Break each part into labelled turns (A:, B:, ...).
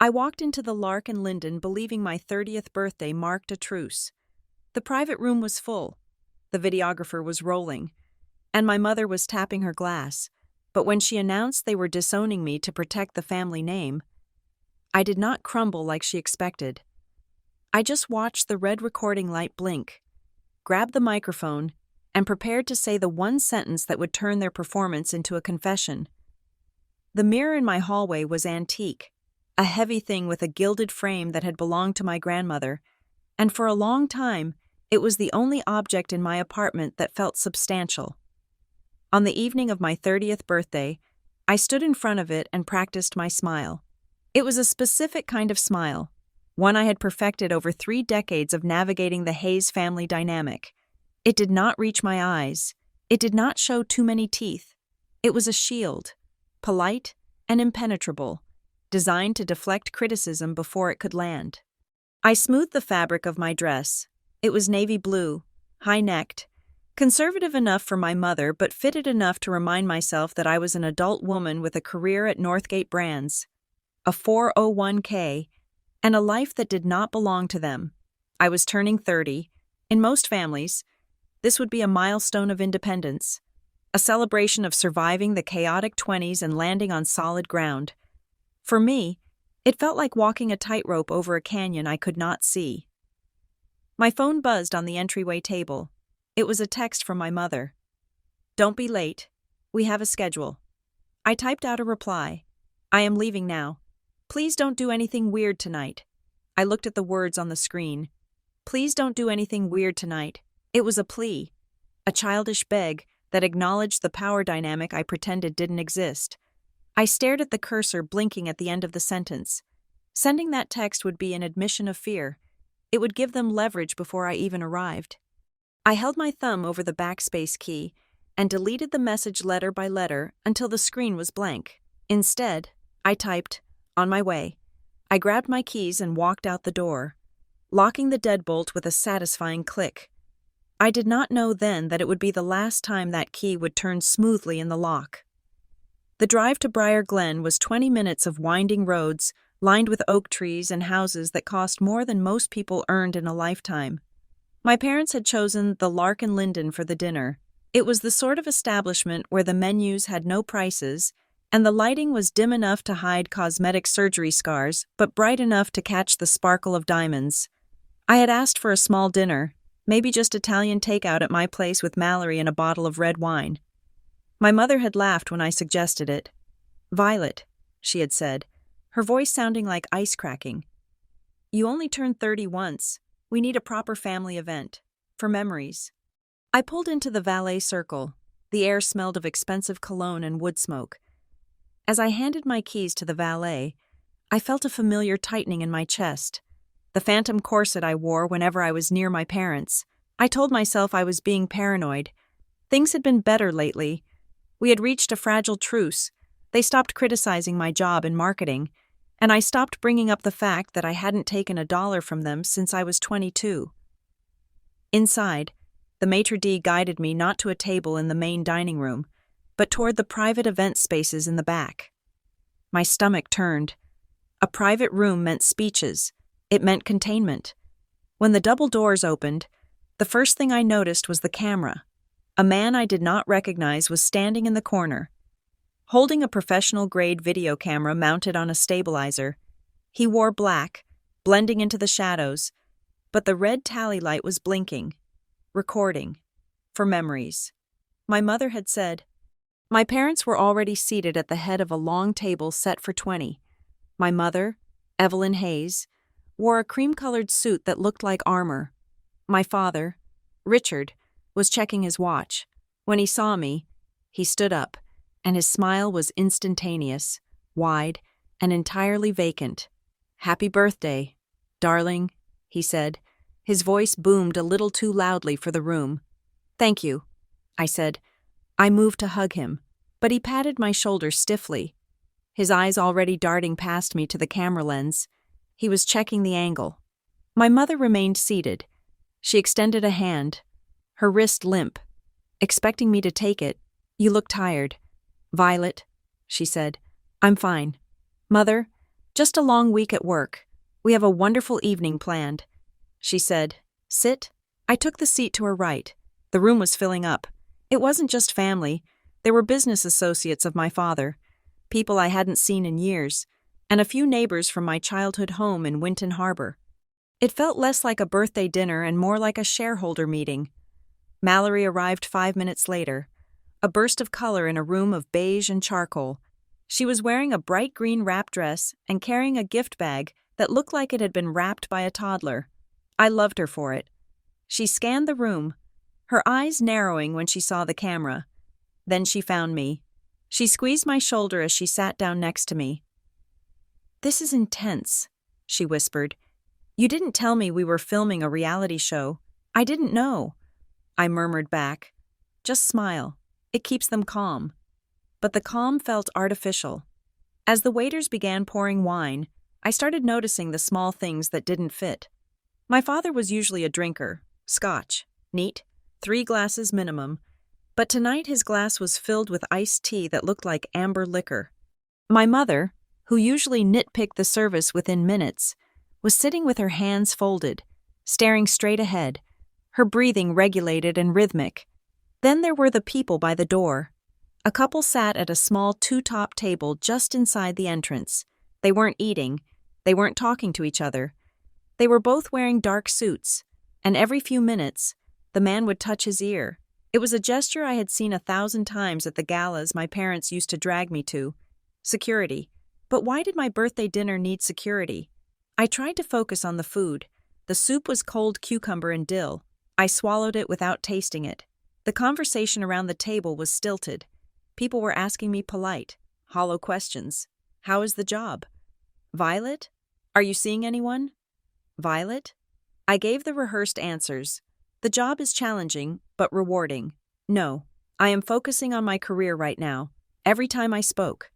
A: I walked into the Lark and Linden believing my 30th birthday marked a truce. The private room was full. The videographer was rolling, and my mother was tapping her glass. But when she announced they were disowning me to protect the family name, I did not crumble like she expected. I just watched the red recording light blink, grabbed the microphone, and prepared to say the one sentence that would turn their performance into a confession. The mirror in my hallway was antique, a heavy thing with a gilded frame that had belonged to my grandmother, and for a long time, it was the only object in my apartment that felt substantial. On the evening of my 30th birthday, I stood in front of it and practiced my smile. It was a specific kind of smile, one I had perfected over 3 decades of navigating the Hayes family dynamic. It did not reach my eyes. It did not show too many teeth. It was a shield, polite and impenetrable, designed to deflect criticism before it could land. I smoothed the fabric of my dress. It was navy blue, high-necked, conservative enough for my mother but fitted enough to remind myself that I was an adult woman with a career at Northgate Brands, a 401k, and a life that did not belong to them. I was turning 30. In most families, this would be a milestone of independence, a celebration of surviving the chaotic 20s and landing on solid ground. For me, it felt like walking a tightrope over a canyon I could not see. My phone buzzed on the entryway table. It was a text from my mother. "Don't be late. We have a schedule." I typed out a reply. "I am leaving now. Please don't do anything weird tonight." I looked at the words on the screen. "Please don't do anything weird tonight." It was a plea, a childish beg that acknowledged the power dynamic I pretended didn't exist. I stared at the cursor blinking at the end of the sentence. Sending that text would be an admission of fear. It would give them leverage before I even arrived. I held my thumb over the backspace key and deleted the message letter by letter until the screen was blank. Instead, I typed, "On my way." I grabbed my keys and walked out the door, locking the deadbolt with a satisfying click. I did not know then that it would be the last time that key would turn smoothly in the lock. The drive to Briar Glen was 20 minutes of winding roads lined with oak trees and houses that cost more than most people earned in a lifetime. My parents had chosen the Lark and Linden for the dinner. It was the sort of establishment where the menus had no prices, and the lighting was dim enough to hide cosmetic surgery scars, but bright enough to catch the sparkle of diamonds. I had asked for a small dinner, maybe just Italian takeout at my place with Mallory and a bottle of red wine. My mother had laughed when I suggested it. "Violet," she had said, her voice sounding like ice cracking. "You only turn 30 once. We need a proper family event. For memories." I pulled into the valet circle. The air smelled of expensive cologne and wood smoke. As I handed my keys to the valet, I felt a familiar tightening in my chest. The phantom corset I wore whenever I was near my parents. I told myself I was being paranoid. Things had been better lately. We had reached a fragile truce. They stopped criticizing my job in marketing, and I stopped bringing up the fact that I hadn't taken $1 from them since I was 22. Inside, the maitre d' guided me not to a table in the main dining room, but toward the private event spaces in the back. My stomach turned. A private room meant speeches. It meant containment. When the double doors opened, the first thing I noticed was the camera. A man I did not recognize was standing in the corner, holding a professional-grade video camera mounted on a stabilizer. He wore black, blending into the shadows, but the red tally light was blinking, recording, for memories. My mother had said. My parents were already seated at the head of a long table set for 20. My mother, Evelyn Hayes, wore a cream-colored suit that looked like armor. My father, Richard, was checking his watch. When he saw me, he stood up, and his smile was instantaneous, wide, and entirely vacant. "Happy birthday, darling," he said. His voice boomed a little too loudly for the room. "Thank you," I said. I moved to hug him, but he patted my shoulder stiffly, his eyes already darting past me to the camera lens. He was checking the angle. My mother remained seated. She extended a hand, her wrist limp, expecting me to take it. "You look tired." "Violet," she said. "I'm fine. Mother, Just a long week at work. We have a wonderful evening planned. She said, "Sit." I took the seat to her right. The room was filling up. It wasn't just family. There were business associates of my father, people I hadn't seen in years, and a few neighbors from my childhood home in Winton Harbor. It felt less like a birthday dinner and more like a shareholder meeting. Mallory arrived 5 minutes later, a burst of color in a room of beige and charcoal. She was wearing a bright green wrap dress and carrying a gift bag that looked like it had been wrapped by a toddler. I loved her for it. She scanned the room, her eyes narrowing when she saw the camera. Then she found me. She squeezed my shoulder as she sat down next to me. "This is intense," she whispered. "You didn't tell me we were filming a reality show. I didn't know." I murmured back, "Just smile. It keeps them calm." But the calm felt artificial. As the waiters began pouring wine, I started noticing the small things that didn't fit. My father was usually a drinker, scotch, neat, 3 glasses minimum, but tonight his glass was filled with iced tea that looked like amber liquor. My mother, who usually nitpicked the service within minutes, was sitting with her hands folded, staring straight ahead, her breathing regulated and rhythmic. Then there were the people by the door. A couple sat at a small 2-top table just inside the entrance. They weren't eating. They weren't talking to each other. They were both wearing dark suits, and every few minutes, the man would touch his ear. It was a gesture I had seen 1,000 times at the galas my parents used to drag me to. Security. But why did my birthday dinner need security? I tried to focus on the food. The soup was cold cucumber and dill. I swallowed it without tasting it. The conversation around the table was stilted. People were asking me polite, hollow questions. "How is the job?" "Violet? Are you seeing anyone?" "Violet?" I gave the rehearsed answers. "The job is challenging, but rewarding. No, I am focusing on my career right now." Every time I spoke.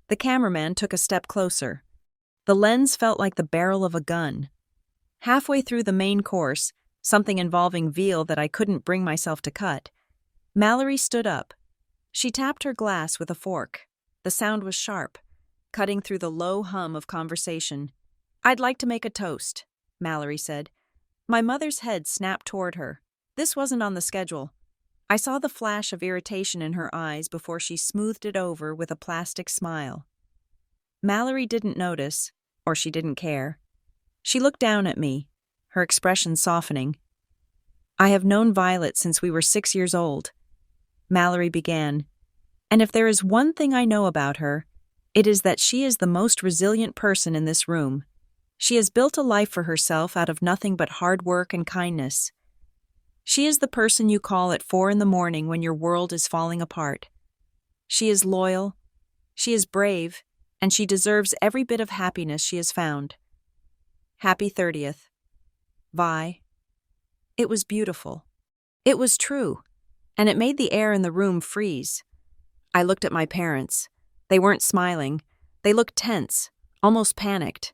A: The cameraman took a step closer. The lens felt like the barrel of a gun. Halfway through the main course, something involving veal that I couldn't bring myself to cut, Mallory stood up. She tapped her glass with a fork. The sound was sharp, cutting through the low hum of conversation. "I'd like to make a toast," Mallory said. My mother's head snapped toward her. This wasn't on the schedule. I saw the flash of irritation in her eyes before she smoothed it over with a plastic smile. Mallory didn't notice, or she didn't care. She looked down at me, her expression softening. "I have known Violet since we were 6 years old," Mallory began, "and if there is one thing I know about her, it is that she is the most resilient person in this room. She has built a life for herself out of nothing but hard work and kindness. She is the person you call at 4 a.m. when your world is falling apart. She is loyal, she is brave, and she deserves every bit of happiness she has found. Happy 30th. Vi." It was beautiful. It was true, and it made the air in the room freeze. I looked at my parents. They weren't smiling. They looked tense, almost panicked.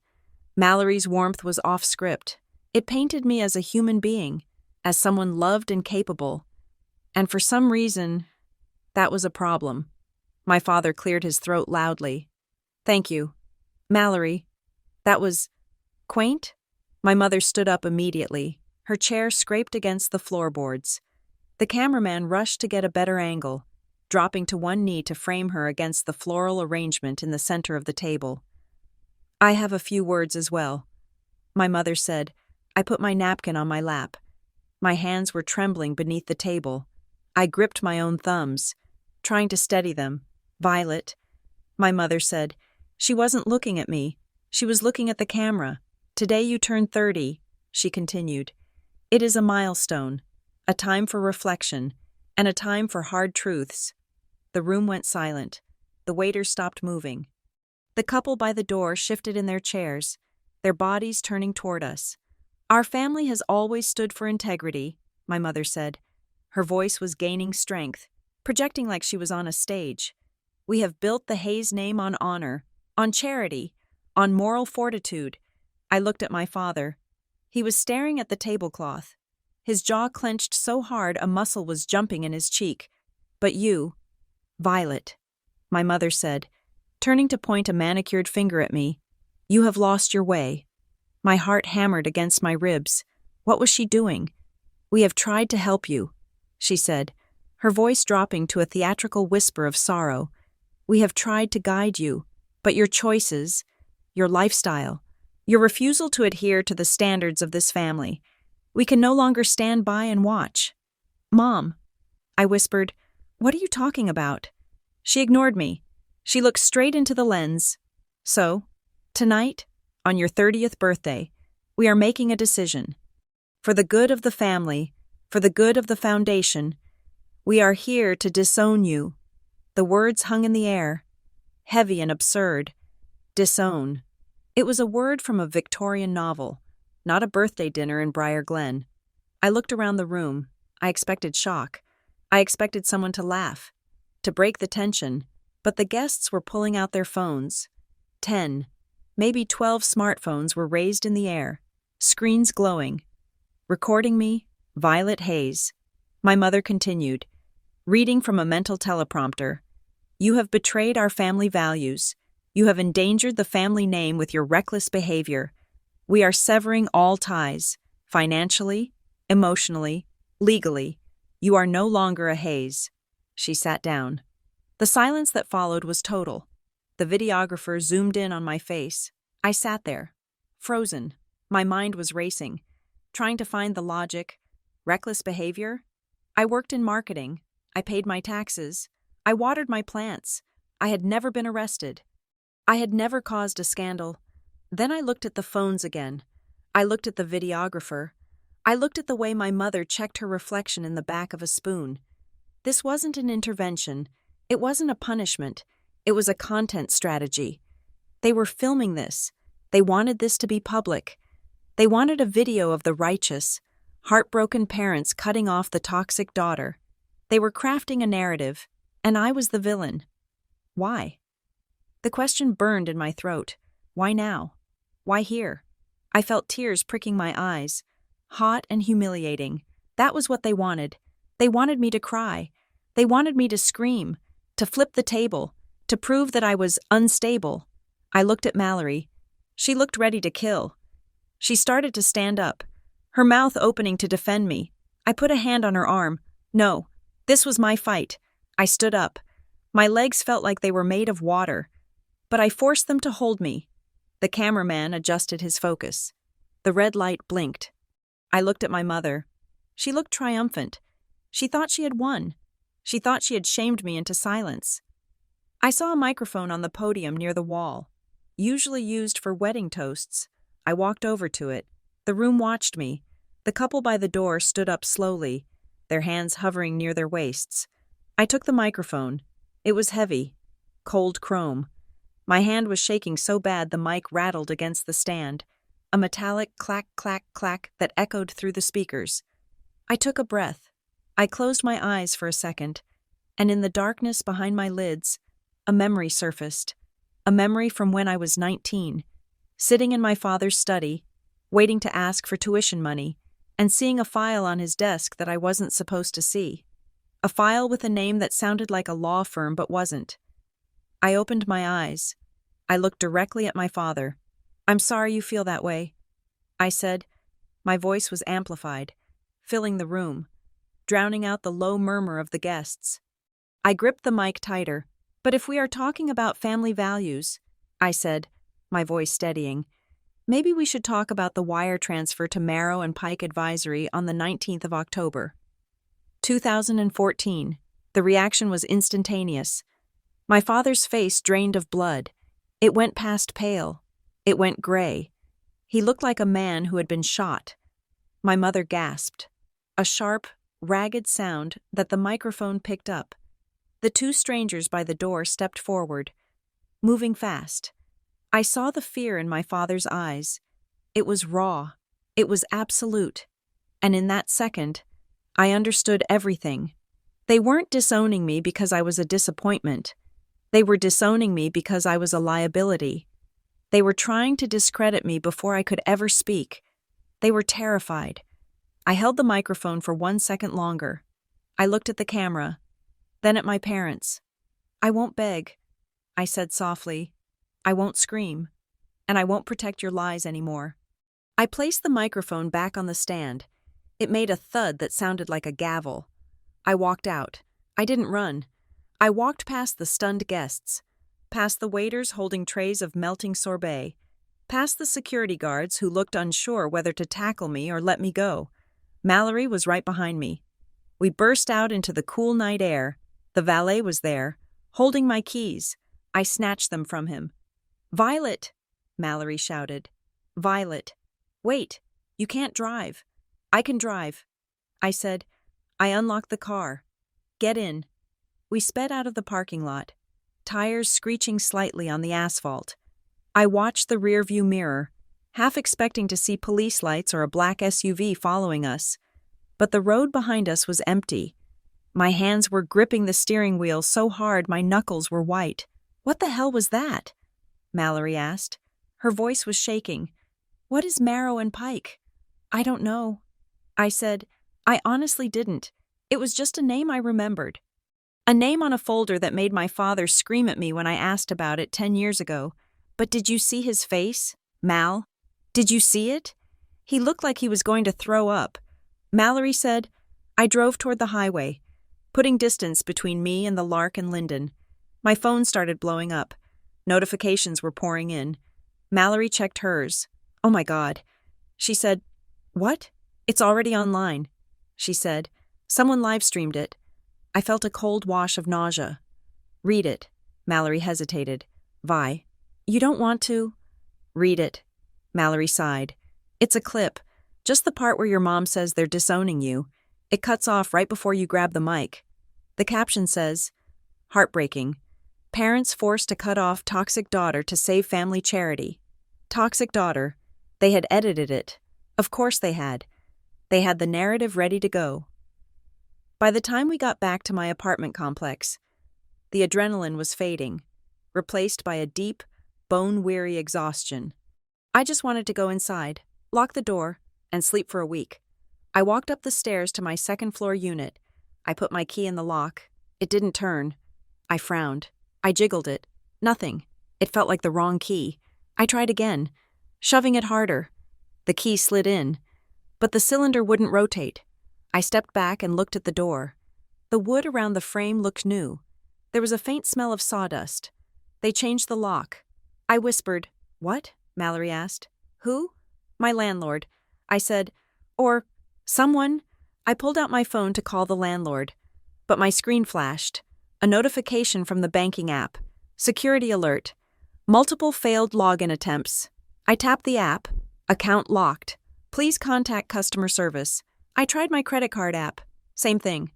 A: Mallory's warmth was off script. It painted me as a human being, as someone loved and capable. And for some reason, that was a problem. My father cleared his throat loudly. "Thank you. Mallory, that was quaint?" My mother stood up immediately. Her chair scraped against the floorboards. The cameraman rushed to get a better angle, dropping to one knee to frame her against the floral arrangement in the center of the table. "I have a few words as well," my mother said. I put my napkin on my lap. My hands were trembling beneath the table. I gripped my own thumbs, trying to steady them. "Violet," my mother said. She wasn't looking at me. She was looking at the camera. "Today you turn 30, she continued. "It is a milestone, a time for reflection, and a time for hard truths." The room went silent. The waiters stopped moving. The couple by the door shifted in their chairs, their bodies turning toward us. "Our family has always stood for integrity," my mother said. Her voice was gaining strength, projecting like she was on a stage. "We have built the Hayes name on honor, on charity, on moral fortitude." I looked at my father. He was staring at the tablecloth. His jaw clenched so hard a muscle was jumping in his cheek. "But you, Violet," my mother said, turning to point a manicured finger at me. You have lost your way. My heart hammered against my ribs. What was she doing? We have tried to help you, she said, her voice dropping to a theatrical whisper of sorrow. We have tried to guide you, but your choices, your lifestyle, your refusal to adhere to the standards of this family. We can no longer stand by and watch. Mom, I whispered, what are you talking about? She ignored me. She looked straight into the lens. So, tonight, on your 30th birthday, we are making a decision. For the good of the family, for the good of the foundation, we are here to disown you. The words hung in the air, heavy and absurd. Disown. It was a word from a Victorian novel, not a birthday dinner in Briar Glen. I looked around the room. I expected shock. I expected someone to laugh, to break the tension, but the guests were pulling out their phones. 10, maybe 12 smartphones were raised in the air, screens glowing. Recording me, Violet Hayes. My mother continued, reading from a mental teleprompter. You have betrayed our family values. You have endangered the family name with your reckless behavior. We are severing all ties, financially, emotionally, legally. You are no longer a Hayes. She sat down. The silence that followed was total. The videographer zoomed in on my face. I sat there, frozen. My mind was racing, trying to find the logic. Reckless behavior? I worked in marketing. I paid my taxes. I watered my plants. I had never been arrested. I had never caused a scandal. Then I looked at the phones again. I looked at the videographer. I looked at the way my mother checked her reflection in the back of a spoon. This wasn't an intervention. It wasn't a punishment. It was a content strategy. They were filming this. They wanted this to be public. They wanted a video of the righteous, heartbroken parents cutting off the toxic daughter. They were crafting a narrative, and I was the villain. Why? The question burned in my throat. Why now? Why here? I felt tears pricking my eyes. Hot and humiliating. That was what they wanted. They wanted me to cry. They wanted me to scream, to flip the table, to prove that I was unstable. I looked at Mallory. She looked ready to kill. She started to stand up, her mouth opening to defend me. I put a hand on her arm. No, this was my fight. I stood up. My legs felt like they were made of water, but I forced them to hold me. The cameraman adjusted his focus. The red light blinked. I looked at my mother. She looked triumphant. She thought she had won. She thought she had shamed me into silence. I saw a microphone on the podium near the wall, usually used for wedding toasts. I walked over to it. The room watched me. The couple by the door stood up slowly, their hands hovering near their waists. I took the microphone. It was heavy, cold chrome. My hand was shaking so bad the mic rattled against the stand, a metallic clack, clack, clack that echoed through the speakers. I took a breath. I closed my eyes for a second, and in the darkness behind my lids, a memory surfaced. A memory from when I was 19, sitting in my father's study, waiting to ask for tuition money, and seeing a file on his desk that I wasn't supposed to see. A file with a name that sounded like a law firm but wasn't. I opened my eyes. I looked directly at my father. I'm sorry you feel that way, I said. My voice was amplified, filling the room, drowning out the low murmur of the guests. I gripped the mic tighter. But if we are talking about family values, I said, my voice steadying, maybe we should talk about the wire transfer to Marrow and Pike Advisory on the 19th of October. 2014. The reaction was instantaneous. My father's face drained of blood. It went past pale. It went gray. He looked like a man who had been shot. My mother gasped. A sharp, ragged sound that the microphone picked up. The two strangers by the door stepped forward, moving fast. I saw the fear in my father's eyes. It was raw. It was absolute. And in that second, I understood everything. They weren't disowning me because I was a disappointment. They were disowning me because I was a liability. They were trying to discredit me before I could ever speak. They were terrified. I held the microphone for 1 second longer. I looked at the camera. Then at my parents. I won't beg, I said softly. I won't scream. and I won't protect your lies anymore. I placed the microphone back on the stand. It made a thud that sounded like a gavel. I walked out. I didn't run. I walked past the stunned guests, past the waiters holding trays of melting sorbet, past the security guards who looked unsure whether to tackle me or let me go. Mallory was right behind me. We burst out into the cool night air. The valet was there, holding my keys. I snatched them from him. "Violet!" Mallory shouted. "Violet! Wait! You can't drive." "I can drive." I said. I unlocked the car. "Get in." We sped out of the parking lot, tires screeching slightly on the asphalt. I watched the rearview mirror, half expecting to see police lights or a black SUV following us. But the road behind us was empty. My hands were gripping the steering wheel so hard my knuckles were white. "What the hell was that?" Mallory asked. Her voice was shaking. "What is Marrow and Pike?" "I don't know." I said. I honestly didn't. It was just a name I remembered. A name on a folder that made my father scream at me when I asked about it 10 years ago. "But did you see his face, Mal? Did you see it?" He looked like he was going to throw up. Mallory said. I drove toward the highway, putting distance between me and the Lark and Linden. My phone started blowing up. Notifications were pouring in. Mallory checked hers. "Oh my God." She said. "What?" "It's already online," she said. "Someone live-streamed it." I felt a cold wash of nausea. "Read it." Mallory hesitated. "Vi, you don't want to?" "Read it." Mallory sighed. "It's a clip, just the part where your mom says they're disowning you. It cuts off right before you grab the mic. The caption says, 'Heartbreaking. Parents forced to cut off toxic daughter to save family charity.' Toxic daughter. They had edited it. Of course they had. They had the narrative ready to go. By the time we got back to my apartment complex, the adrenaline was fading, replaced by a deep, bone-weary exhaustion. I just wanted to go inside, lock the door, and sleep for a week. I walked up the stairs to my second-floor unit. I put my key in the lock. It didn't turn. I frowned. I jiggled it. Nothing. It felt like the wrong key. I tried again, shoving it harder. The key slid in, but the cylinder wouldn't rotate. I stepped back and looked at the door. The wood around the frame looked new. There was a faint smell of sawdust. They changed the lock. I whispered. "What?" Mallory asked. "Who?" "My landlord." I said. "Or someone." I pulled out my phone to call the landlord, but my screen flashed. A notification from the banking app. Security alert. Multiple failed login attempts. I tapped the app. Account locked. Please contact customer service. I tried my credit card app. Same thing.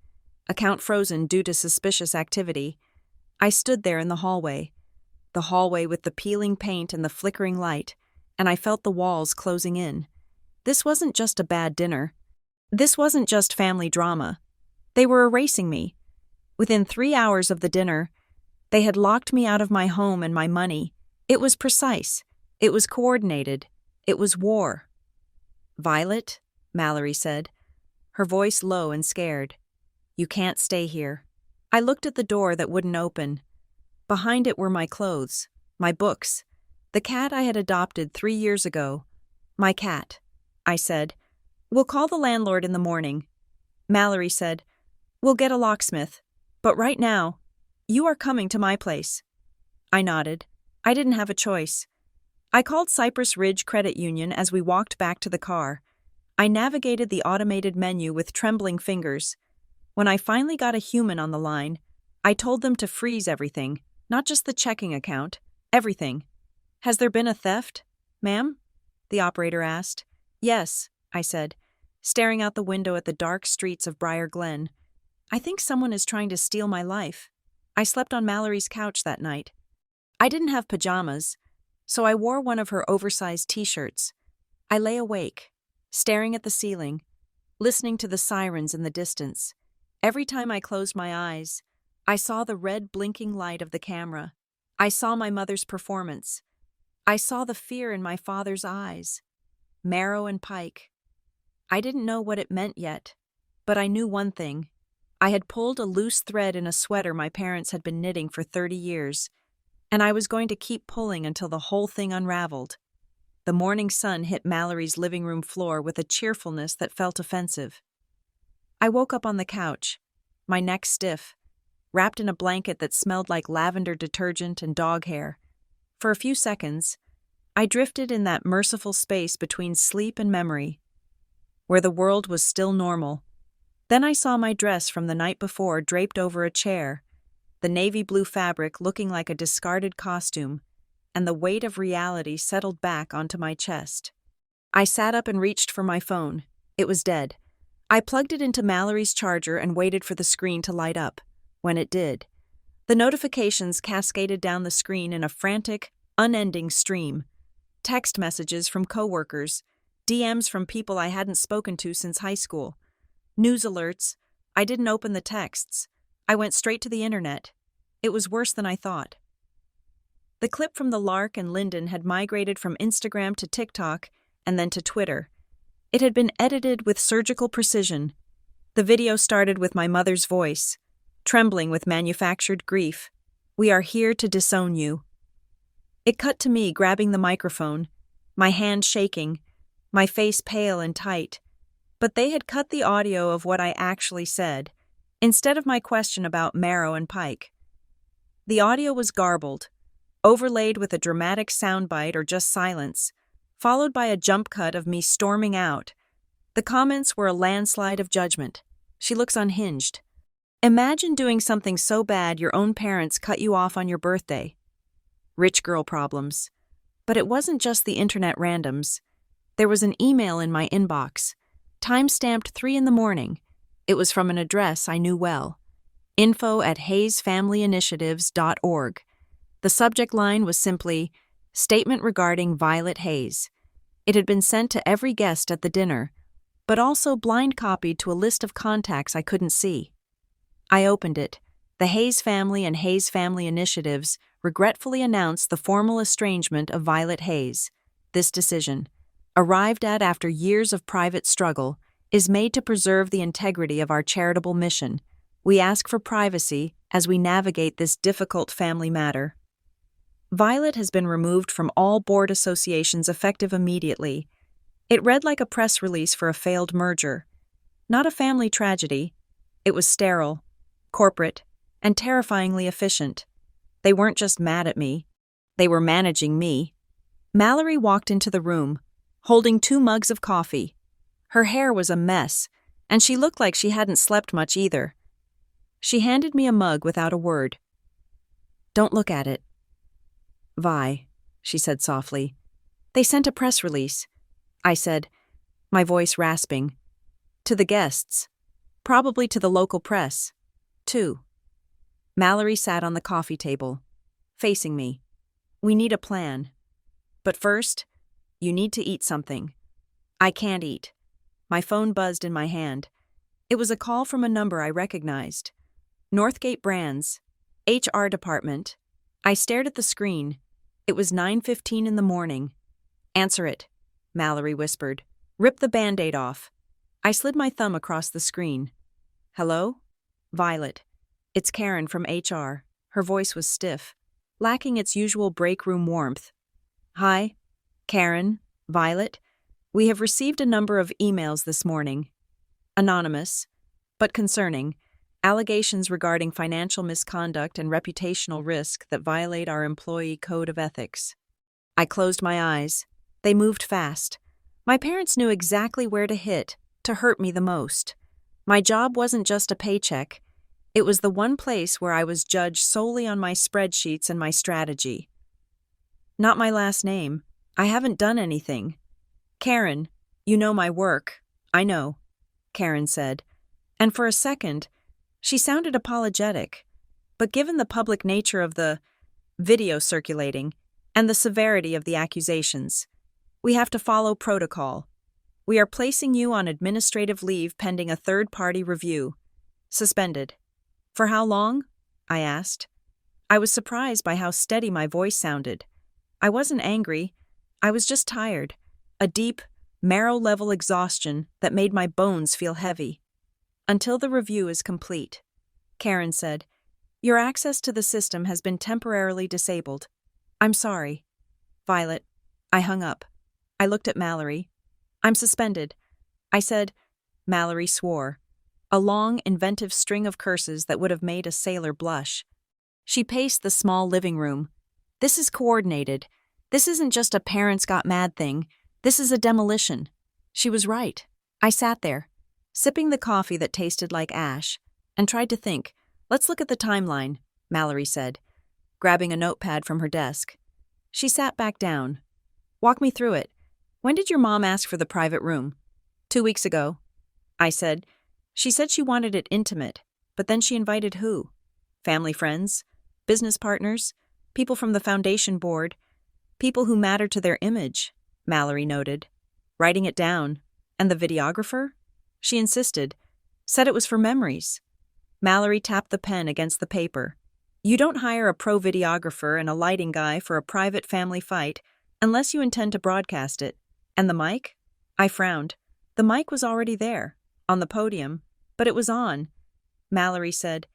A: Account frozen due to suspicious activity. I stood there in the hallway with the peeling paint and the flickering light, and I felt the walls closing in. This wasn't just a bad dinner. This wasn't just family drama. They were erasing me. Within 3 hours of the dinner, they had locked me out of my home and my money. It was precise. It was coordinated. It was war. "Violet," Mallory said, her voice low and scared. "You can't stay here." I looked at the door that wouldn't open. Behind it were my clothes, my books, the cat I had adopted 3 years ago. "My cat," I said. "We'll call the landlord in the morning." Mallory said, "We'll get a locksmith. But right now, you are coming to my place." I nodded. I didn't have a choice. I called Cypress Ridge Credit Union as we walked back to the car. I navigated the automated menu with trembling fingers. When I finally got a human on the line, I told them to freeze everything, not just the checking account, everything. "Has there been a theft, ma'am?" the operator asked. "Yes," I said, staring out the window at the dark streets of Briar Glen. "I think someone is trying to steal my life." I slept on Mallory's couch that night. I didn't have pajamas, so I wore one of her oversized t-shirts. I lay awake, staring at the ceiling, listening to the sirens in the distance. Every time I closed my eyes, I saw the red blinking light of the camera. I saw my mother's performance. I saw the fear in my father's eyes. Marrow and Pike. I didn't know what it meant yet, but I knew one thing. I had pulled a loose thread in a sweater my parents had been knitting for 30 years. and I was going to keep pulling until the whole thing unraveled. The morning sun hit Mallory's living room floor with a cheerfulness that felt offensive. I woke up on the couch, my neck stiff, wrapped in a blanket that smelled like lavender detergent and dog hair. For a few seconds, I drifted in that merciful space between sleep and memory, where the world was still normal. Then I saw my dress from the night before draped over a chair, the navy blue fabric looking like a discarded costume, and the weight of reality settled back onto my chest. I sat up and reached for my phone. It was dead. I plugged it into Mallory's charger and waited for the screen to light up. When it did, the notifications cascaded down the screen in a frantic, unending stream. Text messages from coworkers, DMs from people I hadn't spoken to since high school, news alerts. I didn't open the texts. I went straight to the internet. It was worse than I thought. The clip from the Lark and Lyndon had migrated from Instagram to TikTok and then to Twitter. It had been edited with surgical precision. The video started with my mother's voice, trembling with manufactured grief. "We are here to disown you." It cut to me grabbing the microphone, my hand shaking, my face pale and tight. But they had cut the audio of what I actually said, instead of my question about Marrow and Pike. The audio was garbled, overlaid with a dramatic soundbite or just silence, followed by a jump cut of me storming out. The comments were a landslide of judgment. "She looks unhinged. Imagine doing something so bad your own parents cut you off on your birthday." Rich girl problems. But it wasn't just the internet randoms. There was an email in my inbox, time-stamped 3 a.m. It was from an address I knew well, info@hayesfamilyinitiatives.org. The subject line was simply, "Statement regarding Violet Hayes." It had been sent to every guest at the dinner, but also blind copied to a list of contacts I couldn't see. I opened it. The Hayes family and Hayes Family Initiatives regretfully announced the formal estrangement of Violet Hayes. This decision, arrived at after years of private struggle, is made to preserve the integrity of our charitable mission. We ask for privacy as we navigate this difficult family matter. Violet has been removed from all board associations effective immediately. It read like a press release for a failed merger. Not a family tragedy. It was sterile, corporate, and terrifyingly efficient. They weren't just mad at me. They were managing me. Mallory walked into the room, holding 2 mugs of coffee. Her hair was a mess, and she looked like she hadn't slept much either. She handed me a mug without a word. "Don't look at it." "Vi," she said softly. "They sent a press release," I said, my voice rasping. "To the guests. Probably to the local press, too." Mallory sat on the coffee table, facing me. "We need a plan. But first, you need to eat something." "I can't eat." My phone buzzed in my hand. It was a call from a number I recognized. Northgate Brands, HR department. I stared at the screen. It was 9:15 in the morning. "Answer it," Mallory whispered. "Rip the Band-Aid off." I slid my thumb across the screen. "Hello? Violet. It's Karen from HR." Her voice was stiff, lacking its usual break room warmth. "Hi, Karen, Violet. We have received a number of emails this morning. Anonymous, but concerning. Allegations regarding financial misconduct and reputational risk that violate our employee code of ethics." I closed my eyes. They moved fast. My parents knew exactly where to hit, to hurt me the most. My job wasn't just a paycheck. It was the one place where I was judged solely on my spreadsheets and my strategy. "Not my last name. I haven't done anything." "Karen, you know my work." "I know," Karen said. And for a second, she sounded apologetic. But given the public nature of the video circulating and the severity of the accusations, we have to follow protocol. "We are placing you on administrative leave pending a third-party review. Suspended." "For how long?" I asked. I was surprised by how steady my voice sounded. I wasn't angry. I was just tired. A deep, marrow-level exhaustion that made my bones feel heavy. "Until the review is complete," Karen said. Your access to the system has been temporarily disabled. I'm sorry. Violet. I hung up. I looked at Mallory. I'm suspended. I said. Mallory swore. A long, inventive string of curses that would have made a sailor blush. She paced the small living room. This is coordinated. This isn't just a parents got mad thing. This is a demolition. She was right. I sat there, sipping the coffee that tasted like ash, and tried to think. Let's look at the timeline, Mallory said, grabbing a notepad from her desk. She sat back down. Walk me through it. When did your mom ask for the private room? 2 weeks ago. I said. She said she wanted it intimate, but then she invited who? Family friends? Business partners? People from the foundation board? People who matter to their image, Mallory noted. Writing it down. And the videographer? She insisted. Said it was for memories. Mallory tapped the pen against the paper. You don't hire a pro videographer and a lighting guy for a private family fight unless you intend to broadcast it. And the mic? I frowned. The mic was already there, on the podium, but it was on. Mallory said,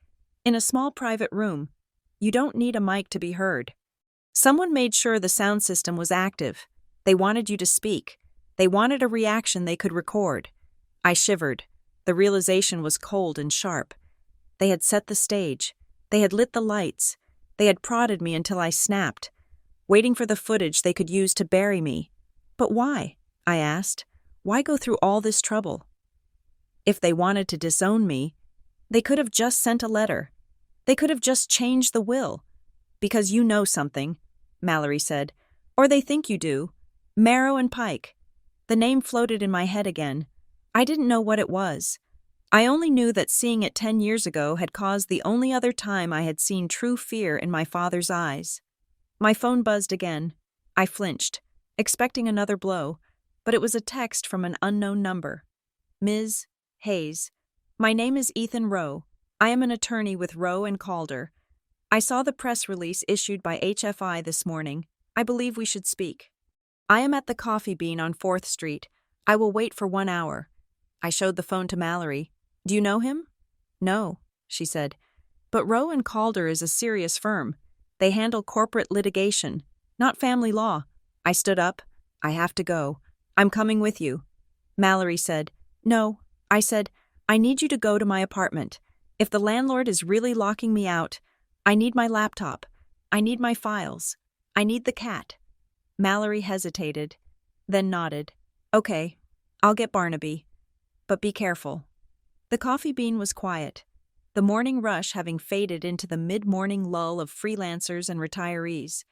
A: in a small private room. You don't need a mic to be heard. Someone made sure the sound system was active. They wanted you to speak. They wanted a reaction they could record. I shivered. The realization was cold and sharp. They had set the stage. They had lit the lights. They had prodded me until I snapped, waiting for the footage they could use to bury me. But why? I asked. Why go through all this trouble? If they wanted to disown me, they could have just sent a letter. They could have just changed the will. Because you know something, Mallory said. Or they think you do. Marrow and Pike. The name floated in my head again. I didn't know what it was. I only knew that seeing it 10 years ago had caused the only other time I had seen true fear in my father's eyes. My phone buzzed again. I flinched, expecting another blow, but it was a text from an unknown number. Ms. Hayes. My name is Ethan Rowe. I am an attorney with Rowe and Calder. I saw the press release issued by HFI this morning. I believe we should speak. I am at the Coffee Bean on 4th Street. I will wait for 1 hour. I showed the phone to Mallory. Do you know him? No, she said. But Rowe and Calder is a serious firm. They handle corporate litigation, not family law. I stood up. I have to go. I'm coming with you. Mallory said. No. I said, I need you to go to my apartment. If the landlord is really locking me out, I need my laptop. I need my files. I need the cat. Mallory hesitated, then nodded. Okay, I'll get Barnaby. But be careful. The Coffee Bean was quiet, the morning rush having faded into the mid-morning lull of freelancers and retirees.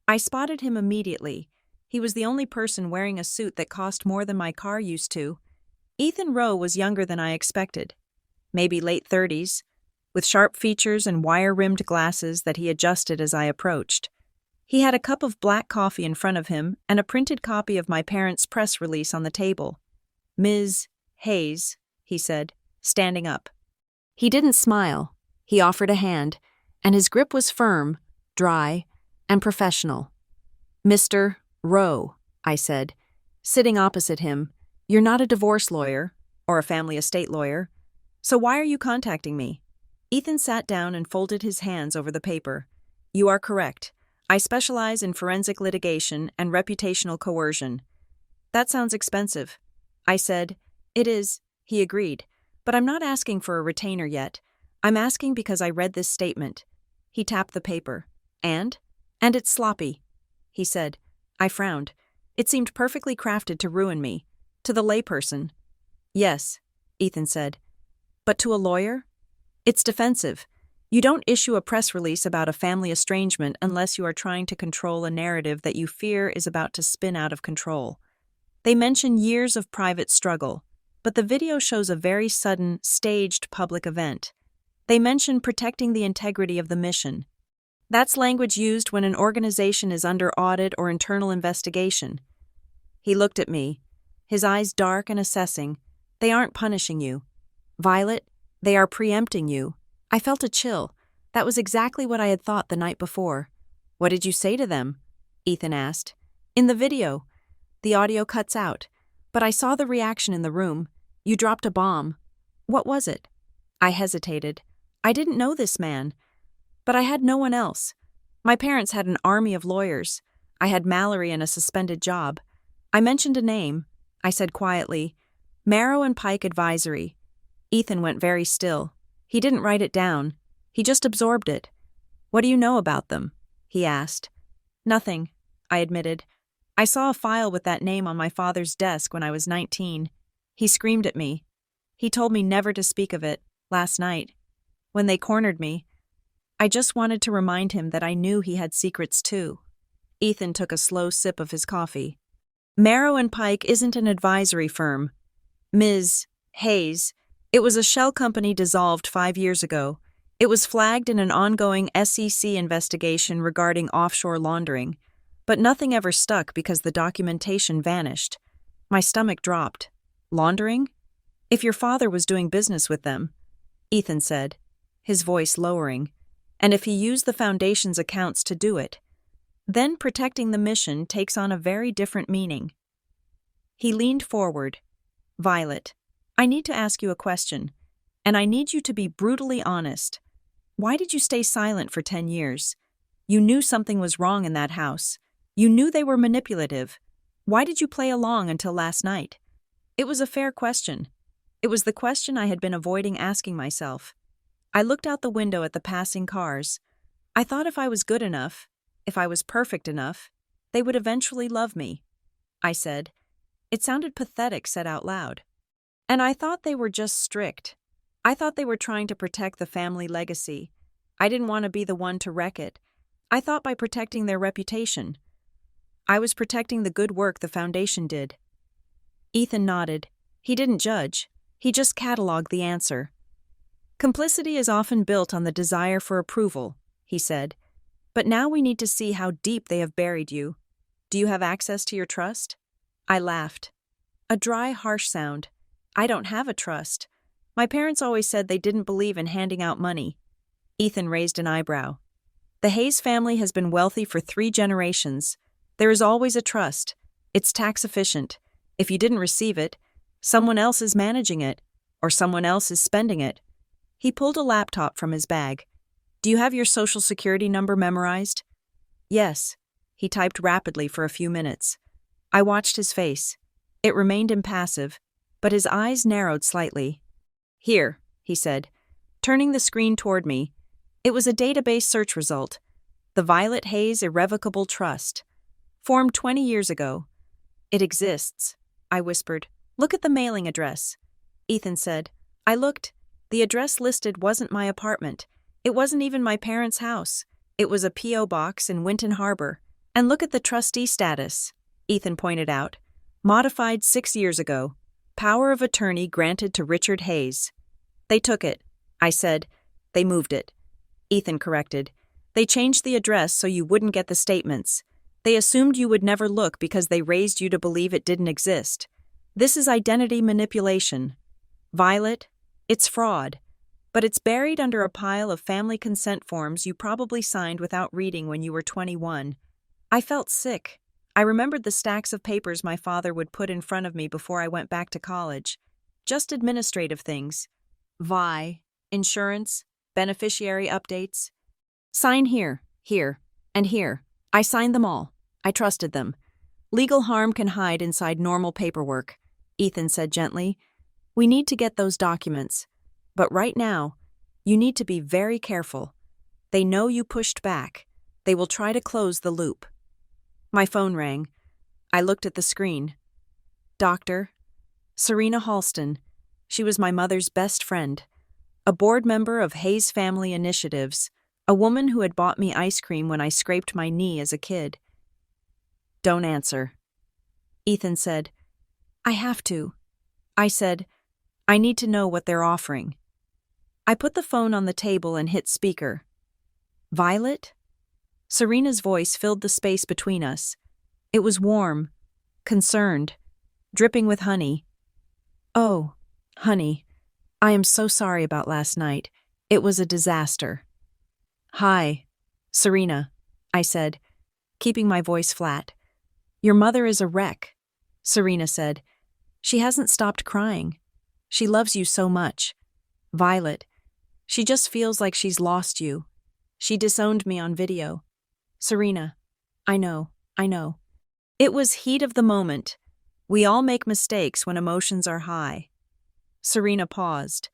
A: I spotted him immediately. He was the only person wearing a suit that cost more than my car used to. Ethan Rowe was younger than I expected, maybe late 30s, with sharp features and wire-rimmed glasses that he adjusted as I approached. He had a cup of black coffee in front of him and a printed copy of my parents' press release on the table. Ms. Hayes, he said, standing up. He didn't smile. He offered a hand, and his grip was firm, dry, and professional. Mr. Rowe, I said, sitting opposite him. You're not a divorce lawyer, or a family estate lawyer, so why are you contacting me? Ethan sat down and folded his hands over the paper. You are correct. I specialize in forensic litigation and reputational coercion. That sounds expensive. I said, It is, he agreed, but I'm not asking for a retainer yet. I'm asking because I read this statement. He tapped the paper. And it's sloppy, he said. I frowned. It seemed perfectly crafted to ruin me. To the layperson. Yes, Ethan said. But to a lawyer? It's defensive. You don't issue a press release about a family estrangement unless you are trying to control a narrative that you fear is about to spin out of control. They mention years of private struggle, but the video shows a very sudden, staged public event. They mention protecting the integrity of the mission. That's language used when an organization is under audit or internal investigation. He looked at me, his eyes dark and assessing. They aren't punishing you. Violet, they are preempting you. I felt a chill. That was exactly what I had thought the night before. What did you say to them? Ethan asked. In the video. The audio cuts out, but I saw the reaction in the room. You dropped a bomb. What was it? I hesitated. I didn't know this man. But I had no one else. My parents had an army of lawyers. I had Mallory and a suspended job. I mentioned a name. I said quietly, Marrow and Pike Advisory. Ethan went very still. He didn't write it down. He just absorbed it. What do you know about them? He asked. Nothing, I admitted. I saw a file with that name on my father's desk when I was 19. He screamed at me. He told me never to speak of it, last night. When they cornered me, I just wanted to remind him that I knew he had secrets too. Ethan took a slow sip of his coffee. Marrow and Pike isn't an advisory firm. Ms. Hayes, it was a shell company dissolved 5 years ago. It was flagged in an ongoing SEC investigation regarding offshore laundering, but nothing ever stuck because the documentation vanished. My stomach dropped. Laundering? If your father was doing business with them, Ethan said, his voice lowering, and if he used the Foundation's accounts to do it, then protecting the mission takes on a very different meaning. He leaned forward. Violet, I need to ask you a question, and I need you to be brutally honest. Why did you stay silent for 10 years? You knew something was wrong in that house. You knew they were manipulative. Why did you play along until last night? It was a fair question. It was the question I had been avoiding asking myself. I looked out the window at the passing cars. I thought if I was good enough, if I was perfect enough, they would eventually love me. I said. It sounded pathetic said out loud. And I thought they were just strict. I thought they were trying to protect the family legacy. I didn't want to be the one to wreck it. I thought by protecting their reputation, I was protecting the good work the Foundation did. Ethan nodded. He didn't judge. He just cataloged the answer. Complicity is often built on the desire for approval, he said. But now we need to see how deep they have buried you. Do you have access to your trust? I laughed. A dry, harsh sound. I don't have a trust. My parents always said they didn't believe in handing out money. Ethan raised an eyebrow. The Hayes family has been wealthy for 3 generations. There is always a trust. It's tax efficient. If you didn't receive it, someone else is managing it, or someone else is spending it. He pulled a laptop from his bag. Do you have your social security number memorized? Yes. He typed rapidly for a few minutes. I watched his face. It remained impassive, but his eyes narrowed slightly. Here, he said, turning the screen toward me. It was a database search result. The Violet Hayes Irrevocable Trust. Formed 20 years ago. It exists, I whispered. Look at the mailing address. Ethan said. I looked. The address listed wasn't my apartment. It wasn't even my parents' house. It was a P.O. box in Winton Harbor. And look at the trustee status, Ethan pointed out. Modified 6 years ago. Power of attorney granted to Richard Hayes. They took it, I said. They moved it. Ethan corrected. They changed the address so you wouldn't get the statements. They assumed you would never look because they raised you to believe it didn't exist. This is identity manipulation. Violet, it's fraud. But it's buried under a pile of family consent forms you probably signed without reading when you were 21. I felt sick. I remembered the stacks of papers my father would put in front of me before I went back to college. Just administrative things. VI, insurance, beneficiary updates. Sign here, and here. I signed them all. I trusted them. Legal harm can hide inside normal paperwork, Ethan said gently. We need to get those documents. But right now, you need to be very careful. They know you pushed back. They will try to close the loop. My phone rang. I looked at the screen. Doctor, Serena Halston. She was my mother's best friend. A board member of Hayes Family Initiatives. A woman who had bought me ice cream when I scraped my knee as a kid. Don't answer. Ethan said, I have to. I said, I need to know what they're offering. I put the phone on the table and hit speaker. Violet? Serena's voice filled the space between us. It was warm, concerned, dripping with honey. Oh, honey, I am so sorry about last night. It was a disaster. Hi, Serena, I said, keeping my voice flat. Your mother is a wreck, Serena said. She hasn't stopped crying. She loves you so much. Violet, she just feels like she's lost you. She disowned me on video. Serena, I know. It was heat of the moment. We all make mistakes when emotions are high. Serena paused.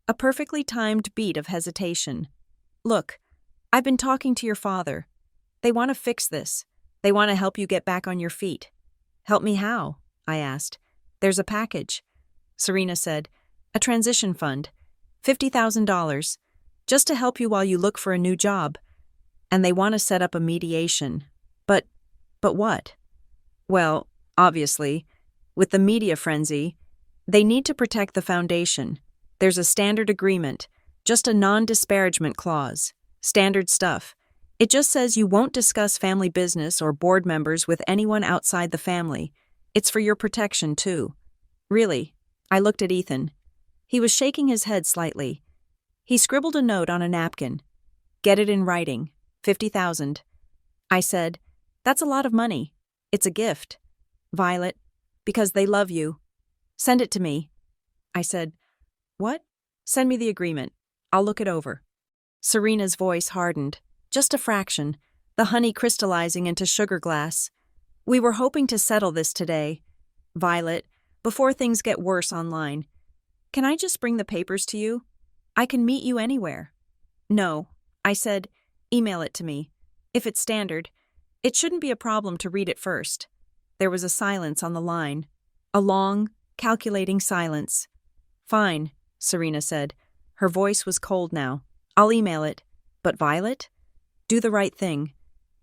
A: A perfectly timed beat of hesitation. Look, I've been talking to your father. They want to fix this. They want to help you get back on your feet. Help me how? I asked. There's a package. Serena said, a transition fund. $50,000. Just to help you while you look for a new job. And they want to set up a mediation. But what? Well, obviously, with the media frenzy, they need to protect the foundation. There's a standard agreement, just a non-disparagement clause. Standard stuff. It just says you won't discuss family business or board members with anyone outside the family. It's for your protection, too. Really? I looked at Ethan. He was shaking his head slightly. He scribbled a note on a napkin. Get it in writing. 50,000. I said, that's a lot of money. It's a gift. Violet, because they love you. Send it to me. I said, what? Send me the agreement. I'll look it over. Serena's voice hardened. Just a fraction. The honey crystallizing into sugar glass. We were hoping to settle this today. Violet, before things get worse online. Can I just bring the papers to you? I can meet you anywhere. No. I said, email it to me. If it's standard, it shouldn't be a problem to read it first. There was a silence on the line. A long, calculating silence. Fine, Serena said. Her voice was cold now. I'll email it. But Violet? Do the right thing.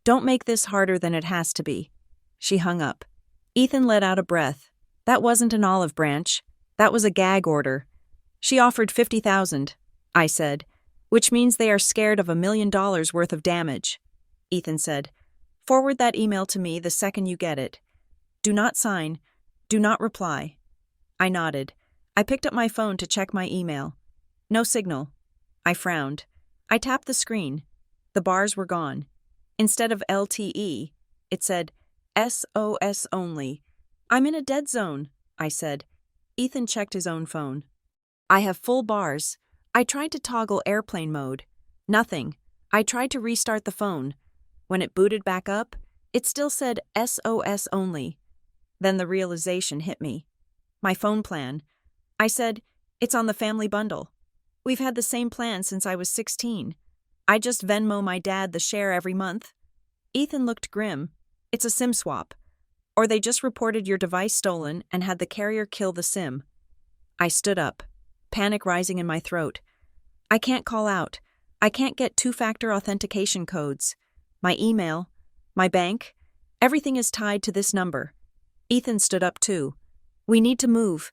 A: Don't make this harder than it has to be. She hung up. Ethan let out a breath. That wasn't an olive branch. That was a gag order. She offered 50,000, I said, which means they are scared of $1 million worth of damage. Ethan said, forward that email to me the second you get it. Do not sign. Do not reply. I nodded. I picked up my phone to check my email. No signal. I frowned. I tapped the screen. The bars were gone. Instead of LTE, it said SOS only. I'm in a dead zone, I said. Ethan checked his own phone. I have full bars. I tried to toggle airplane mode. Nothing. I tried to restart the phone. When it booted back up, it still said SOS only. Then the realization hit me. My phone plan. I said, it's on the family bundle. We've had the same plan since I was 16. I just Venmo my dad the share every month. Ethan looked grim. It's a SIM swap. Or they just reported your device stolen and had the carrier kill the SIM. I stood up, panic rising in my throat. I can't call out. I can't get two-factor authentication codes. My email, my bank, everything is tied to this number. Ethan stood up too. We need to move.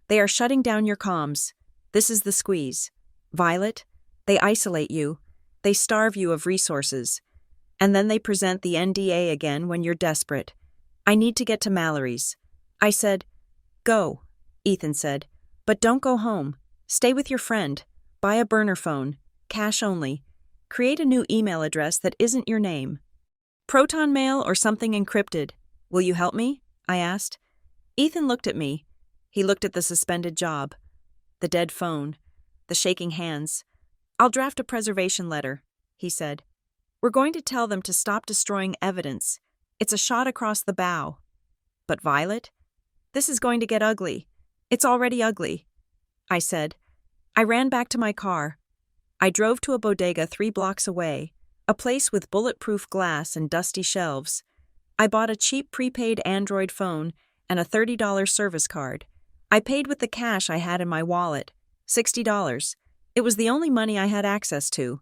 A: They are shutting down your comms. This is the squeeze. Violet, they isolate you. They starve you of resources. And then they present the NDA again when you're desperate. I need to get to Mallory's. I said, go, Ethan said. But don't go home. Stay with your friend. Buy a burner phone. Cash only. Create a new email address that isn't your name. Proton mail or something encrypted. Will you help me? I asked. Ethan looked at me. He looked at the suspended job. The dead phone. The shaking hands. I'll draft a preservation letter, he said. We're going to tell them to stop destroying evidence. It's a shot across the bow. But Violet? This is going to get ugly. It's already ugly, I said. I ran back to my car. I drove to a bodega 3 blocks away, a place with bulletproof glass and dusty shelves. I bought a cheap prepaid Android phone and a $30 service card. I paid with the cash I had in my wallet, $60. It was the only money I had access to.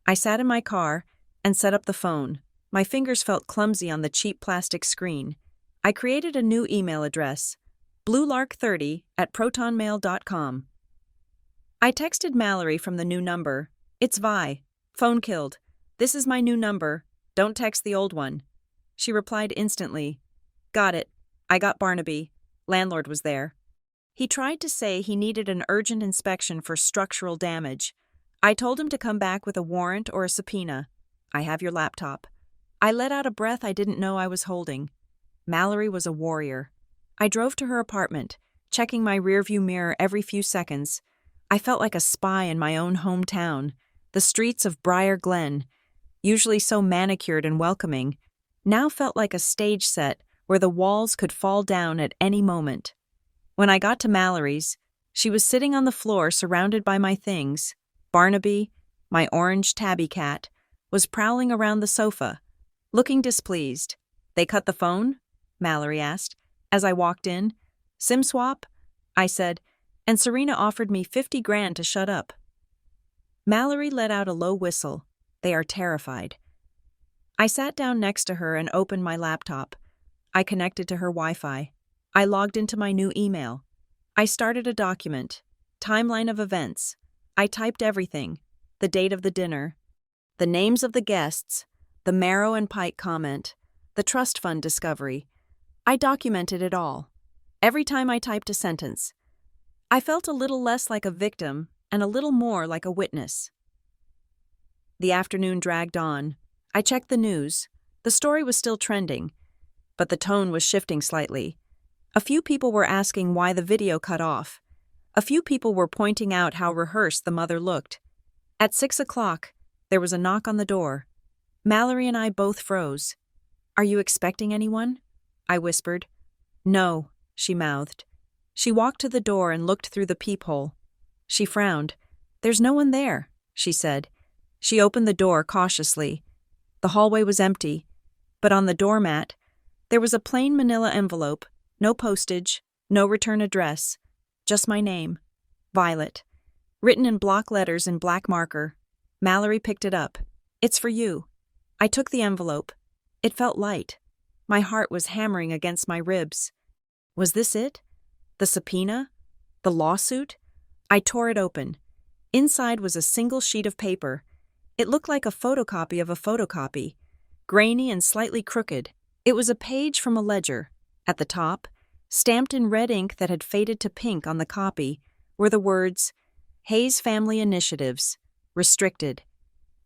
A: I sat in my car and set up the phone. My fingers felt clumsy on the cheap plastic screen. I created a new email address, bluelark30@protonmail.com. I texted Mallory from the new number. It's Vi. Phone killed. This is my new number. Don't text the old one. She replied instantly. Got it. I got Barnaby. Landlord was there. He tried to say he needed an urgent inspection for structural damage. I told him to come back with a warrant or a subpoena. I have your laptop. I let out a breath I didn't know I was holding. Mallory was a warrior. I drove to her apartment, checking my rearview mirror every few seconds. I felt like a spy in my own hometown, the streets of Briar Glen, usually so manicured and welcoming, now felt like a stage set where the walls could fall down at any moment. When I got to Mallory's, she was sitting on the floor surrounded by my things. Barnaby, my orange tabby cat, was prowling around the sofa, looking displeased. "They cut the phone?" Mallory asked, as I walked in. "SIM swap?" I said, and Serena offered me 50 grand to shut up. Mallory let out a low whistle. They are terrified. I sat down next to her and opened my laptop. I connected to her Wi-Fi. I logged into my new email. I started a document. Timeline of events. I typed everything. The date of the dinner. The names of the guests. The Marrow and Pike comment. The trust fund discovery. I documented it all. Every time I typed a sentence, I felt a little less like a victim and a little more like a witness. The afternoon dragged on. I checked the news. The story was still trending, but the tone was shifting slightly. A few people were asking why the video cut off. A few people were pointing out how rehearsed the mother looked. At 6 o'clock, there was a knock on the door. Mallory and I both froze. "Are you expecting anyone?" I whispered. "No," she mouthed. She walked to the door and looked through the peephole. She frowned. "There's no one there," she said. She opened the door cautiously. The hallway was empty, but on the doormat, there was a plain manila envelope, no postage, no return address, just my name, Violet, written in block letters in black marker. Mallory picked it up. "It's for you." I took the envelope. It felt light. My heart was hammering against my ribs. Was this it? The subpoena? The lawsuit? I tore it open. Inside was a single sheet of paper. It looked like a photocopy of a photocopy, grainy and slightly crooked. It was a page from a ledger. At the top, stamped in red ink that had faded to pink on the copy, were the words, "Hayes Family Initiatives, Restricted."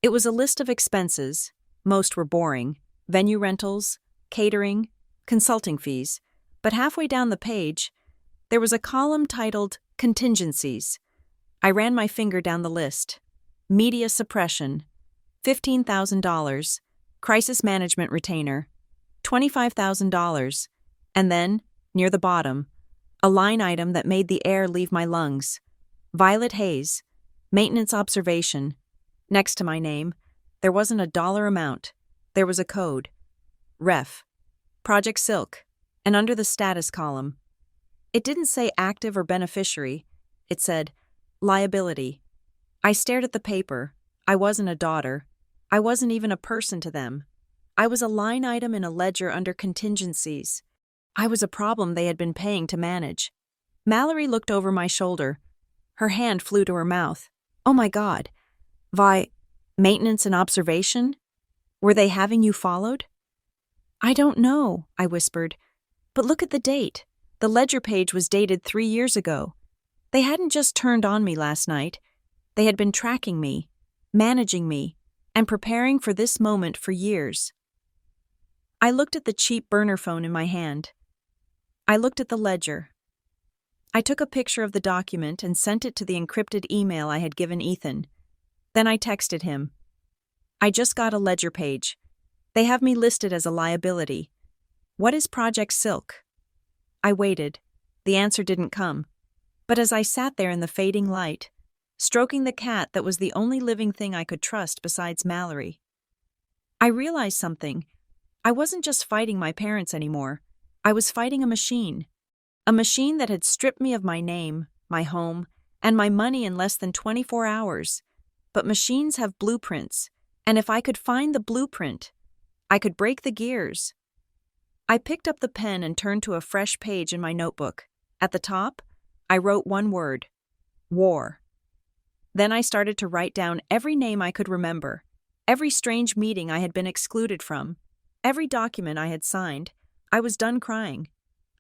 A: It was a list of expenses. Most were boring: venue rentals, catering, consulting fees. But halfway down the page, there was a column titled Contingencies. I ran my finger down the list. Media suppression, $15,000, crisis management retainer, $25,000, and then, near the bottom, a line item that made the air leave my lungs. Violet Hayes, maintenance observation. Next to my name, there wasn't a dollar amount. There was a code. Ref. Project Silk, and under the status column. It didn't say active or beneficiary. It said, liability. I stared at the paper. I wasn't a daughter. I wasn't even a person to them. I was a line item in a ledger under contingencies. I was a problem they had been paying to manage. Mallory looked over my shoulder. Her hand flew to her mouth. "Oh my God. Maintenance and observation? Were they having you followed?" "I don't know," I whispered. "But look at the date. The ledger page was dated 3 years ago. They hadn't just turned on me last night. They had been tracking me, managing me, and preparing for this moment for years." I looked at the cheap burner phone in my hand. I looked at the ledger. I took a picture of the document and sent it to the encrypted email I had given Ethan. Then I texted him. "I just got a ledger page. They have me listed as a liability. What is Project Silk?" I waited. The answer didn't come. But as I sat there in the fading light, stroking the cat that was the only living thing I could trust besides Mallory, I realized something. I wasn't just fighting my parents anymore. I was fighting a machine. A machine that had stripped me of my name, my home, and my money in less than 24 hours. But machines have blueprints, and if I could find the blueprint, I could break the gears. I picked up the pen and turned to a fresh page in my notebook. At the top, I wrote one word: war. Then I started to write down every name I could remember, every strange meeting I had been excluded from, every document I had signed. I was done crying.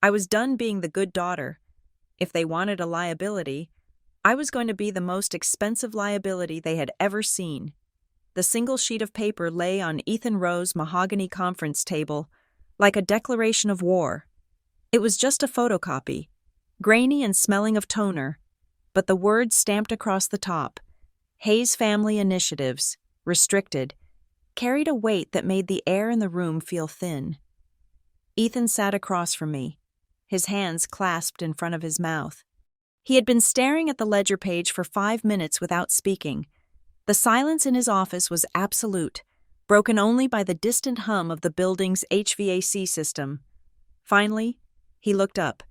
A: I was done being the good daughter. If they wanted a liability, I was going to be the most expensive liability they had ever seen. The single sheet of paper lay on Ethan Rowe's mahogany conference table, like a declaration of war. It was just a photocopy, grainy and smelling of toner, but the words stamped across the top: Hayes Family Initiatives, Restricted. carried a weight that made the air in the room feel thin. Ethan sat across from me, his hands clasped in front of his mouth. He had been staring at the ledger page for 5 minutes without speaking. The silence in his office was absolute, broken only by the distant hum of the building's HVAC system. Finally, he looked up.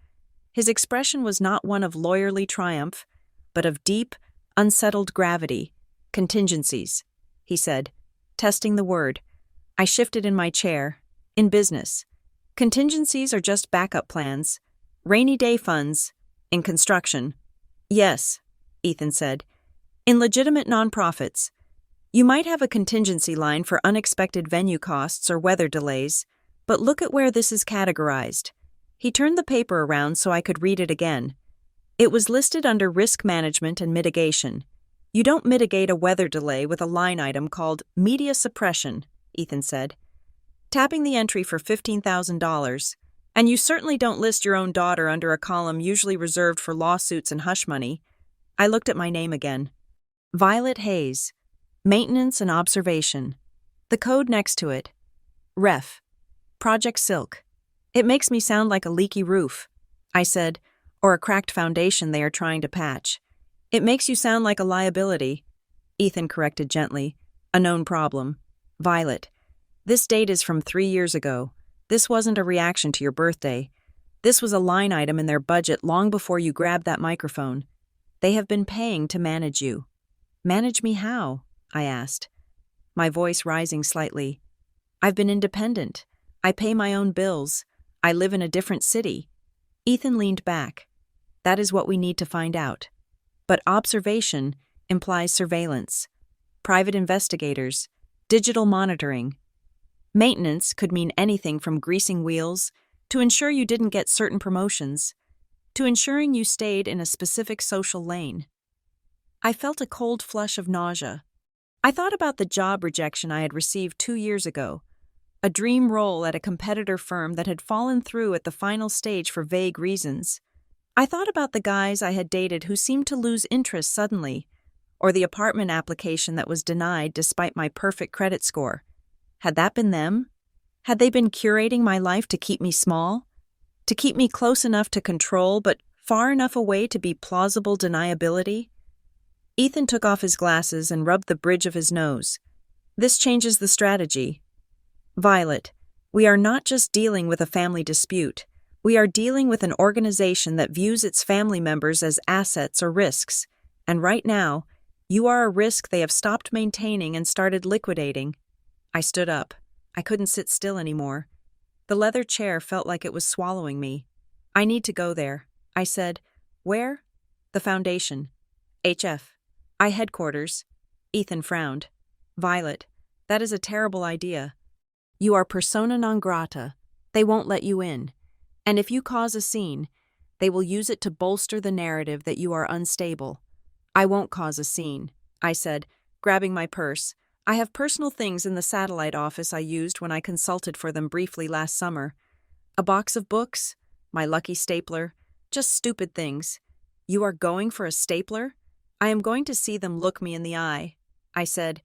A: His expression was not one of lawyerly triumph, but of deep, unsettled gravity. Contingencies, he said, testing the word. I shifted in my chair. In business, contingencies are just backup plans. Rainy day funds. In construction. Yes, Ethan said. In legitimate nonprofits. You might have a contingency line for unexpected venue costs or weather delays, but look at where this is categorized. He turned the paper around so I could read it again. It was listed under risk management and mitigation. You don't mitigate a weather delay with a line item called media suppression, Ethan said, tapping the entry for $15,000. And you certainly don't list your own daughter under a column usually reserved for lawsuits and hush money. I looked at my name again. Violet Hayes. Maintenance and observation. The code next to it. Ref. Project Silk. It makes me sound like a leaky roof, I said, or a cracked foundation they are trying to patch. It makes you sound like a liability. Ethan corrected gently. A known problem. Violet. This date is from 3 years ago. This wasn't a reaction to your birthday. This was a line item in their budget long before you grabbed that microphone. They have been paying to manage you. Manage me how? I asked, my voice rising slightly. I've been independent. I pay my own bills. I live in a different city. Ethan leaned back. That is what we need to find out. But observation implies surveillance, private investigators, digital monitoring. Maintenance could mean anything from greasing wheels to ensure you didn't get certain promotions, to ensuring you stayed in a specific social lane. I felt a cold flush of nausea. I thought about the job rejection I had received 2 years ago, a dream role at a competitor firm that had fallen through at the final stage for vague reasons. I thought about the guys I had dated who seemed to lose interest suddenly, or the apartment application that was denied despite my perfect credit score. Had that been them? Had they been curating my life to keep me small? To keep me close enough to control, but far enough away to be plausible deniability? Ethan took off his glasses and rubbed the bridge of his nose. This changes the strategy. Violet, we are not just dealing with a family dispute. We are dealing with an organization that views its family members as assets or risks. And right now, you are a risk they have stopped maintaining and started liquidating. I stood up. I couldn't sit still anymore. The leather chair felt like it was swallowing me. I need to go there, I said. Where? The foundation. HF. I headquarters. Ethan frowned. Violet, that is a terrible idea. You are persona non grata. They won't let you in. And if you cause a scene, they will use it to bolster the narrative that you are unstable. I won't cause a scene, I said, grabbing my purse. I have personal things in the satellite office I used when I consulted for them briefly last summer. A box of books, my lucky stapler, just stupid things. You are going for a stapler? I am going to see them look me in the eye, I said.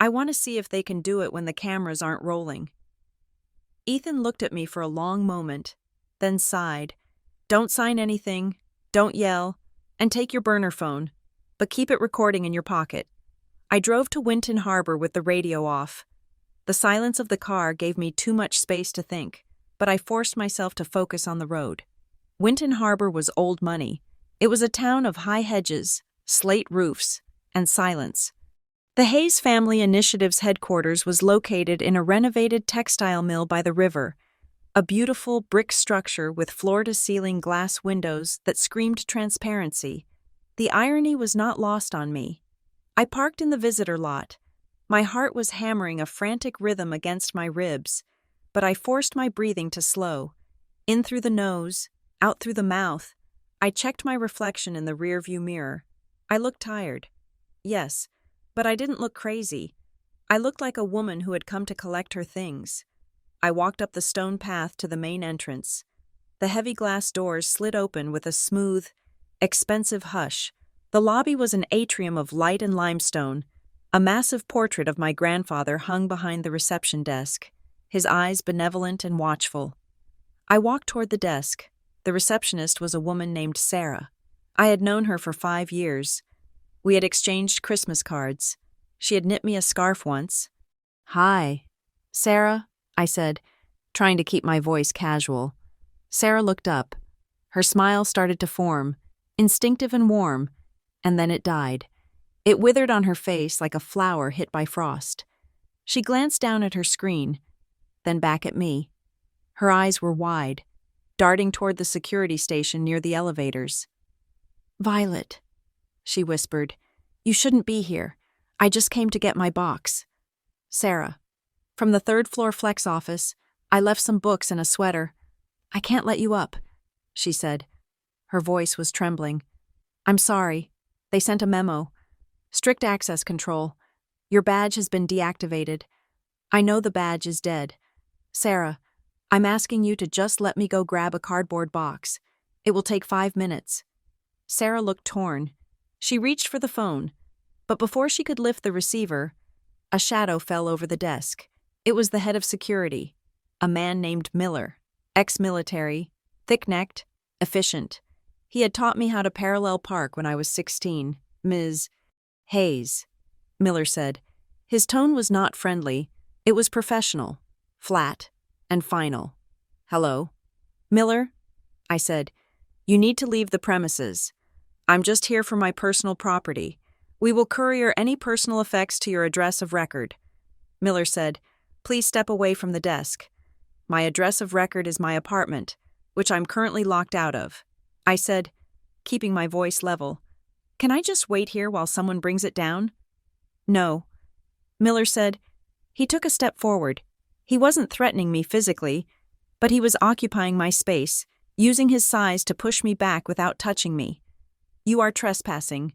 A: I want to see if they can do it when the cameras aren't rolling. Ethan looked at me for a long moment, then sighed. Don't sign anything, don't yell, and take your burner phone, but keep it recording in your pocket. I drove to Winton Harbor with the radio off. The silence of the car gave me too much space to think, but I forced myself to focus on the road. Winton Harbor was old money. It was a town of high hedges, slate roofs, and silence. The Hayes Family Initiative's headquarters was located in a renovated textile mill by the river, a beautiful brick structure with floor-to-ceiling glass windows that screamed transparency. The irony was not lost on me. I parked in the visitor lot. My heart was hammering a frantic rhythm against my ribs, but I forced my breathing to slow. In through the nose, out through the mouth. I checked my reflection in the rearview mirror. I looked tired. Yes, but I didn't look crazy. I looked like a woman who had come to collect her things. I walked up the stone path to the main entrance. The heavy glass doors slid open with a smooth, expensive hush. The lobby was an atrium of light and limestone, A massive portrait of my grandfather hung behind the reception desk, his eyes benevolent and watchful. I walked toward the desk. The receptionist was a woman named Sarah. I had known her for 5 years. We had exchanged Christmas cards. She had knit me a scarf once. "Hi, Sarah," I said, trying to keep my voice casual. Sarah looked up. Her smile started to form, instinctive and warm, and then it died. It withered on her face like a flower hit by frost. She glanced down at her screen, then back at me. Her eyes were wide, darting toward the security station near the elevators. "Violet," she whispered, "you shouldn't be here. I just came to get my box." "Sarah, from the 3rd-floor flex office, I left some books and a sweater. I can't let you up," she said. Her voice was trembling. "I'm sorry. They sent a memo. Strict access control. Your badge has been deactivated. I know the badge is dead. Sarah, I'm asking you to just let me go grab a cardboard box. It will take 5 minutes." Sarah looked torn. She reached for the phone, but before she could lift the receiver, a shadow fell over the desk. It was the head of security, a man named Miller, ex-military, thick-necked, efficient. He had taught me how to parallel park when I was 16. "Ms. Hayes," Miller said. His tone was not friendly. It was professional, flat, and final. "Hello?" "Miller," I said, "you need to leave the premises. I'm just here for my personal property. We will courier any personal effects to your address of record." Miller said, "Please step away from the desk. My address of record is my apartment, which I'm currently locked out of." I said, keeping my voice level, "Can I just wait here while someone brings it down?" "No." Miller said. He took a step forward. He wasn't threatening me physically, but he was occupying my space, using his size to push me back without touching me. "You are trespassing.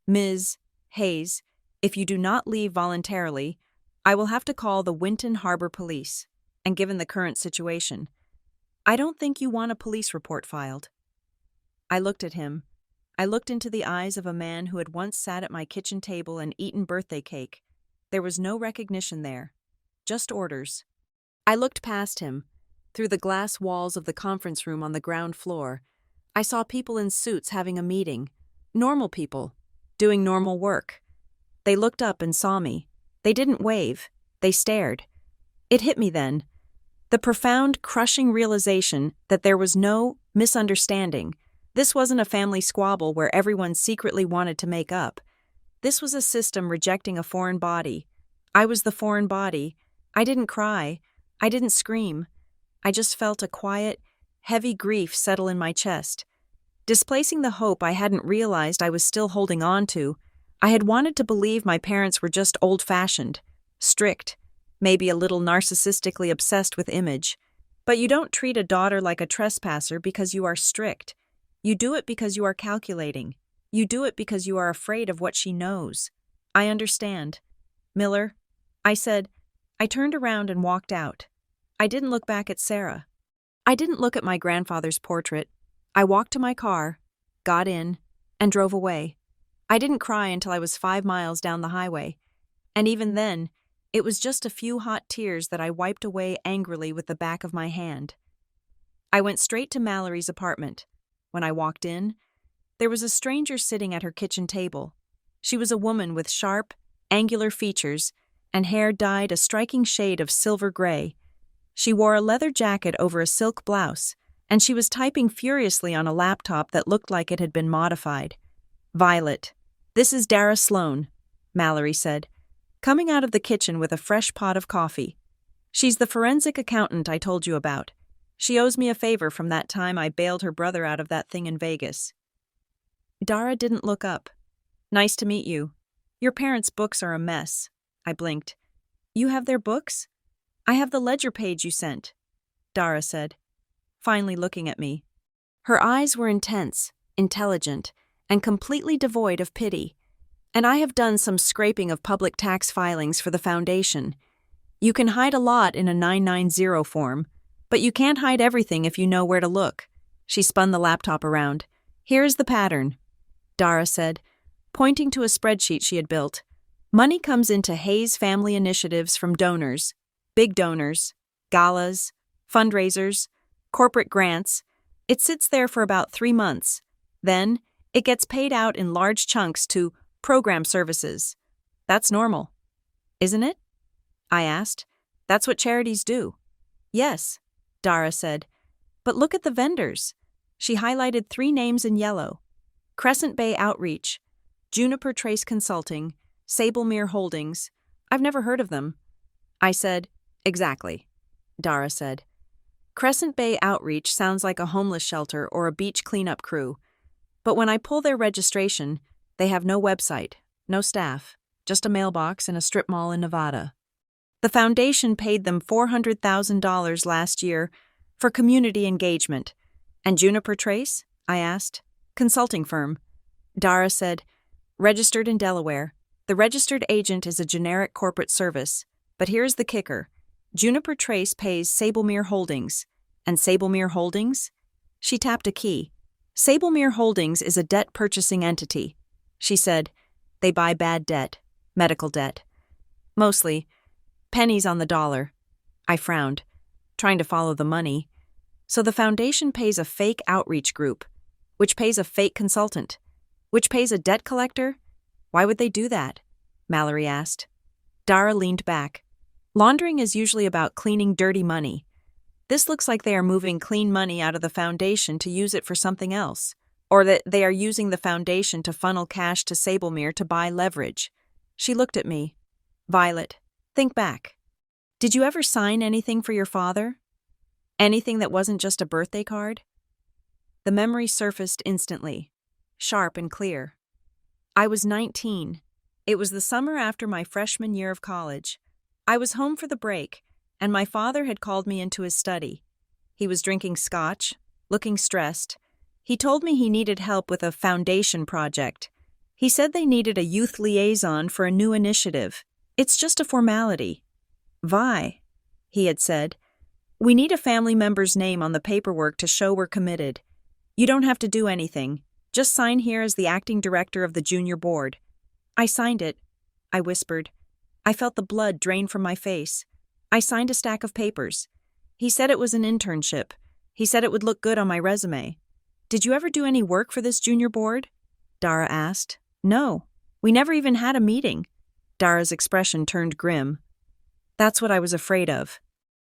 A: Ms. Hayes, if you do not leave voluntarily, I will have to call the Winton Harbor Police, and given the current situation, I don't think you want a police report filed." I looked at him. I looked into the eyes of a man who had once sat at my kitchen table and eaten birthday cake. There was no recognition there, just orders. I looked past him. Through the glass walls of the conference room on the ground floor, I saw people in suits having a meeting. Normal people, doing normal work. They looked up and saw me. They didn't wave. They stared. It hit me then. The profound, crushing realization that there was no misunderstanding. This wasn't a family squabble where everyone secretly wanted to make up. This was a system rejecting a foreign body. I was the foreign body. I didn't cry. I didn't scream. I just felt a quiet, heavy grief settle in my chest. Displacing the hope I hadn't realized I was still holding on to, I had wanted to believe my parents were just old-fashioned, strict, maybe a little narcissistically obsessed with image. But you don't treat a daughter like a trespasser because you are strict. You do it because you are calculating. You do it because you are afraid of what she knows. I understand. "Miller," I said. I turned around and walked out. I didn't look back at Sarah. I didn't look at my grandfather's portrait. I walked to my car, got in, and drove away. I didn't cry until I was 5 miles down the highway. And even then, it was just a few hot tears that I wiped away angrily with the back of my hand. I went straight to Mallory's apartment. When I walked in, there was a stranger sitting at her kitchen table. She was a woman with sharp, angular features and hair dyed a striking shade of silver gray. She wore a leather jacket over a silk blouse, and she was typing furiously on a laptop that looked like it had been modified. "Violet, this is Dara Sloan," Mallory said, coming out of the kitchen with a fresh pot of coffee. "She's the forensic accountant I told you about. She owes me a favor from that time I bailed her brother out of that thing in Vegas." Dara didn't look up. "Nice to meet you. Your parents' books are a mess." I blinked. "You have their books?" "I have the ledger page you sent," Dara said, finally looking at me. Her eyes were intense, intelligent, and completely devoid of pity. "And I have done some scraping of public tax filings for the foundation. You can hide a lot in a 990 form, but you can't hide everything if you know where to look." She spun the laptop around. "Here's the pattern," Dara said, pointing to a spreadsheet she had built. Money comes into Hayes family initiatives from donors, big donors, galas, fundraisers, corporate grants. It sits there for about 3 months. Then, it gets paid out in large chunks to program services. That's normal, isn't it? I asked. That's what charities do. Yes, Dara said. But look at the vendors. She highlighted 3 names in yellow. Crescent Bay Outreach, Juniper Trace Consulting, Sablemere Holdings. I've never heard of them. I said, exactly, Dara said. Crescent Bay Outreach sounds like a homeless shelter or a beach cleanup crew. But when I pull their registration, they have no website, no staff, just a mailbox and a strip mall in Nevada. The foundation paid them $400,000 last year for community engagement. And Juniper Trace? I asked. Consulting firm. Dara said, registered in Delaware. The registered agent is a generic corporate service. But here's the kicker. Juniper Trace pays Sablemere Holdings. And Sablemere Holdings? She tapped a key. Sablemere Holdings is a debt purchasing entity. She said, they buy bad debt, medical debt. Mostly, pennies on the dollar. I frowned, trying to follow the money. So the foundation pays a fake outreach group, which pays a fake consultant, which pays a debt collector? Why would they do that? Mallory asked. Dara leaned back. Laundering is usually about cleaning dirty money. This looks like they are moving clean money out of the foundation to use it for something else, or that they are using the foundation to funnel cash to Sablemere to buy leverage. She looked at me. Violet, think back. Did you ever sign anything for your father? Anything that wasn't just a birthday card? The memory surfaced instantly, sharp and clear. I was 19. It was the summer after my freshman year of college. I was home for the break, and my father had called me into his study. He was drinking scotch, looking stressed. He told me he needed help with a foundation project. He said they needed a youth liaison for a new initiative. It's just a formality. Vi, he had said, we need a family member's name on the paperwork to show we're committed. You don't have to do anything. Just sign here as the acting director of the junior board. I signed it, I whispered. I felt the blood drain from my face. I signed a stack of papers. He said it was an internship. He said it would look good on my resume. Did you ever do any work for this junior board? Dara asked. No, we never even had a meeting. Dara's expression turned grim. That's what I was afraid of.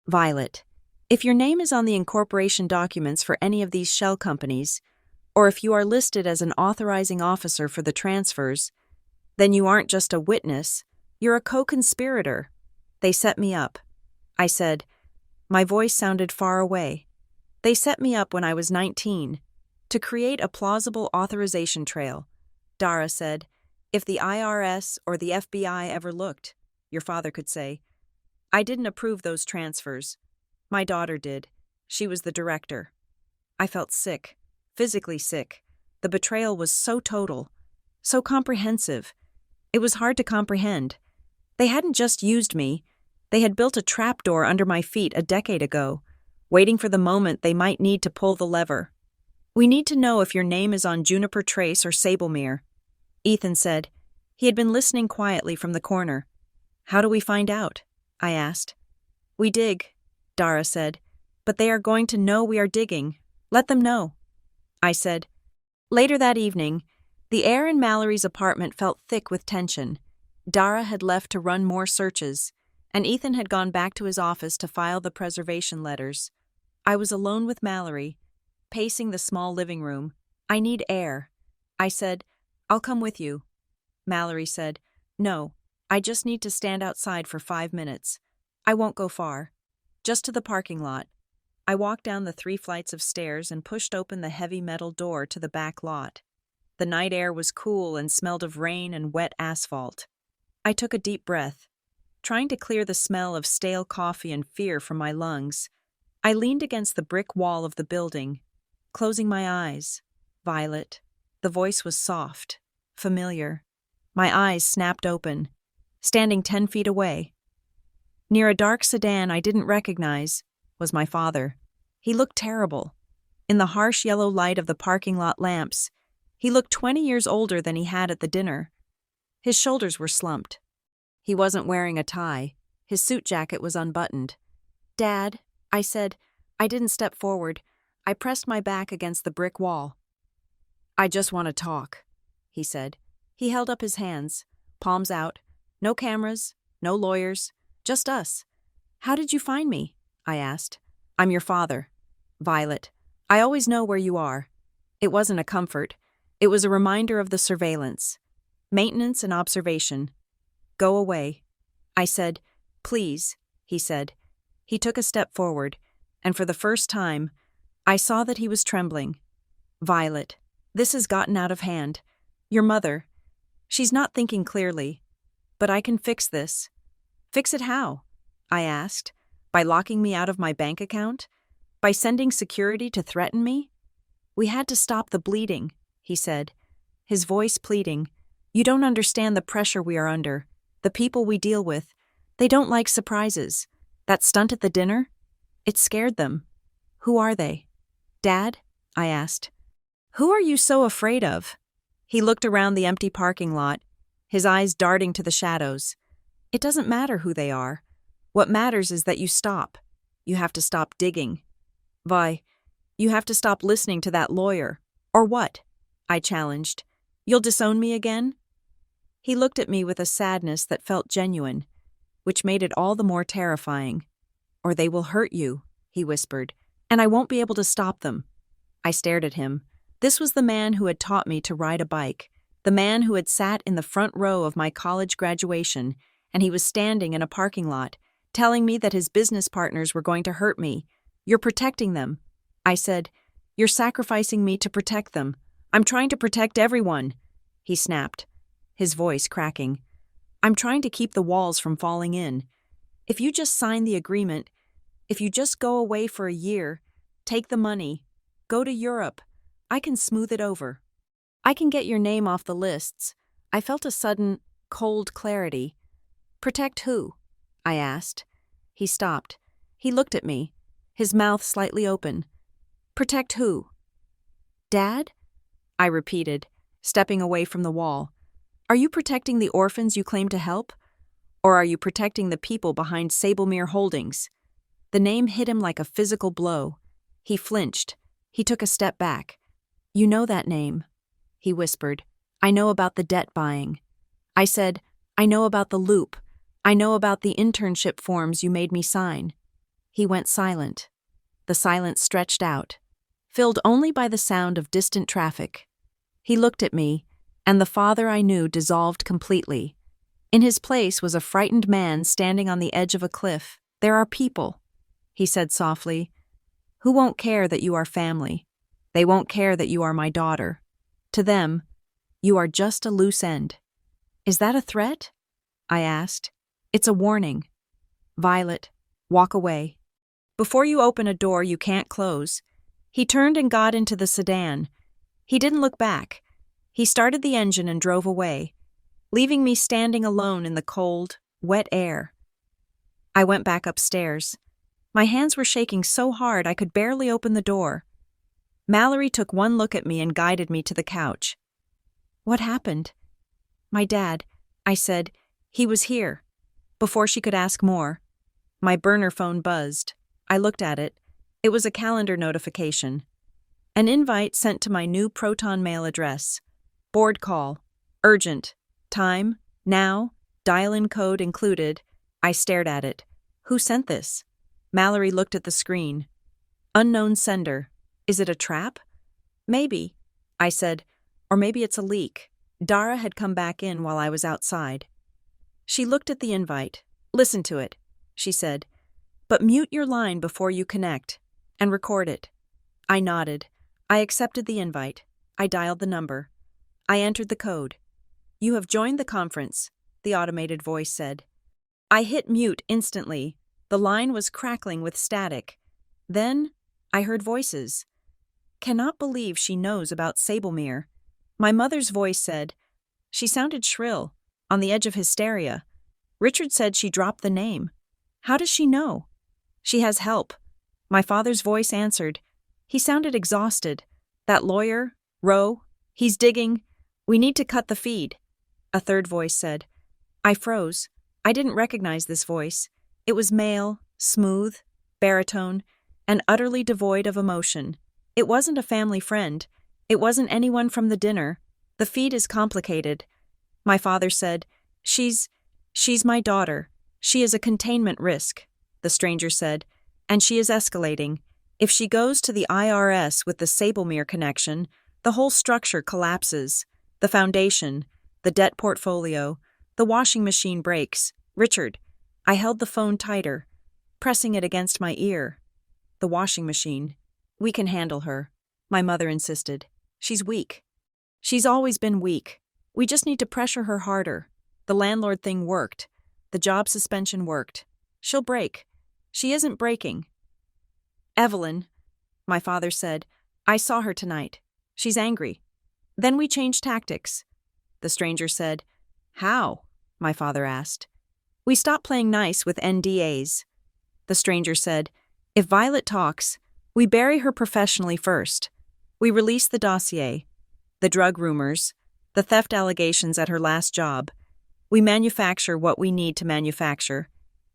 A: Violet, if your name is on the incorporation documents for any of these shell companies, or if you are listed as an authorizing officer for the transfers, then you aren't just a witness, you're a co-conspirator. They set me up. I said. My voice sounded far away. They set me up when I was 19, to create a plausible authorization trail. Dara said, if the IRS or the FBI ever looked, your father could say. I didn't approve those transfers. My daughter did. She was the director. I felt sick, physically sick. The betrayal was so total, so comprehensive. It was hard to comprehend. They hadn't just used me. They had built a trapdoor under my feet a decade ago, waiting for the moment they might need to pull the lever. We need to know if your name is on Juniper Trace or Sablemere, Ethan said. He had been listening quietly from the corner. How do we find out? I asked. We dig, Dara said, but they are going to know we are digging. Let them know. I said. Later that evening, the air in Mallory's apartment felt thick with tension. Dara had left to run more searches, and Ethan had gone back to his office to file the preservation letters. I was alone with Mallory, pacing the small living room. I need air. I said, I'll come with you. Mallory said, no, I just need to stand outside for 5 minutes. I won't go far. Just to the parking lot. I walked down the 3 flights of stairs and pushed open the heavy metal door to the back lot. The night air was cool and smelled of rain and wet asphalt. I took a deep breath, trying to clear the smell of stale coffee and fear from my lungs. I leaned against the brick wall of the building, closing my eyes. Violet. The voice was soft, familiar. My eyes snapped open, standing 10 feet away. Near a dark sedan I didn't recognize was my father. He looked terrible. In the harsh yellow light of the parking lot lamps, he looked 20 years older than he had at the dinner. His shoulders were slumped, He wasn't wearing a tie. His suit jacket was unbuttoned. "Dad," I said. I didn't step forward. I pressed my back against the brick wall. "I just want to talk," he said. He held up his hands, palms out. No cameras, no lawyers, just us. "How did you find me?" I asked. "I'm your father, Violet. I always know where you are." It wasn't a comfort. It was a reminder of the surveillance, maintenance and observation. "Go away." I said. "Please," he said. He took a step forward, and for the first time, I saw that he was trembling. "Violet, this has gotten out of hand. Your mother, she's not thinking clearly. But I can fix this." "Fix it how?" I asked. "By locking me out of my bank account? By sending security to threaten me?" "We had to stop the bleeding," he said, his voice pleading. "You don't understand the pressure we are under. The people we deal with, they don't like surprises. That stunt at the dinner? It scared them." "Who are they?" "Dad?" I asked. "Who are you so afraid of?" He looked around the empty parking lot, his eyes darting to the shadows. "It doesn't matter who they are. What matters is that you stop. You have to stop digging. Why, you have to stop listening to that lawyer. Or what?" I challenged. "You'll disown me again?" He looked at me with a sadness that felt genuine, which made it all the more terrifying. "Or they will hurt you," he whispered, "and I won't be able to stop them." I stared at him. This was the man who had taught me to ride a bike, the man who had sat in the front row of my college graduation, and he was standing in a parking lot, telling me that his business partners were going to hurt me. "You're protecting them." I said. "You're sacrificing me to protect them. I'm trying to protect everyone." He snapped, his voice cracking. "I'm trying to keep the walls from falling in. If you just sign the agreement, if you just go away for a year, take the money, go to Europe, I can smooth it over. I can get your name off the lists." I felt a sudden, cold clarity. "Protect who?" I asked. He stopped. He looked at me, his mouth slightly open. "Protect who?" "Dad?" I repeated, stepping away from the wall. "Are you protecting the orphans you claim to help? Or are you protecting the people behind Sablemere Holdings?" The name hit him like a physical blow. He flinched. He took a step back. "You know that name," he whispered. "I know about the debt buying." I said, "I know about the loop. I know about the internship forms you made me sign." He went silent. The silence stretched out, filled only by the sound of distant traffic. He looked at me, and the father I knew dissolved completely. In his place was a frightened man standing on the edge of a cliff. "There are people," he said softly, "who won't care that you are family. They won't care that you are my daughter. To them, you are just a loose end." "Is that a threat?" I asked. "It's a warning. Violet, walk away. Before you open a door you can't close." He turned and got into the sedan. He didn't look back. He started the engine and drove away, leaving me standing alone in the cold, wet air. I went back upstairs. My hands were shaking so hard I could barely open the door. Mallory took one look at me and guided me to the couch. "What happened?" "My dad," I said. "He was here." Before she could ask more, my burner phone buzzed. I looked at it. It was a calendar notification. An invite sent to my new Proton Mail address. Board call. Urgent. Time. Now. Dial-in code included. I stared at it. Who sent this? Mallory looked at the screen. Unknown sender. Is it a trap? Maybe, I said. Or maybe it's a leak. Dara had come back in while I was outside. She looked at the invite. "Listen to it," she said. "But mute your line before you connect. And record it." I nodded. I accepted the invite. I dialed the number. I entered the code. "You have joined the conference," the automated voice said. I hit mute instantly. The line was crackling with static. Then I heard voices. "Cannot believe she knows about Sablemere." My mother's voice said. She sounded shrill, on the edge of hysteria. Richard said she dropped the name. How does she know? "She has help." My father's voice answered. He sounded exhausted. "That lawyer, Rowe, he's digging. We need to cut the feed." A third voice said. I froze. I didn't recognize this voice. It was male, smooth, baritone, and utterly devoid of emotion. It wasn't a family friend. It wasn't anyone from the dinner. The feed is complicated. My father said, She's my daughter. She is a containment risk, the stranger said, and she is escalating. If she goes to the IRS with the Sablemere connection, the whole structure collapses. The foundation, the debt portfolio, the washing machine breaks. Richard, I held the phone tighter, pressing it against my ear. The washing machine. We can handle her, my mother insisted. She's weak. She's always been weak. We just need to pressure her harder. The landlord thing worked. The job suspension worked. She'll break. She isn't breaking. Evelyn, my father said, I saw her tonight. She's angry. Then we changed tactics. The stranger said, How? My father asked. We stopped playing nice with NDAs. The stranger said, If Violet talks, we bury her professionally first. We release the dossier, the drug rumors, the theft allegations at her last job. We manufacture what we need to manufacture.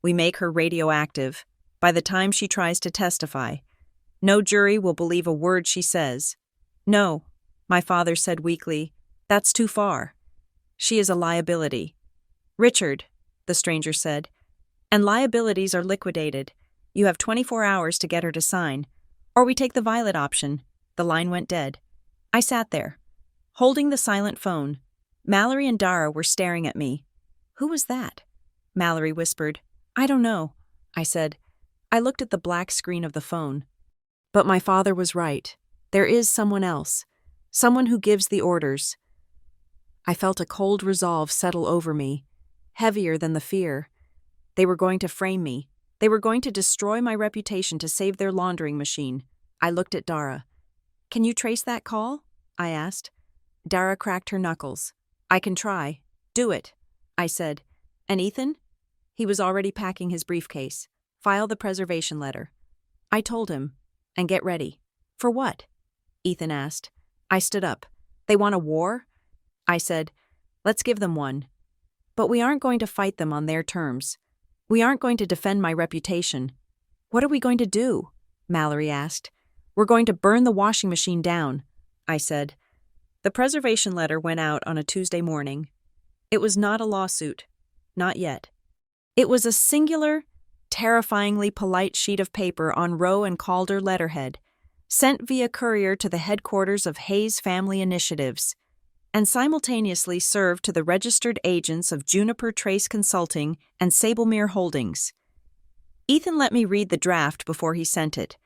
A: We make her radioactive. By the time she tries to testify, no jury will believe a word she says. No, my father said weakly, that's too far. She is a liability. Richard, the stranger said, and liabilities are liquidated. You have 24 hours to get her to sign. Or we take the Violet option. The line went dead. I sat there, holding the silent phone. Mallory and Dara were staring at me. Who was that? Mallory whispered. I don't know, I said. I looked at the black screen of the phone. But my father was right. There is someone else. Someone who gives the orders. I felt a cold resolve settle over me, heavier than the fear. They were going to frame me. They were going to destroy my reputation to save their laundering machine. I looked at Dara. Can you trace that call? I asked. Dara cracked her knuckles. I can try. Do it, I said. And Ethan? He was already packing his briefcase. File the preservation letter. I told him. And get ready. For what? Ethan asked. I stood up. They want a war? I said, let's give them one. But we aren't going to fight them on their terms. We aren't going to defend my reputation. What are we going to do? Mallory asked. We're going to burn the washing machine down, I said. The preservation letter went out on a Tuesday morning. It was not a lawsuit. Not yet. It was a singular, terrifyingly polite sheet of paper on Rowe and Calder letterhead, sent via courier to the headquarters of Hayes Family Initiatives, and simultaneously served to the registered agents of Juniper Trace Consulting and Sablemere Holdings. Ethan let me read the draft before he sent it.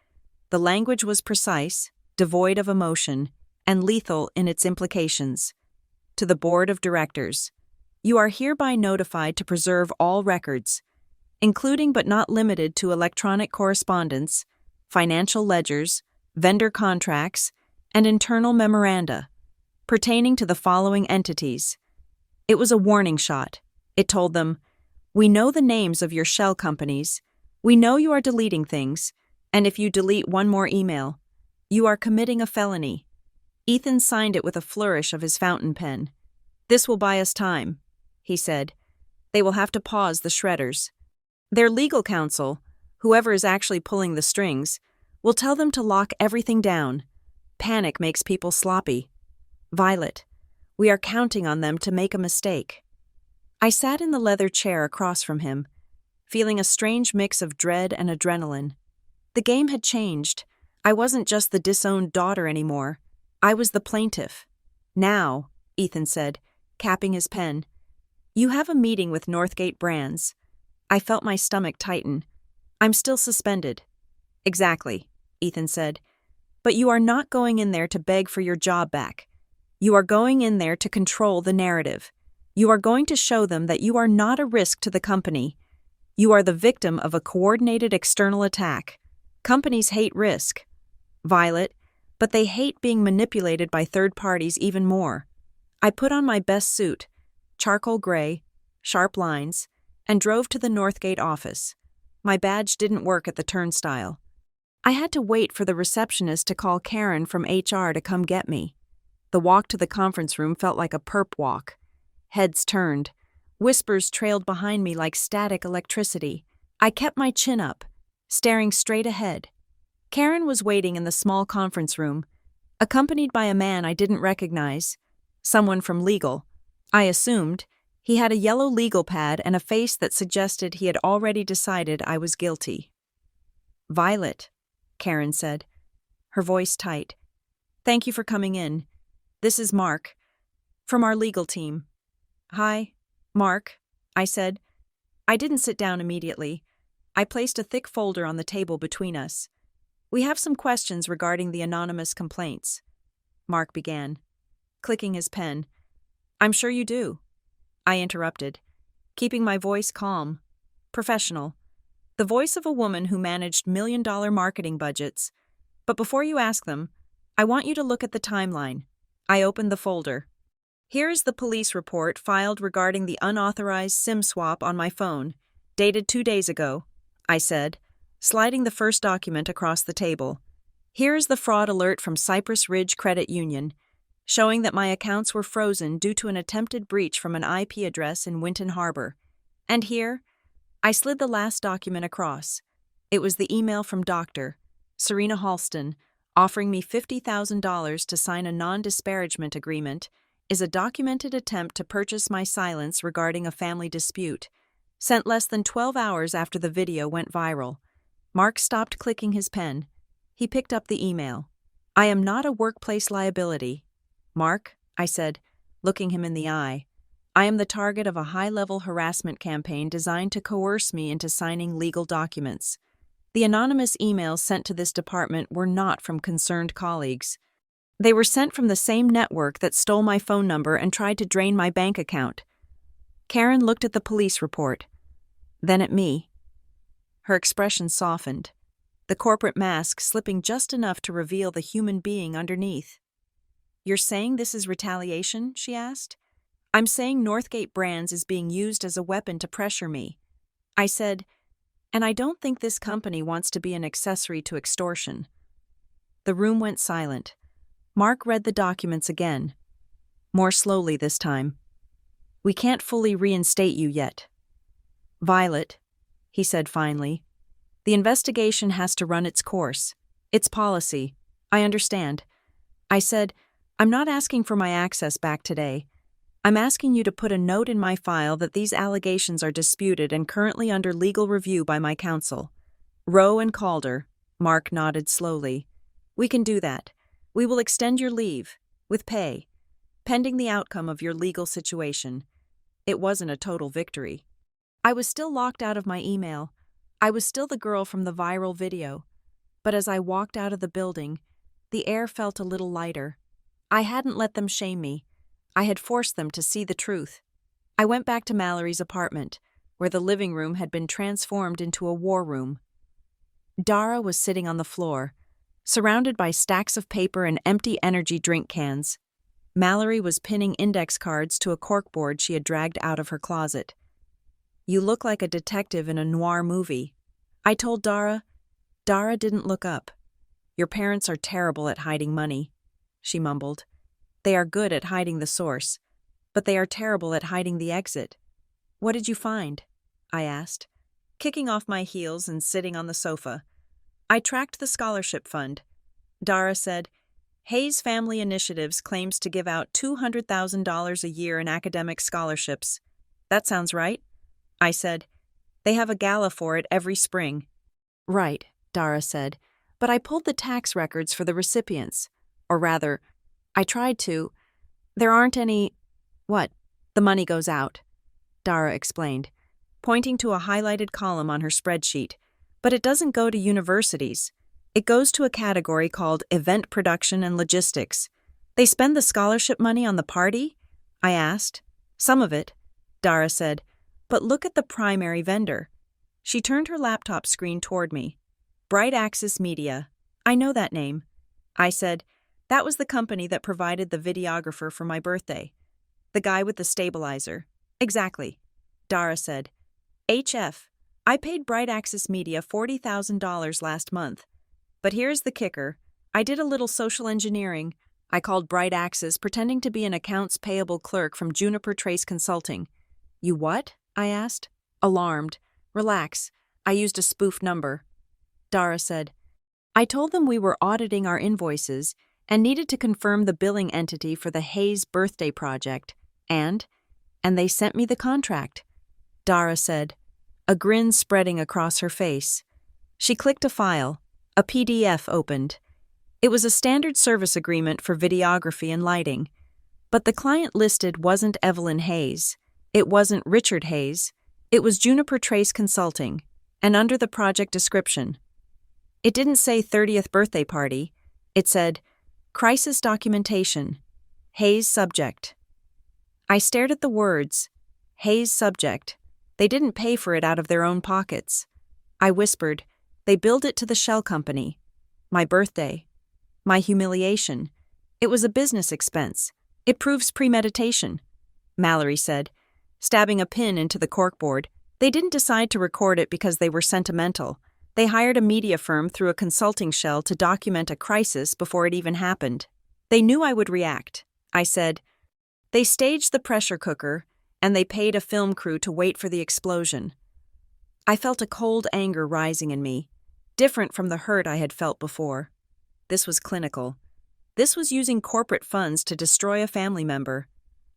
A: The language was precise, devoid of emotion, and lethal in its implications. To the Board of Directors, you are hereby notified to preserve all records, including but not limited to electronic correspondence, financial ledgers, vendor contracts, and internal memoranda, pertaining to the following entities. It was a warning shot. It told them, we know the names of your shell companies, we know you are deleting things, and if you delete one more email, you are committing a felony. Ethan signed it with a flourish of his fountain pen. This will buy us time, he said. They will have to pause the shredders. Their legal counsel, whoever is actually pulling the strings, will tell them to lock everything down. Panic makes people sloppy. Violet, we are counting on them to make a mistake. I sat in the leather chair across from him, feeling a strange mix of dread and adrenaline. The game had changed. I wasn't just the disowned daughter anymore. I was the plaintiff. Now, Ethan said, capping his pen, you have a meeting with Northgate Brands. I felt my stomach tighten. I'm still suspended. Exactly, Ethan said. But you are not going in there to beg for your job back. You are going in there to control the narrative. You are going to show them that you are not a risk to the company. You are the victim of a coordinated external attack. Companies hate risk, Violet, but they hate being manipulated by third parties even more. I put on my best suit, charcoal gray, sharp lines, and drove to the Northgate office. My badge didn't work at the turnstile. I had to wait for the receptionist to call Karen from HR to come get me. The walk to the conference room felt like a perp walk. Heads turned. Whispers trailed behind me like static electricity. I kept my chin up, staring straight ahead. Karen was waiting in the small conference room, accompanied by a man I didn't recognize, someone from legal. I assumed he had a yellow legal pad and a face that suggested he had already decided I was guilty. "Violet," Karen said, her voice tight. "Thank you for coming in. This is Mark, from our legal team." "Hi, Mark," I said. I didn't sit down immediately. I placed a thick folder on the table between us. "We have some questions regarding the anonymous complaints," Mark began, clicking his pen. "I'm sure you do," I interrupted, keeping my voice calm, professional, the voice of a woman who managed million-dollar marketing budgets. "But before you ask them, I want you to look at the timeline." I opened the folder. "Here is the police report filed regarding the unauthorized SIM swap on my phone, dated 2 days ago," I said, sliding the first document across the table. "Here is the fraud alert from Cypress Ridge Credit Union, showing that my accounts were frozen due to an attempted breach from an IP address in Winton Harbor. And here," I slid the last document across. It was the email from Dr. Serena Halston, offering me $50,000 to sign a non-disparagement agreement, is a documented attempt to purchase my silence regarding a family dispute, sent less than 12 hours after the video went viral. Mark stopped clicking his pen. He picked up the email. "I am not a workplace liability, Mark," I said, looking him in the eye. "I am the target of a high-level harassment campaign designed to coerce me into signing legal documents. The anonymous emails sent to this department were not from concerned colleagues. They were sent from the same network that stole my phone number and tried to drain my bank account." Karen looked at the police report, then at me. Her expression softened, the corporate mask slipping just enough to reveal the human being underneath. "You're saying this is retaliation?" she asked. "I'm saying Northgate Brands is being used as a weapon to pressure me," I said, "and I don't think this company wants to be an accessory to extortion." The room went silent. Mark read the documents again, more slowly this time. "We can't fully reinstate you yet, Violet," he said finally. "The investigation has to run its course. It's policy. I understand." I said, "I'm not asking for my access back today. I'm asking you to put a note in my file that these allegations are disputed and currently under legal review by my counsel. Rowe and Calder." Mark nodded slowly. "We can do that. We will extend your leave, with pay, pending the outcome of your legal situation." It wasn't a total victory. I was still locked out of my email. I was still the girl from the viral video. But as I walked out of the building, the air felt a little lighter. I hadn't let them shame me. I had forced them to see the truth. I went back to Mallory's apartment, where the living room had been transformed into a war room. Dara was sitting on the floor, surrounded by stacks of paper and empty energy drink cans. Mallory was pinning index cards to a corkboard she had dragged out of her closet. "You look like a detective in a noir movie," I told Dara. Dara didn't look up. "Your parents are terrible at hiding money," she mumbled. "They are good at hiding the source, but they are terrible at hiding the exit." "What did you find?" I asked, kicking off my heels and sitting on the sofa. "I tracked the scholarship fund." Dara said, "Hayes Family Initiatives claims to give out $200,000 a year in academic scholarships. That sounds right?" I said, "They have a gala for it every spring." "Right," Dara said, "but I pulled the tax records for the recipients. Or rather, I tried to. There aren't any—" "What? The money goes out," Dara explained, pointing to a highlighted column on her spreadsheet. "But it doesn't go to universities. It goes to a category called Event Production and Logistics. They spend the scholarship money on the party?" I asked. "Some of it," Dara said, "but look at the primary vendor." She turned her laptop screen toward me. "Bright Axis Media. I know that name." I said, "That was the company that provided the videographer for my birthday. The guy with the stabilizer." "Exactly," Dara said. "HF, I paid Bright Axis Media $40,000 last month. But here's the kicker. I did a little social engineering. I called Bright Axis pretending to be an accounts payable clerk from Juniper Trace Consulting. You what? I asked, alarmed. Relax. I used a spoof number. Dara said, I told them we were auditing our invoices and needed to confirm the billing entity for the Hayes birthday project, and they sent me the contract. Dara said, a grin spreading across her face. She clicked a file. A PDF opened. It was a standard service agreement for videography and lighting. But the client listed wasn't Evelyn Hayes. It wasn't Richard Hayes. It was Juniper Trace Consulting, and under the project description. It didn't say 30th birthday party. It said, crisis documentation, Hayes subject. I stared at the words, Hayes subject. They didn't pay for it out of their own pockets. I whispered, they billed it to the shell company. My birthday. My humiliation. It was a business expense. It proves premeditation. Mallory said, stabbing a pin into the corkboard. They didn't decide to record it because they were sentimental. They hired a media firm through a consulting shell to document a crisis before it even happened. They knew I would react. I said, they staged the pressure cooker, and they paid a film crew to wait for the explosion. I felt a cold anger rising in me, different from the hurt I had felt before. This was clinical. This was using corporate funds to destroy a family member.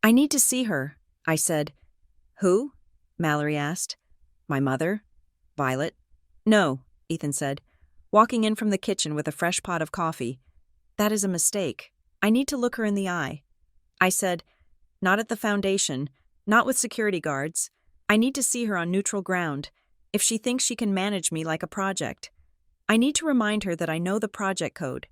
A: I need to see her, I said. Who? Mallory asked. My mother? Violet? No, Ethan said, walking in from the kitchen with a fresh pot of coffee. That is a mistake. I need to look her in the eye. I said, not at the foundation, not with security guards. I need to see her on neutral ground, if she thinks she can manage me like a project. I need to remind her that I know the project code.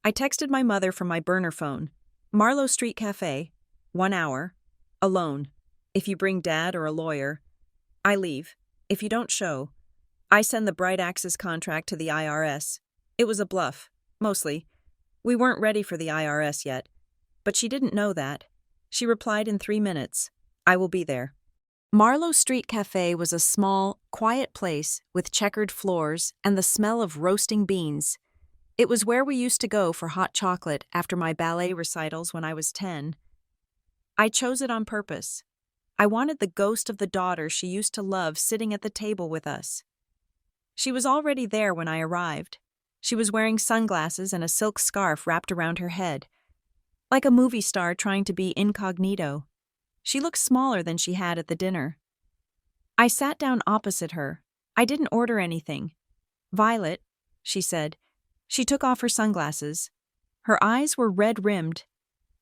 A: I texted my mother from my burner phone. Marlowe Street Cafe, 1 hour, alone. If you bring Dad or a lawyer, I leave. If you don't show, I send the Bright Axis contract to the IRS. It was a bluff, mostly. We weren't ready for the IRS yet. But she didn't know that. She replied in 3 minutes. I will be there. Marlowe Street Cafe was a small, quiet place with checkered floors and the smell of roasting beans. It was where we used to go for hot chocolate after my ballet recitals when I was 10. I chose it on purpose. I wanted the ghost of the daughter she used to love sitting at the table with us. She was already there when I arrived. She was wearing sunglasses and a silk scarf wrapped around her head, like a movie star trying to be incognito. She looked smaller than she had at the dinner. I sat down opposite her. I didn't order anything. Violet, she said. She took off her sunglasses. Her eyes were red-rimmed.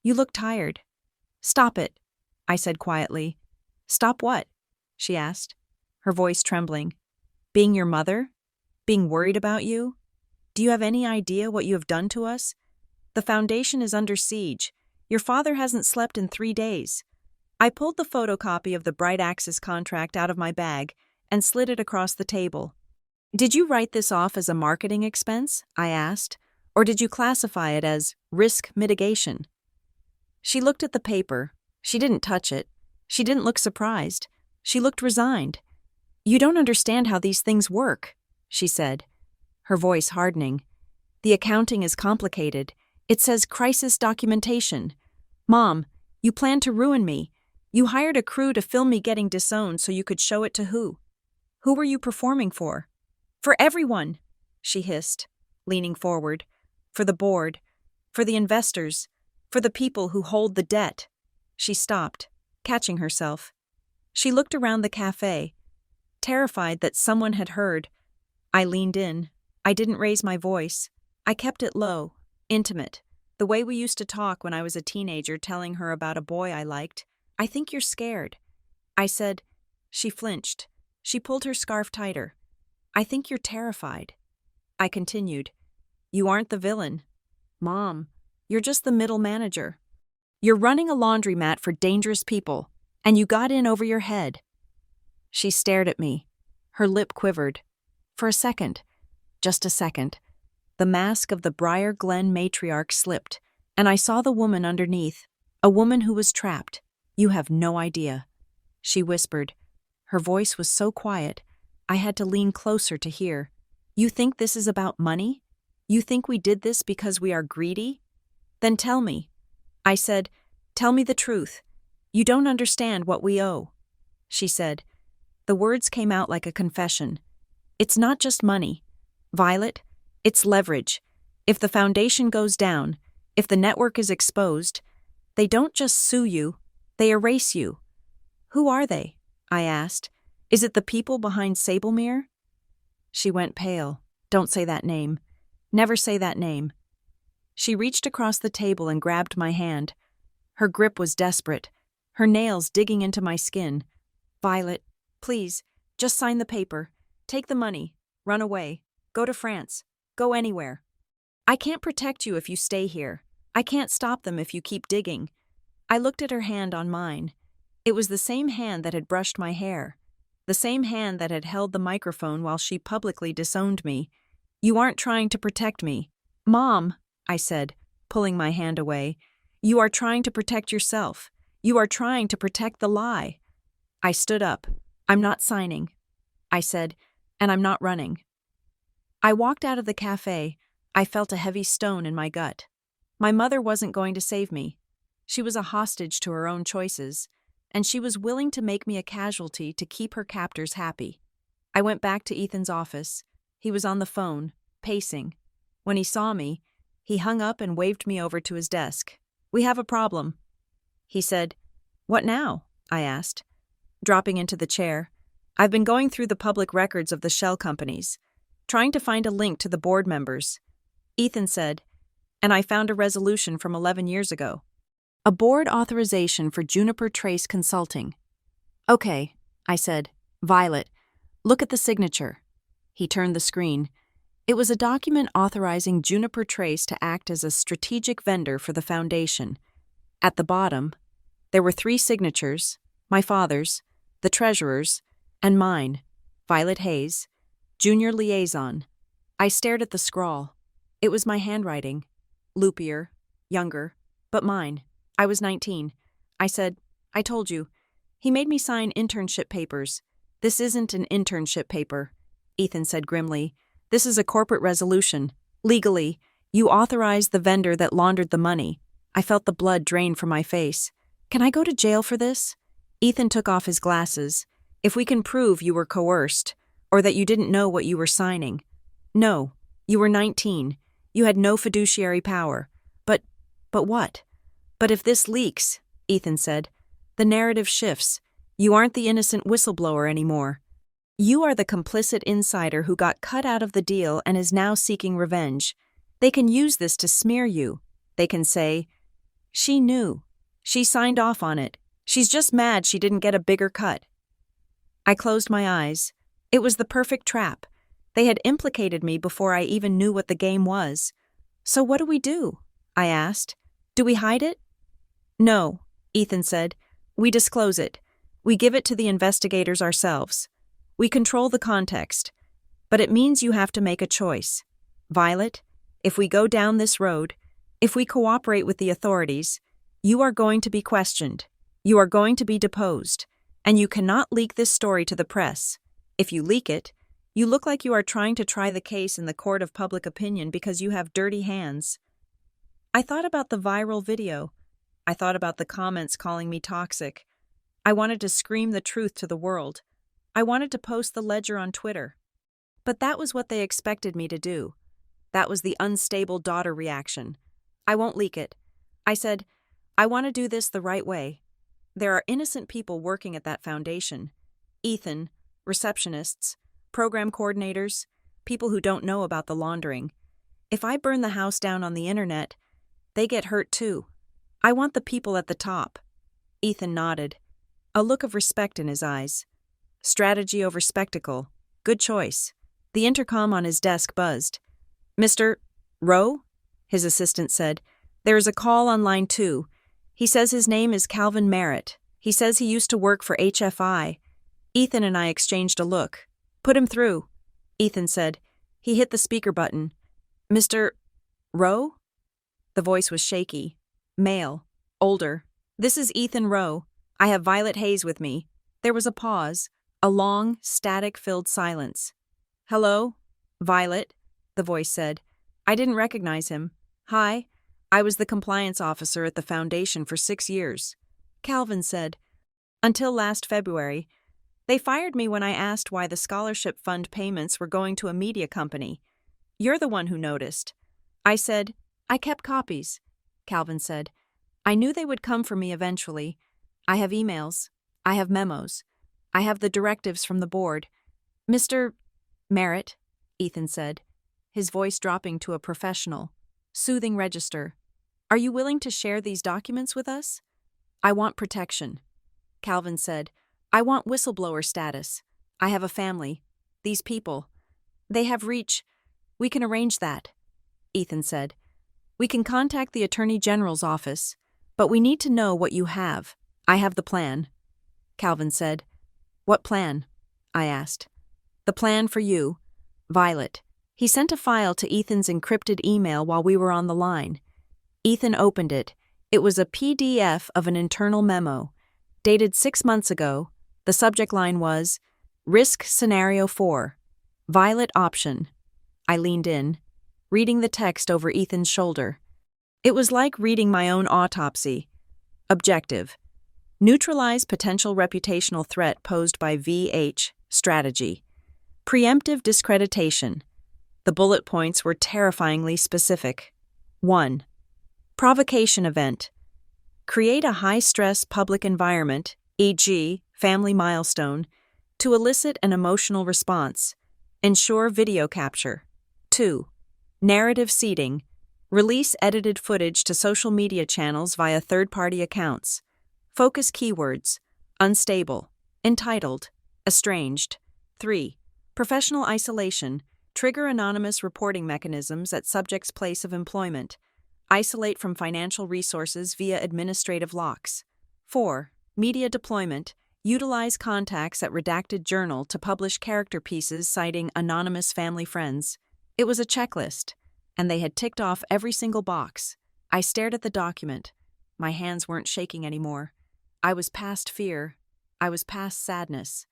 A: You look tired. Stop it, I said quietly. Stop what? She asked, her voice trembling. Being your mother? Being worried about you? Do you have any idea what you have done to us? The foundation is under siege. Your father hasn't slept in 3 days. I pulled the photocopy of the Bright Axis contract out of my bag and slid it across the table. Did you write this off as a marketing expense? I asked. Or did you classify it as risk mitigation? She looked at the paper. She didn't touch it. She didn't look surprised. She looked resigned. You don't understand how these things work, she said, her voice hardening. The accounting is complicated. It says crisis documentation. Mom, you planned to ruin me. You hired a crew to film me getting disowned so you could show it to who? Who were you performing for? For everyone, she hissed, leaning forward. For the board. For the investors. For the people who hold the debt. She stopped, catching herself. She looked around the cafe, terrified that someone had heard. I leaned in. I didn't raise my voice. I kept it low, intimate, the way we used to talk when I was a teenager telling her about a boy I liked. I think you're scared. I said. She flinched. She pulled her scarf tighter. I think you're terrified. I continued. You aren't the villain. Mom, you're just the middle manager. You're running a laundromat for dangerous people, and you got in over your head. She stared at me. Her lip quivered. For a second, just a second, the mask of the Briar Glen matriarch slipped, and I saw the woman underneath, a woman who was trapped. You have no idea, she whispered. Her voice was so quiet, I had to lean closer to hear. You think this is about money? You think we did this because we are greedy? Then tell me. I said, tell me the truth. You don't understand what we owe. she said. The words came out like a confession. It's not just money, Violet, it's leverage. If the foundation goes down, if the network is exposed, they don't just sue you, they erase you. Who are they? I asked. Is it the people behind Sablemere? She went pale. Don't say that name. Never say that name. She reached across the table and grabbed my hand. Her grip was desperate, her nails digging into my skin. Violet, please, just sign the paper. Take the money. Run away. Go to France. Go anywhere. I can't protect you if you stay here. I can't stop them if you keep digging. I looked at her hand on mine. It was the same hand that had brushed my hair. The same hand that had held the microphone while she publicly disowned me. You aren't trying to protect me. Mom, I said, pulling my hand away. You are trying to protect yourself. You are trying to protect the lie. I stood up. I'm not signing, I said, and I'm not running. I walked out of the cafe. I felt a heavy stone in my gut. My mother wasn't going to save me. She was a hostage to her own choices, and she was willing to make me a casualty to keep her captors happy. I went back to Ethan's office. He was on the phone, pacing. When he saw me, he hung up and waved me over to his desk. We have a problem. He said, What now? I asked, dropping into the chair. I've been going through the public records of the shell companies, trying to find a link to the board members. Ethan said, and I found a resolution from 11 years ago. A board authorization for Juniper Trace Consulting. Okay, I said. Violet, look at the signature. He turned the screen. It was a document authorizing Juniper Trace to act as a strategic vendor for the foundation. At the bottom, there were 3 signatures, my father's, the treasurer's, and mine, Violet Hayes, junior liaison. I stared at the scrawl. It was my handwriting. Loopier, younger, but mine. I was 19. I said, I told you. He made me sign internship papers. This isn't an internship paper, Ethan said grimly. This is a corporate resolution. Legally, you authorized the vendor that laundered the money. I felt the blood drain from my face. Can I go to jail for this? Ethan took off his glasses. If we can prove you were coerced, or that you didn't know what you were signing. No, you were 19. You had no fiduciary power. But what? But if this leaks, Ethan said, the narrative shifts. You aren't the innocent whistleblower anymore. You are the complicit insider who got cut out of the deal and is now seeking revenge. They can use this to smear you. They can say, she knew. She signed off on it. She's just mad she didn't get a bigger cut. I closed my eyes. It was the perfect trap. They had implicated me before I even knew what the game was. So what do we do? I asked. Do we hide it? No, Ethan said. We disclose it. We give it to the investigators ourselves. We control the context. But it means you have to make a choice. Violet, if we go down this road, if we cooperate with the authorities, you are going to be questioned. You are going to be deposed. And you cannot leak this story to the press. If you leak it, you look like you are trying to try the case in the court of public opinion because you have dirty hands. I thought about the viral video. I thought about the comments calling me toxic. I wanted to scream the truth to the world. I wanted to post the ledger on Twitter. But that was what they expected me to do. That was the unstable daughter reaction. I won't leak it. I said, I want to do this the right way. There are innocent people working at that foundation. Ethan, receptionists, program coordinators, people who don't know about the laundering. If I burn the house down on the internet, they get hurt too. I want the people at the top. Ethan nodded, a look of respect in his eyes. Strategy over spectacle. Good choice. The intercom on his desk buzzed. Mr. Rowe? His assistant said. There is a call on line 2. He says his name is Calvin Merritt. He says he used to work for HFI. Ethan and I exchanged a look. Put him through, Ethan said. He hit the speaker button. Mr. Rowe? The voice was shaky. Male. Older. This is Ethan Rowe. I have Violet Hayes with me. There was a pause. A long, static-filled silence. Hello? Violet, the voice said. I didn't recognize him. Hi. I was the compliance officer at the foundation for 6 years. Calvin said. Until last February. They fired me when I asked why the scholarship fund payments were going to a media company. You're the one who noticed. I said, I kept copies. Calvin said, I knew they would come for me eventually. I have emails. I have memos. I have the directives from the board. Mr. Merritt, Ethan said, his voice dropping to a professional, soothing register. Are you willing to share these documents with us? I want protection. Calvin said, I want whistleblower status. I have a family. These people. They have reach. We can arrange that. Ethan said, we can contact the Attorney General's office, but we need to know what you have. I have the plan. Calvin said, what plan? I asked. The plan for you, Violet. He sent a file to Ethan's encrypted email while we were on the line. Ethan opened it. It was a PDF of an internal memo. Dated 6 months ago, the subject line was, Risk Scenario 4, Violet Option. I leaned in, reading the text over Ethan's shoulder. It was like reading my own autopsy. Objective. Neutralize potential reputational threat posed by VH strategy. Preemptive discreditation. The bullet points were terrifyingly specific. 1. Provocation event. Create a high-stress public environment, e.g., family milestone, to elicit an emotional response. Ensure video capture. 2. Narrative seeding. Release edited footage to social media channels via third-party accounts. Focus keywords. Unstable. Entitled. Estranged. 3. Professional isolation. Trigger anonymous reporting mechanisms at subject's place of employment. Isolate from financial resources via administrative locks. 4. Media deployment. Utilize contacts at redacted journal to publish character pieces citing anonymous family friends. It was a checklist, and they had ticked off every single box. I stared at the document. My hands weren't shaking anymore. I was past fear. I was past sadness.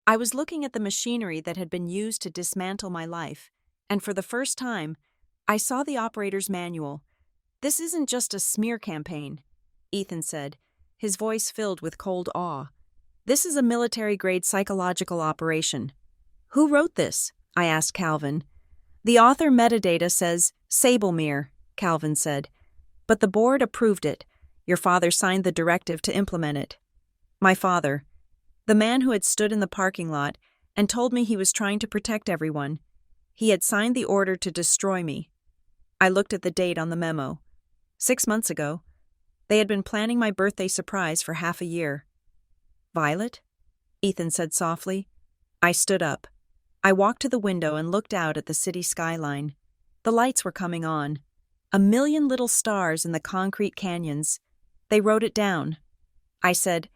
A: I was looking at the machinery that had been used to dismantle my life, and for the first time, I saw the operator's manual. This isn't just a smear campaign, Ethan said, his voice filled with cold awe. This is a military-grade psychological operation. Who wrote this? I asked Calvin. The author metadata says Sablemere, Calvin said, but the board approved it. Your father signed the directive to implement it. My father, the man who had stood in the parking lot and told me he was trying to protect everyone. He had signed the order to destroy me. I looked at the date on the memo. 6 months ago. They had been planning my birthday surprise for half a year. Violet? Ethan said softly. I stood up. I walked to the window and looked out at the city skyline. The lights were coming on. A million little stars in the concrete canyons. They wrote it down. I said,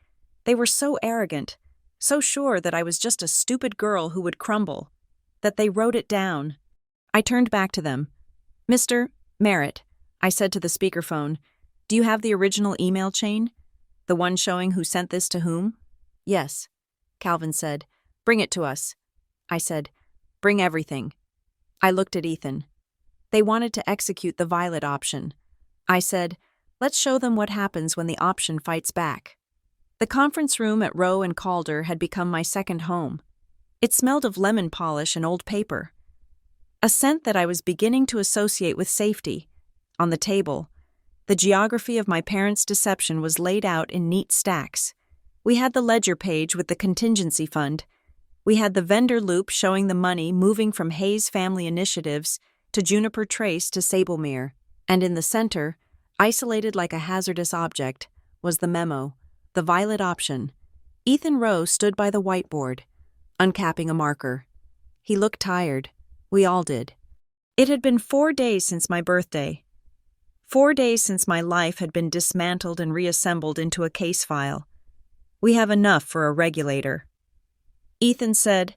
A: they were so arrogant, so sure that I was just a stupid girl who would crumble, that they wrote it down. I turned back to them. Mr. Merritt, I said to the speakerphone, do you have the original email chain? The one showing who sent this to whom? Yes. Calvin said, bring it to us. I said, bring everything. I looked at Ethan. They wanted to execute the Violet option. I said, let's show them what happens when the option fights back. The conference room at Rowe and Calder had become my second home. It smelled of lemon polish and old paper. A scent that I was beginning to associate with safety. On the table, the geography of my parents' deception was laid out in neat stacks. We had the ledger page with the contingency fund. We had the vendor loop showing the money moving from Hayes Family Initiatives to Juniper Trace to Sablemere. And in the center, isolated like a hazardous object, was the memo, the Violet option. Ethan Rowe stood by the whiteboard, uncapping a marker. He looked tired. We all did. It had been 4 days since my birthday. 4 days since my life had been dismantled and reassembled into a case file. We have enough for a regulator. Ethan said,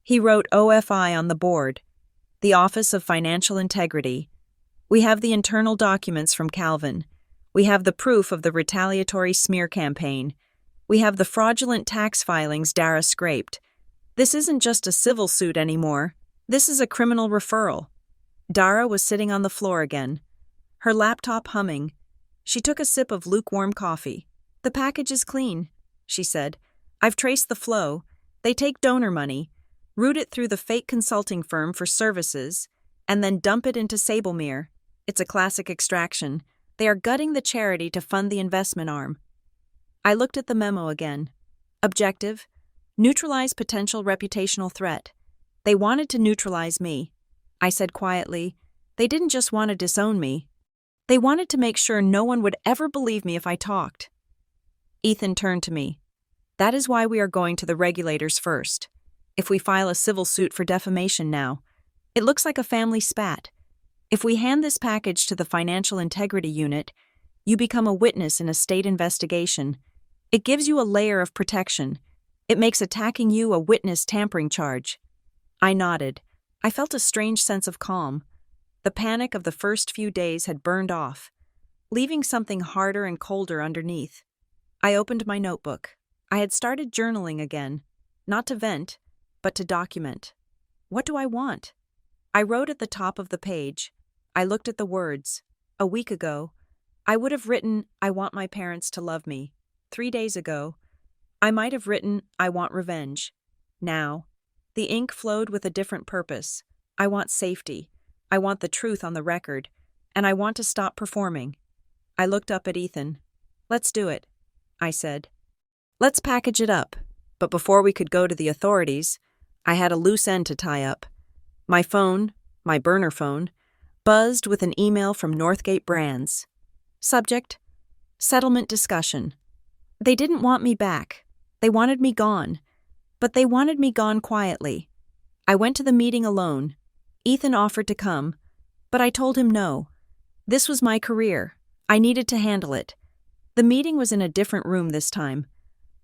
A: he wrote OFI on the board, the Office of Financial Integrity. We have the internal documents from Calvin. We have the proof of the retaliatory smear campaign. We have the fraudulent tax filings Dara scraped. This isn't just a civil suit anymore. This is a criminal referral. Dara was sitting on the floor again, her laptop humming. She took a sip of lukewarm coffee. The package is clean, she said. I've traced the flow. They take donor money, route it through the fake consulting firm for services, and then dump it into Sablemere. It's a classic extraction. They are gutting the charity to fund the investment arm. I looked at the memo again. Objective: neutralize potential reputational threat. They wanted to neutralize me. I said quietly, they didn't just want to disown me. They wanted to make sure no one would ever believe me if I talked. Ethan turned to me. That is why we are going to the regulators first. If we file a civil suit for defamation now, it looks like a family spat. If we hand this package to the Financial Integrity Unit, you become a witness in a state investigation. It gives you a layer of protection. It makes attacking you a witness tampering charge. I nodded. I felt a strange sense of calm. The panic of the first few days had burned off, leaving something harder and colder underneath. I opened my notebook. I had started journaling again, not to vent, but to document. What do I want? I wrote at the top of the page. I looked at the words. A week ago, I would have written, I want my parents to love me. 3 days ago, I might have written, I want revenge. Now, the ink flowed with a different purpose. I want safety. I want the truth on the record. And I want to stop performing. I looked up at Ethan. Let's do it, I said. Let's package it up. But before we could go to the authorities, I had a loose end to tie up. My phone, my burner phone, buzzed with an email from Northgate Brands. Subject: settlement discussion. They didn't want me back. They wanted me gone. But they wanted me gone quietly. I went to the meeting alone. Ethan offered to come, but I told him no. This was my career. I needed to handle it. The meeting was in a different room this time.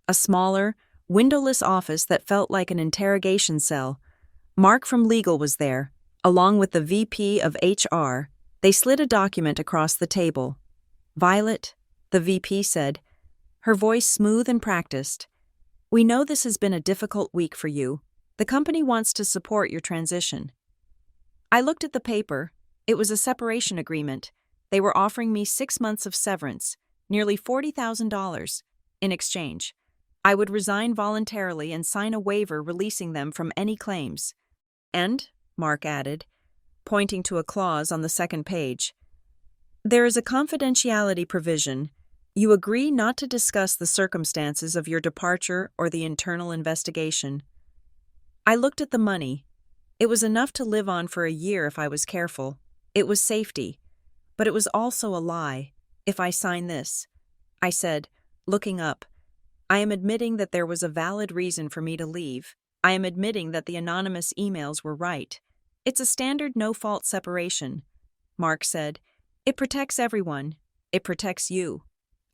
A: A smaller, windowless office that felt like an interrogation cell. Mark from legal was there, along with the VP of HR. They slid a document across the table. Violet, the VP said, her voice smooth and practiced. We know this has been a difficult week for you. The company wants to support your transition. I looked at the paper. It was a separation agreement. They were offering me 6 months of severance, nearly $40,000. In exchange, I would resign voluntarily and sign a waiver releasing them from any claims. And, Mark added, pointing to a clause on the second page, there is a confidentiality provision. You agree not to discuss the circumstances of your departure or the internal investigation. I looked at the money. It was enough to live on for a year if I was careful. It was safety. But it was also a lie. If I sign this, I said, looking up, I am admitting that there was a valid reason for me to leave. I am admitting that the anonymous emails were right. It's a standard no-fault separation. Mark said, it protects everyone. It protects you.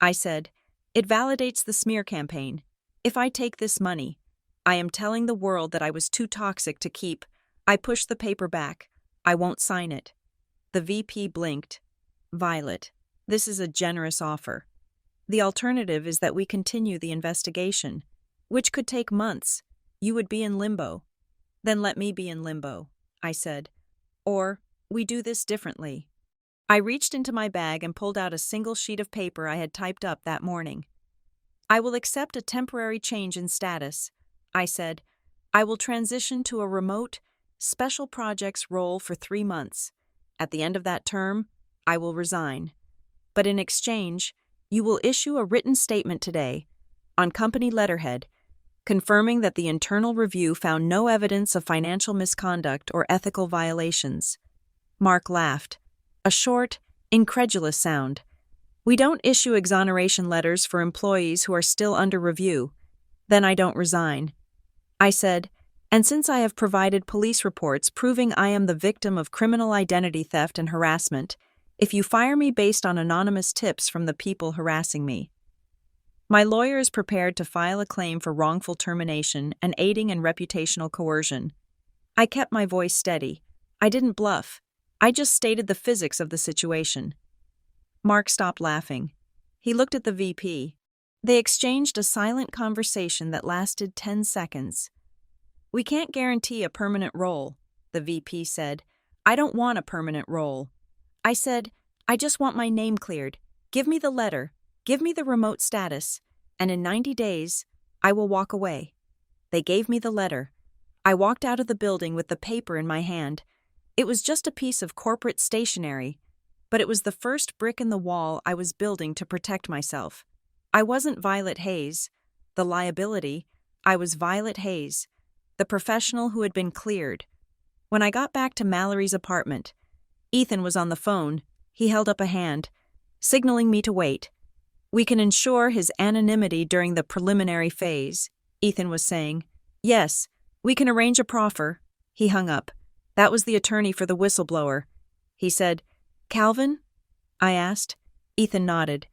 A: I said, it validates the smear campaign. If I take this money, I am telling the world that I was too toxic to keep. I push the paper back. I won't sign it. The VP blinked. Violet, this is a generous offer. The alternative is that we continue the investigation, which could take months. You would be in limbo. Then let me be in limbo, I said. Or, we do this differently. I reached into my bag and pulled out a single sheet of paper I had typed up that morning. I will accept a temporary change in status, I said. I will transition to a remote, special projects role for 3 months. At the end of that term, I will resign. But in exchange, you will issue a written statement today, on company letterhead, confirming that the internal review found no evidence of financial misconduct or ethical violations. Mark laughed. A short, incredulous sound. We don't issue exoneration letters for employees who are still under review. Then I don't resign. I said, and since I have provided police reports proving I am the victim of criminal identity theft and harassment, if you fire me based on anonymous tips from the people harassing me. My lawyer is prepared to file a claim for wrongful termination and aiding and reputational coercion. I kept my voice steady. I didn't bluff. I just stated the physics of the situation. Mark stopped laughing. He looked at the VP. They exchanged a silent conversation that lasted 10 seconds. We can't guarantee a permanent role, the VP said. I don't want a permanent role. I said, I just want my name cleared. Give me the letter. Give me the remote status. And in 90 days, I will walk away. They gave me the letter. I walked out of the building with the paper in my hand. It was just a piece of corporate stationery, but it was the first brick in the wall I was building to protect myself. I wasn't Violet Hayes, the liability. I was Violet Hayes, the professional who had been cleared. When I got back to Mallory's apartment, Ethan was on the phone. He held up a hand, signaling me to wait. "We can ensure his anonymity during the preliminary phase," Ethan was saying. "Yes, we can arrange a proffer." He hung up. That was the attorney for the whistleblower. He said, "Calvin?" I asked. Ethan nodded.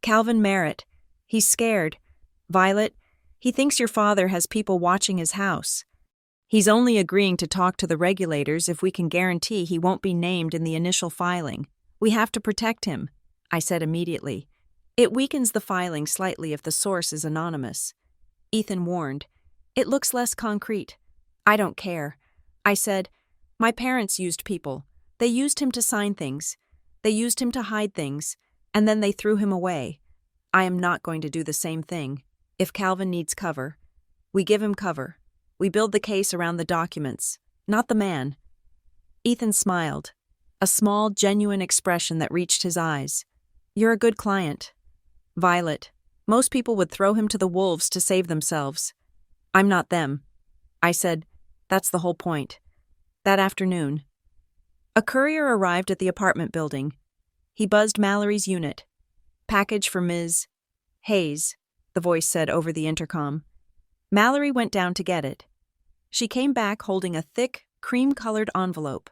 A: "Calvin Merritt. He's scared. Violet, he thinks your father has people watching his house. He's only agreeing to talk to the regulators if we can guarantee he won't be named in the initial filing. We have to protect him," I said immediately. "It weakens the filing slightly if the source is anonymous." Ethan warned, "It looks less concrete." "I don't care." I said, "My parents used people. They used him to sign things. They used him to hide things, and then they threw him away. I am not going to do the same thing. If Calvin needs cover, we give him cover. We build the case around the documents, not the man." Ethan smiled, a small, genuine expression that reached his eyes. "You're a good client. Violet, most people would throw him to the wolves to save themselves. I'm not them." I said, "That's the whole point." That afternoon, a courier arrived at the apartment building. He buzzed Mallory's unit. "Package for Ms. Hayes," the voice said over the intercom. Mallory went down to get it. She came back holding a thick, cream-colored envelope.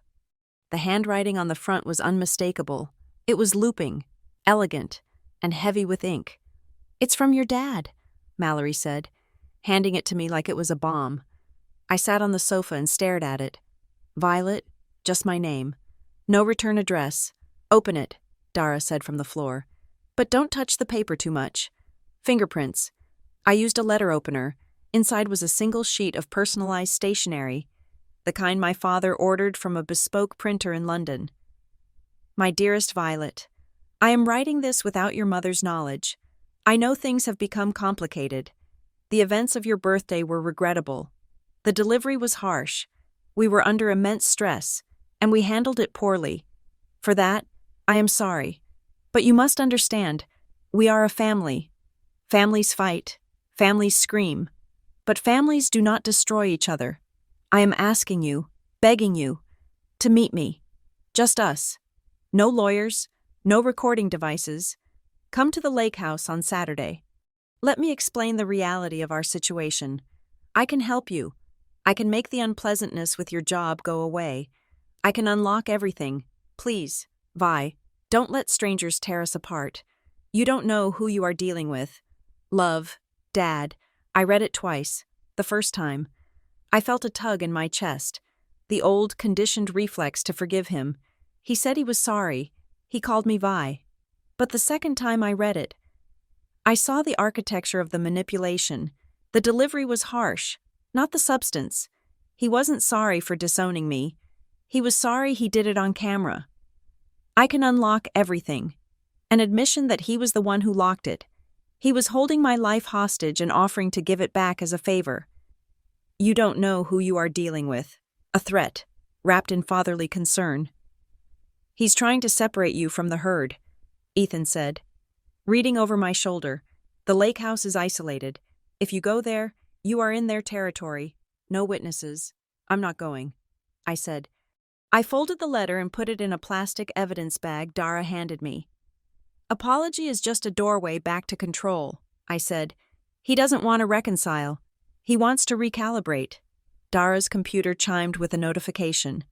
A: The handwriting on the front was unmistakable. It was looping, elegant, and heavy with ink. "It's from your dad," Mallory said, handing it to me like it was a bomb. I sat on the sofa and stared at it. "Violet, just my name. No return address. Open it," Dara said from the floor. "But don't touch the paper too much. Fingerprints. I used a letter opener. Inside was a single sheet of personalized stationery, the kind my father ordered from a bespoke printer in London. My dearest Violet, I am writing this without your mother's knowledge. I know things have become complicated. The events of your birthday were regrettable. The delivery was harsh. We were under immense stress, and we handled it poorly. For that, I am sorry. But you must understand, we are a family. Families fight. Families scream. But families do not destroy each other. I am asking you, begging you, to meet me. Just us. No lawyers, no recording devices. Come to the lake house on Saturday. Let me explain the reality of our situation. I can help you. I can make the unpleasantness with your job go away. I can unlock everything. Please, Vi, don't let strangers tear us apart. You don't know who you are dealing with. Love, Dad. I read it twice. The first time, I felt a tug in my chest, the old conditioned reflex to forgive him. He said he was sorry. He called me Vi. But the second time I read it, I saw the architecture of the manipulation. The delivery was harsh, not the substance. He wasn't sorry for disowning me. He was sorry he did it on camera. I can unlock everything. An admission that he was the one who locked it. He was holding my life hostage and offering to give it back as a favor. You don't know who you are dealing with. A threat, wrapped in fatherly concern. He's trying to separate you from the herd, Ethan said. Reading over my shoulder, the lake house is isolated. If you go there, you are in their territory. No witnesses. I'm not going, I said. I folded the letter and put it in a plastic evidence bag Dara handed me. Apology is just a doorway back to control, I said. He doesn't want to reconcile. He wants to recalibrate. Dara's computer chimed with a notification.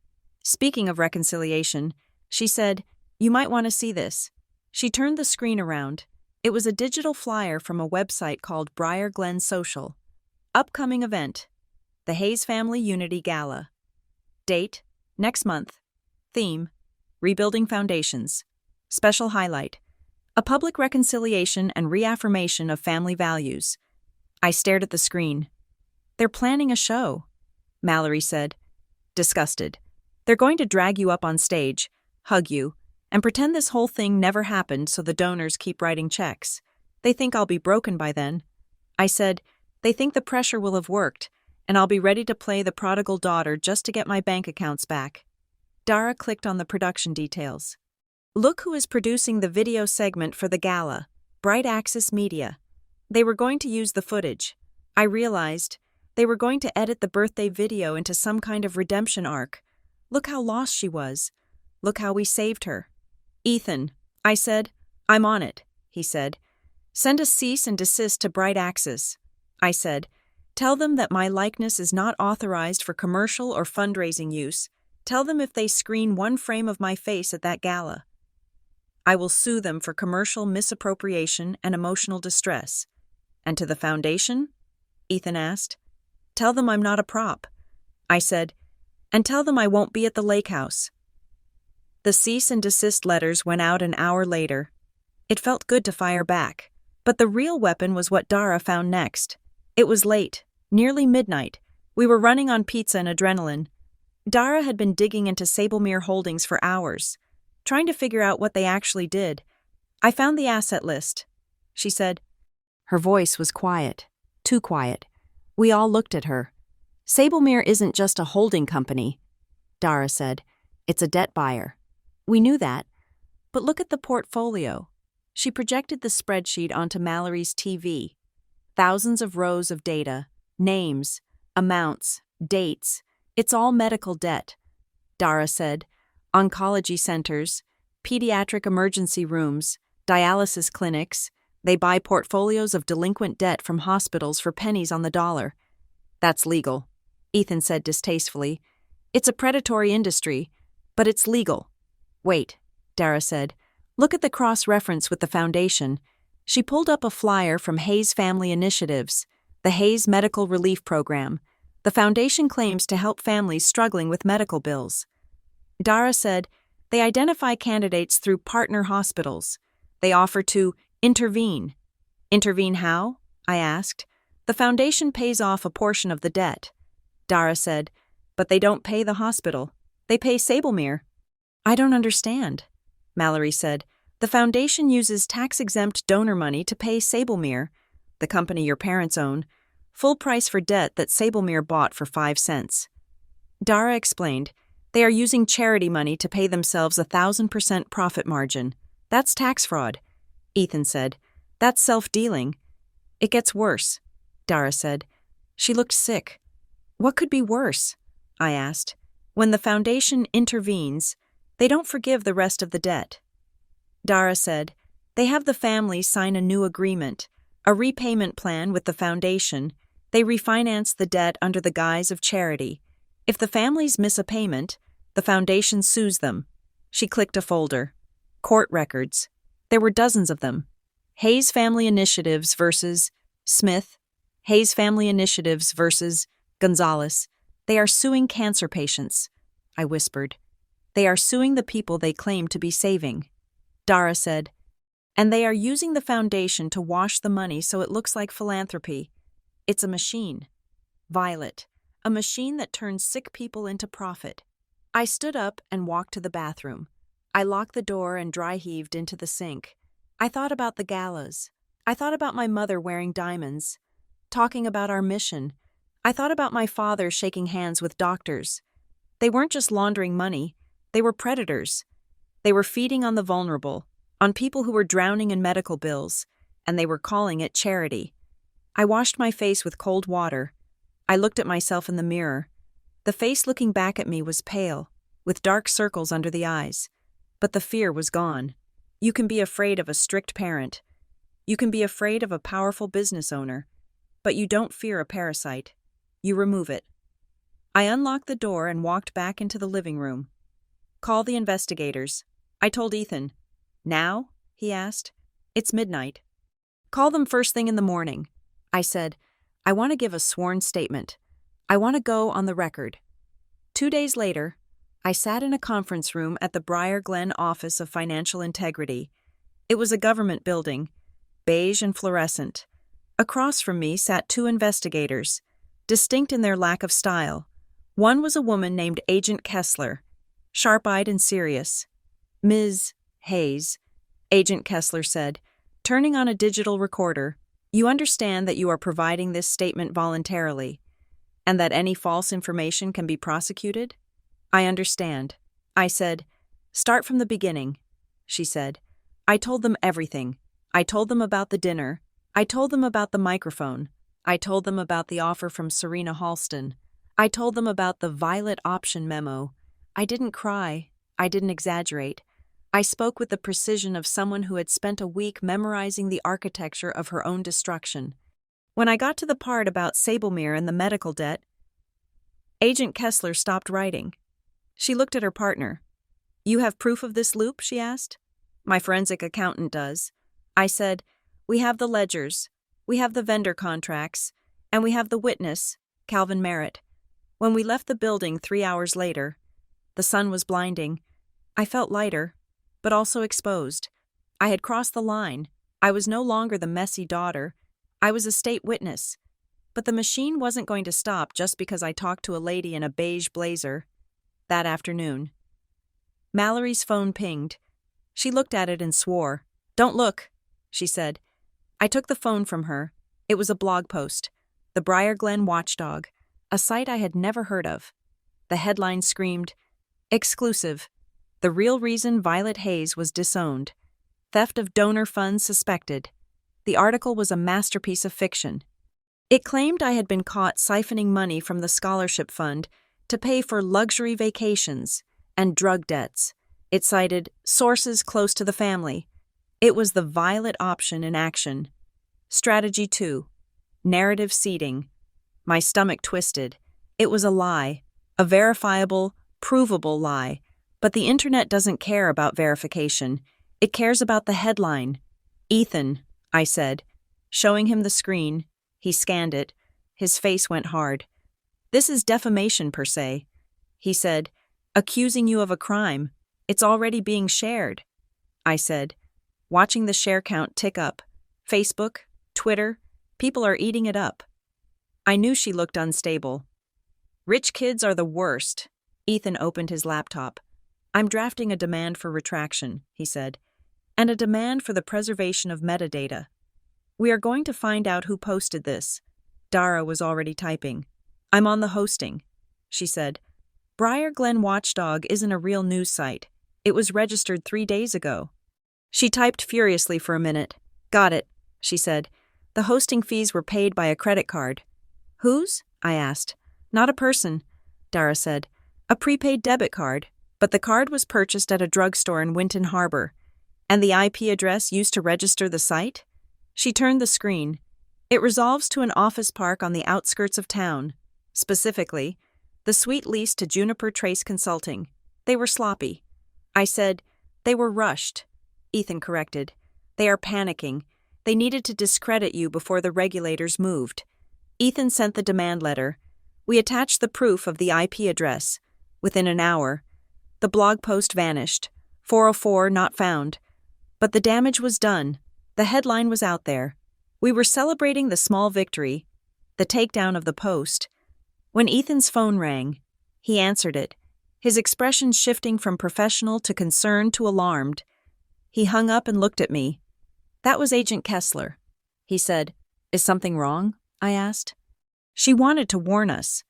A: Speaking of reconciliation, she said, "You might want to see this." She turned the screen around. It was a digital flyer from a website called Briar Glen Social. Upcoming event, the Hayes Family Unity Gala. Date, next month. Theme, Rebuilding Foundations. Special highlight, a public reconciliation and reaffirmation of family values. I stared at the screen. They're planning a show, Mallory said, disgusted. They're going to drag you up on stage, hug you, and pretend this whole thing never happened so the donors keep writing checks. They think I'll be broken by then. I said, they think the pressure will have worked, and I'll be ready to play the prodigal daughter just to get my bank accounts back. Dara clicked on the production details. Look who is producing the video segment for the gala. Bright Axis Media. They were going to use the footage. I realized they were going to edit the birthday video into some kind of redemption arc. Look how lost she was. Look how we saved her. Ethan, I said. I'm on it, he said. Send a cease and desist to Bright Axis. I said. Tell them that my likeness is not authorized for commercial or fundraising use. Tell them if they screen one frame of my face at that gala, I will sue them for commercial misappropriation and emotional distress. And to the foundation? Ethan asked. Tell them I'm not a prop. I said, and tell them I won't be at the lake house. The cease and desist letters went out an hour later. It felt good to fire back, but the real weapon was what Dara found next. It was late, nearly midnight. We were running on pizza and adrenaline. Dara had been digging into Sablemere Holdings for hours, trying to figure out what they actually did. I found the asset list, she said. Her voice was quiet, too quiet. We all looked at her. Sablemere isn't just a holding company, Dara said. It's a debt buyer. We knew that. But look at the portfolio. She projected the spreadsheet onto Mallory's TV. Thousands of rows of data, names, amounts, dates. It's all medical debt, Dara said. Oncology centers, pediatric emergency rooms, dialysis clinics. They buy portfolios of delinquent debt from hospitals for pennies on the dollar. That's legal, Ethan said distastefully. It's a predatory industry, but it's legal. Wait, Dara said. Look at the cross-reference with the foundation. She pulled up a flyer from Hayes Family Initiatives, the Hayes Medical Relief Program. The foundation claims to help families struggling with medical bills. Dara said, they identify candidates through partner hospitals. They offer to intervene. Intervene how? I asked. The foundation pays off a portion of the debt. Dara said, but they don't pay the hospital. They pay Sablemere. I don't understand, Mallory said. The foundation uses tax-exempt donor money to pay Sablemere, the company your parents own, full price for debt that Sablemere bought for 5 cents. Dara explained, they are using charity money to pay themselves 1,000% profit margin. That's tax fraud, Ethan said. That's self-dealing. It gets worse, Dara said. She looked sick. What could be worse? I asked. When the foundation intervenes, they don't forgive the rest of the debt. Dara said, they have the families sign a new agreement, a repayment plan with the foundation. They refinance the debt under the guise of charity. If the families miss a payment, the foundation sues them. She clicked a folder. Court records. There were dozens of them. Hayes Family Initiatives versus Smith. Hayes Family Initiatives versus Gonzalez. They are suing cancer patients, I whispered. They are suing the people they claim to be saving. Dara said, and they are using the foundation to wash the money so it looks like philanthropy. It's a machine. Violet. A machine that turns sick people into profit. I stood up and walked to the bathroom. I locked the door and dry-heaved into the sink. I thought about the galas. I thought about my mother wearing diamonds, talking about our mission. I thought about my father shaking hands with doctors. They weren't just laundering money. They were predators. They were feeding on the vulnerable, on people who were drowning in medical bills, and they were calling it charity. I washed my face with cold water. I looked at myself in the mirror. The face looking back at me was pale, with dark circles under the eyes. But the fear was gone. You can be afraid of a strict parent. You can be afraid of a powerful business owner. But you don't fear a parasite. You remove it. I unlocked the door and walked back into the living room. Call the investigators. I told Ethan. Now? He asked. It's midnight. Call them first thing in the morning. I said, I want to give a sworn statement. I want to go on the record. 2 days later, I sat in a conference room at the Briar Glen Office of Financial Integrity. It was a government building, beige and fluorescent. Across from me sat 2 investigators, distinct in their lack of style. One was a woman named Agent Kessler, sharp-eyed and serious. Ms. Hayes, Agent Kessler said, turning on a digital recorder, you understand that you are providing this statement voluntarily. and that any false information can be prosecuted? I understand. I said, "Start from the beginning," she said. I told them everything. I told them about the dinner. I told them about the microphone. I told them about the offer from Serena Halston. I told them about the violet option memo. I didn't cry. I didn't exaggerate. I spoke with the precision of someone who had spent a week memorizing the architecture of her own destruction. When I got to the part about Sablemere and the medical debt, Agent Kessler stopped writing. She looked at her partner. "You have proof of this loop?" she asked. "My forensic accountant does." I said, "We have the ledgers, we have the vendor contracts, and we have the witness, Calvin Merritt." When we left the building 3 hours later, the sun was blinding. I felt lighter, but also exposed. I had crossed the line. I was no longer the messy daughter. I was a state witness. But the machine wasn't going to stop just because I talked to a lady in a beige blazer. That afternoon, Mallory's phone pinged. She looked at it and swore. "Don't look," she said. I took the phone from her. It was a blog post. The Briar Glen Watchdog, a site I had never heard of. The headline screamed, "Exclusive. The real reason Violet Hayes was disowned. Theft of donor funds suspected." The article was a masterpiece of fiction. It claimed I had been caught siphoning money from the scholarship fund to pay for luxury vacations and drug debts. It cited sources close to the family. It was the Violet option in action. Strategy 2. Narrative seeding. My stomach twisted. It was a lie. A verifiable, provable lie. But the internet doesn't care about verification. It cares about the headline. "Ethan," I said, showing him the screen. He scanned it. His face went hard. "This is defamation per se," he said, "accusing you of a crime. It's already being shared." I said, watching the share count tick up. Facebook, Twitter, people are eating it up. I knew she looked unstable. "Rich kids are the worst." Ethan opened his laptop. "I'm drafting a demand for retraction," he said, "and a demand for the preservation of metadata. We are going to find out who posted this." Dara was already typing. "I'm on the hosting," she said. "Briar Glen Watchdog isn't a real news site. It was registered 3 days ago." She typed furiously for a minute. "Got it," she said. "The hosting fees were paid by a credit card." "Whose?" I asked. "Not a person," Dara said. "A prepaid debit card, but the card was purchased at a drugstore in Winton Harbor. And the IP address used to register the site?" She turned the screen. "It resolves to an office park on the outskirts of town. Specifically, the suite leased to Juniper Trace Consulting. They were sloppy." I said, "They were rushed." Ethan corrected. "They are panicking. They needed to discredit you before the regulators moved." Ethan sent the demand letter. We attached the proof of the IP address. Within an hour, the blog post vanished. 404 not found. But the damage was done. The headline was out there. We were celebrating the small victory, the takedown of the post, when Ethan's phone rang. He answered it, his expression shifting from professional to concerned to alarmed. He hung up and looked at me. "That was Agent Kessler," he said. "Is something wrong?" I asked. "She wanted to warn us."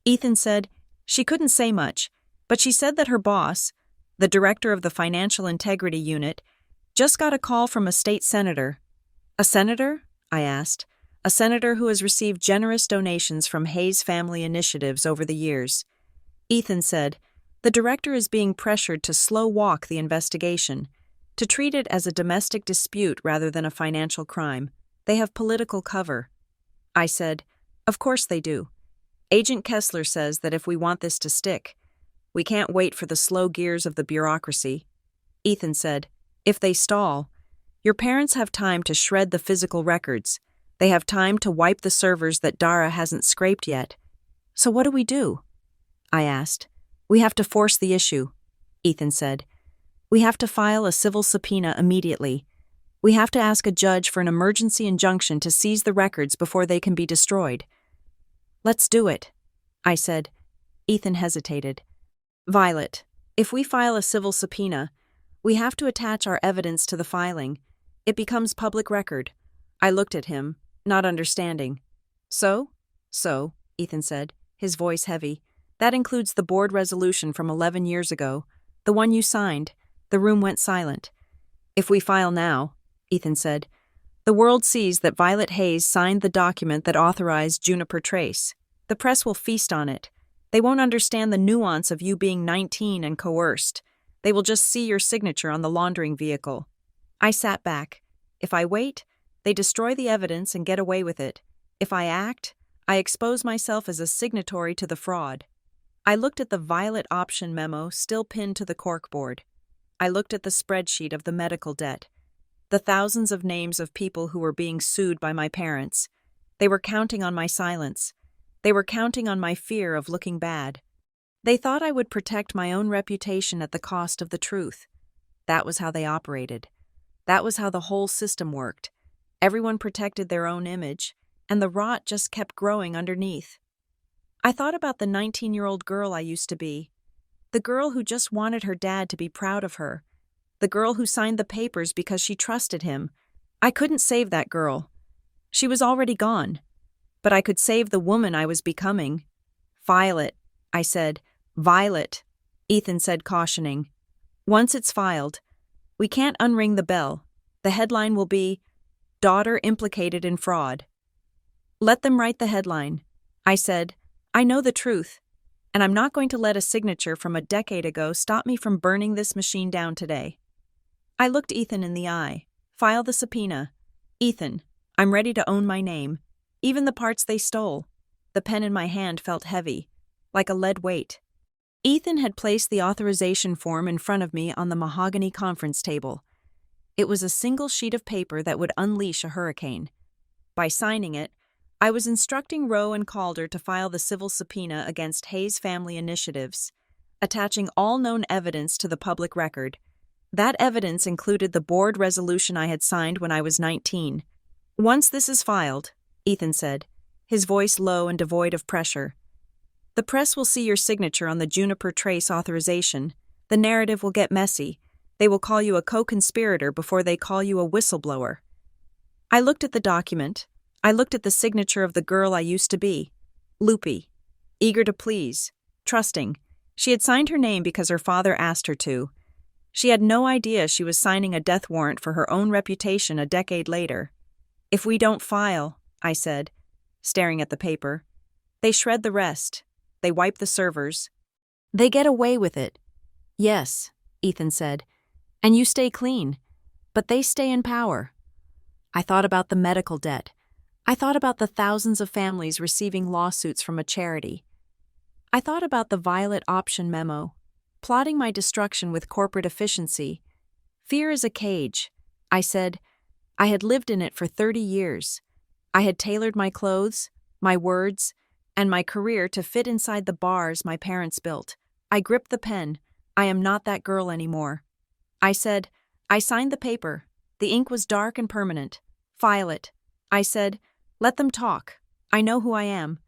A: Ethan said, "She couldn't say much, but she said that her boss, the director of the Financial Integrity Unit, just got a call from a state senator." "A senator?" I asked. "A senator who has received generous donations from Hayes family initiatives over the years." Ethan said, "The director is being pressured to slow walk the investigation, to treat it as a domestic dispute rather than a financial crime. They have political cover." I said, "Of course they do. Agent Kessler says that if we want this to stick, we can't wait for the slow gears of the bureaucracy." Ethan said, "If they stall, your parents have time to shred the physical records. They have time to wipe the servers that Dara hasn't scraped yet. So what do we do?" I asked. "We have to force the issue," Ethan said. "We have to file a civil subpoena immediately. We have to ask a judge for an emergency injunction to seize the records before they can be destroyed." "Let's do it," I said. Ethan hesitated. "Violet, if we file a civil subpoena, we have to attach our evidence to the filing. It becomes public record." I looked at him, not understanding. So, Ethan said. his voice heavy. "That includes the board resolution from 11 years ago, the one you signed." The room went silent. "If we file now," Ethan said, "the world sees that Violet Hayes signed the document that authorized Juniper Trace. The press will feast on it. They won't understand the nuance of you being 19 and coerced. They will just see your signature on the laundering vehicle." I sat back. If I wait, they destroy the evidence and get away with it. If I act, I expose myself as a signatory to the fraud. I looked at the Violet option memo still pinned to the corkboard. I looked at the spreadsheet of the medical debt, the thousands of names of people who were being sued by my parents. They were counting on my silence. They were counting on my fear of looking bad. They thought I would protect my own reputation at the cost of the truth. That was how they operated. That was how the whole system worked. Everyone protected their own image, and the rot just kept growing underneath. I thought about the 19-year-old girl I used to be, the girl who just wanted her dad to be proud of her, the girl who signed the papers because she trusted him. I couldn't save that girl. She was already gone. But I could save the woman I was becoming. "Violet," I said. "Violet," Ethan said, cautioning. "Once it's filed, we can't unring the bell. The headline will be, 'Daughter Implicated in Fraud.'" "Let them write the headline," I said. "I know the truth, and I'm not going to let a signature from a decade ago stop me from burning this machine down today." I looked Ethan in the eye. "File the subpoena. Ethan, I'm ready to own my name, even the parts they stole." The pen in my hand felt heavy, like a lead weight. Ethan had placed the authorization form in front of me on the mahogany conference table. It was a single sheet of paper that would unleash a hurricane. By signing it, I was instructing Rowe and Calder to file the civil subpoena against Hayes Family Initiatives, attaching all known evidence to the public record. That evidence included the board resolution I had signed when I was 19. "Once this is filed," Ethan said, his voice low and devoid of pressure, "the press will see your signature on the Juniper Trace authorization. The narrative will get messy. They will call you a co-conspirator before they call you a whistleblower." I looked at the document. I looked at the signature of the girl I used to be. Loopy, eager to please, trusting. She had signed her name because her father asked her to. She had no idea she was signing a death warrant for her own reputation a decade later. "If we don't file," I said, staring at the paper, "they shred the rest. They wipe the servers. They get away with it." "Yes," Ethan said, "and you stay clean, but they stay in power." I thought about the medical debt. I thought about the thousands of families receiving lawsuits from a charity. I thought about the Violet option memo, plotting my destruction with corporate efficiency. "Fear is a cage," I said. I had lived in it for 30 years. I had tailored my clothes, my words, and my career to fit inside the bars my parents built. I gripped the pen. I am not that girl anymore. I said, I signed the paper. The ink was dark and permanent. "File it." I said, "Let them talk. I know who I am."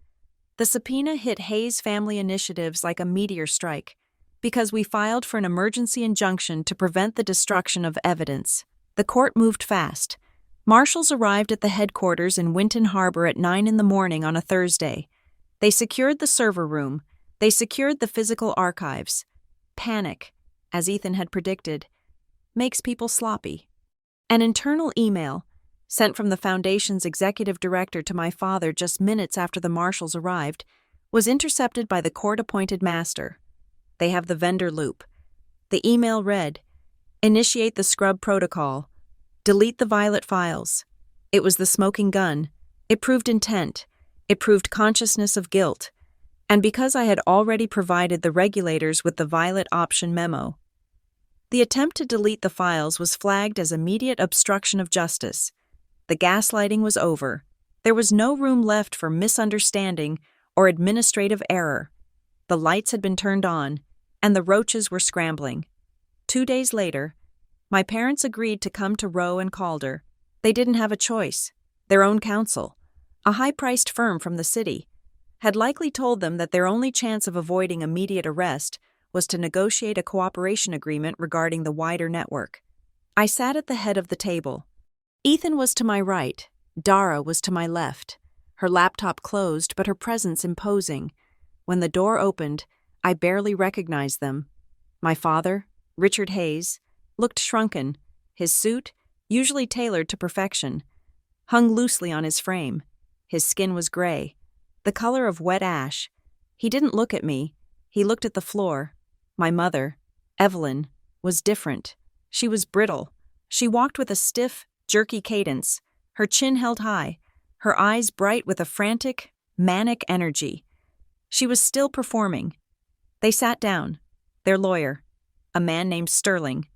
A: The subpoena hit Hayes Family Initiatives like a meteor strike, because we filed for an emergency injunction to prevent the destruction of evidence. The court moved fast. Marshals arrived at the headquarters in Winton Harbor at 9 a.m. on a Thursday. They secured the server room. They secured the physical archives. Panic, as Ethan had predicted, makes people sloppy. An internal email, sent from the Foundation's executive director to my father just minutes after the marshals arrived, was intercepted by the court-appointed master. They have the vendor loop. The email read, "Initiate the scrub protocol. Delete the Violet files." It was the smoking gun. It proved intent. It proved consciousness of guilt. And because I had already provided the regulators with the Violet option memo, the attempt to delete the files was flagged as immediate obstruction of justice. The gaslighting was over. There was no room left for misunderstanding or administrative error. The lights had been turned on, and the roaches were scrambling. 2 days later, my parents agreed to come to Rowe and Calder. They didn't have a choice. Their own counsel, a high-priced firm from the city, had likely told them that their only chance of avoiding immediate arrest was to negotiate a cooperation agreement regarding the wider network. I sat at the head of the table. Ethan was to my right. Dara was to my left. Her laptop closed, but her presence imposing. When the door opened, I barely recognized them. My father, Richard Hayes, looked shrunken. His suit, usually tailored to perfection, hung loosely on his frame. His skin was gray, the color of wet ash. He didn't look at me. He looked at the floor. My mother, Evelyn, was different. She was brittle. She walked with a stiff, jerky cadence, her chin held high, her eyes bright with a frantic, manic energy. She was still performing. They sat down. Their lawyer, a man named Sterling,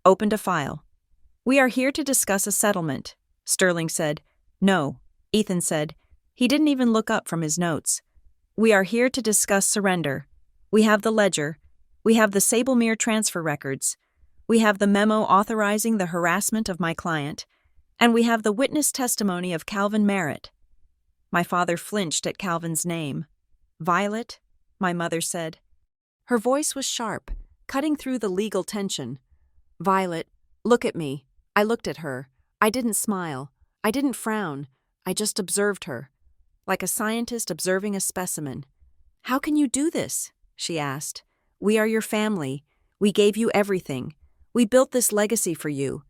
A: opened a file. "We are here to discuss a settlement," Sterling said. "No," Ethan said. He didn't even look up from his notes. "We are here to discuss surrender. We have the ledger. We have the Sablemere transfer records. We have the memo authorizing the harassment of my client. And we have the witness testimony of Calvin Merritt." My father flinched at Calvin's name. "Violet," my mother said. Her voice was sharp, cutting through the legal tension. "Violet, look at me." I looked at her. I didn't smile. I didn't frown. I just observed her, like a scientist observing a specimen. "How can you do this?" she asked. "We are your family. We gave you everything. We built this legacy for you.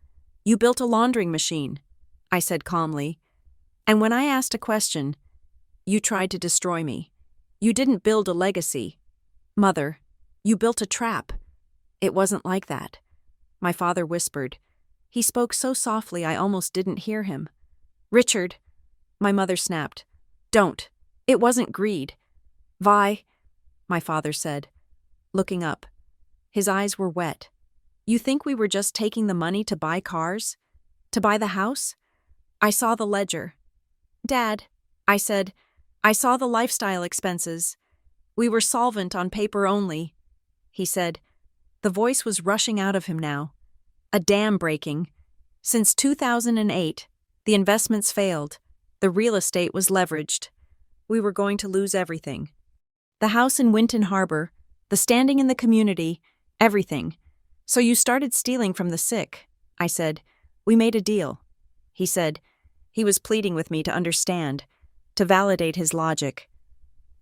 A: You built a laundering machine," I said calmly. "And when I asked a question, you tried to destroy me. You didn't build a legacy. Mother, you built a trap." "It wasn't like that," my father whispered. He spoke so softly I almost didn't hear him. "Richard," my mother snapped. "Don't. It wasn't greed." "Vi," my father said, looking up. His eyes were wet. "You think we were just taking the money to buy cars? To buy the house?" I saw the ledger. "Dad," I said, "I saw the lifestyle expenses. We were solvent on paper only." He said. The voice was rushing out of him now. "A dam breaking. Since 2008, the investments failed. The real estate was leveraged. We were going to lose everything. The house in Winton Harbor, the standing in the community, everything. So you started stealing from the sick," I said. "We made a deal." He said. He was pleading with me to understand, to validate his logic.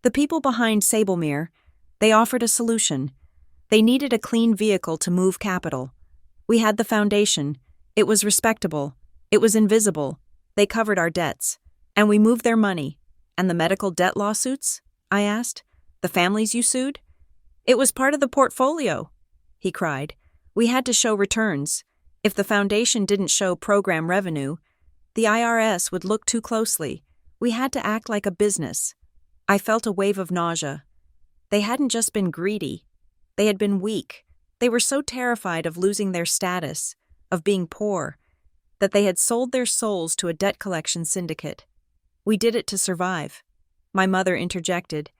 A: "The people behind Sablemere, they offered a solution. They needed a clean vehicle to move capital. We had the foundation. It was respectable. It was invisible. They covered our debts. And we moved their money. And the medical debt lawsuits?" I asked. "The families you sued?" "It was part of the portfolio," he cried. "We had to show returns. If the foundation didn't show program revenue, the IRS would look too closely. We had to act like a business." I felt a wave of nausea. They hadn't just been greedy. They had been weak. They were so terrified of losing their status, of being poor, that they had sold their souls to a debt collection syndicate. "We did it to survive." My mother interjected.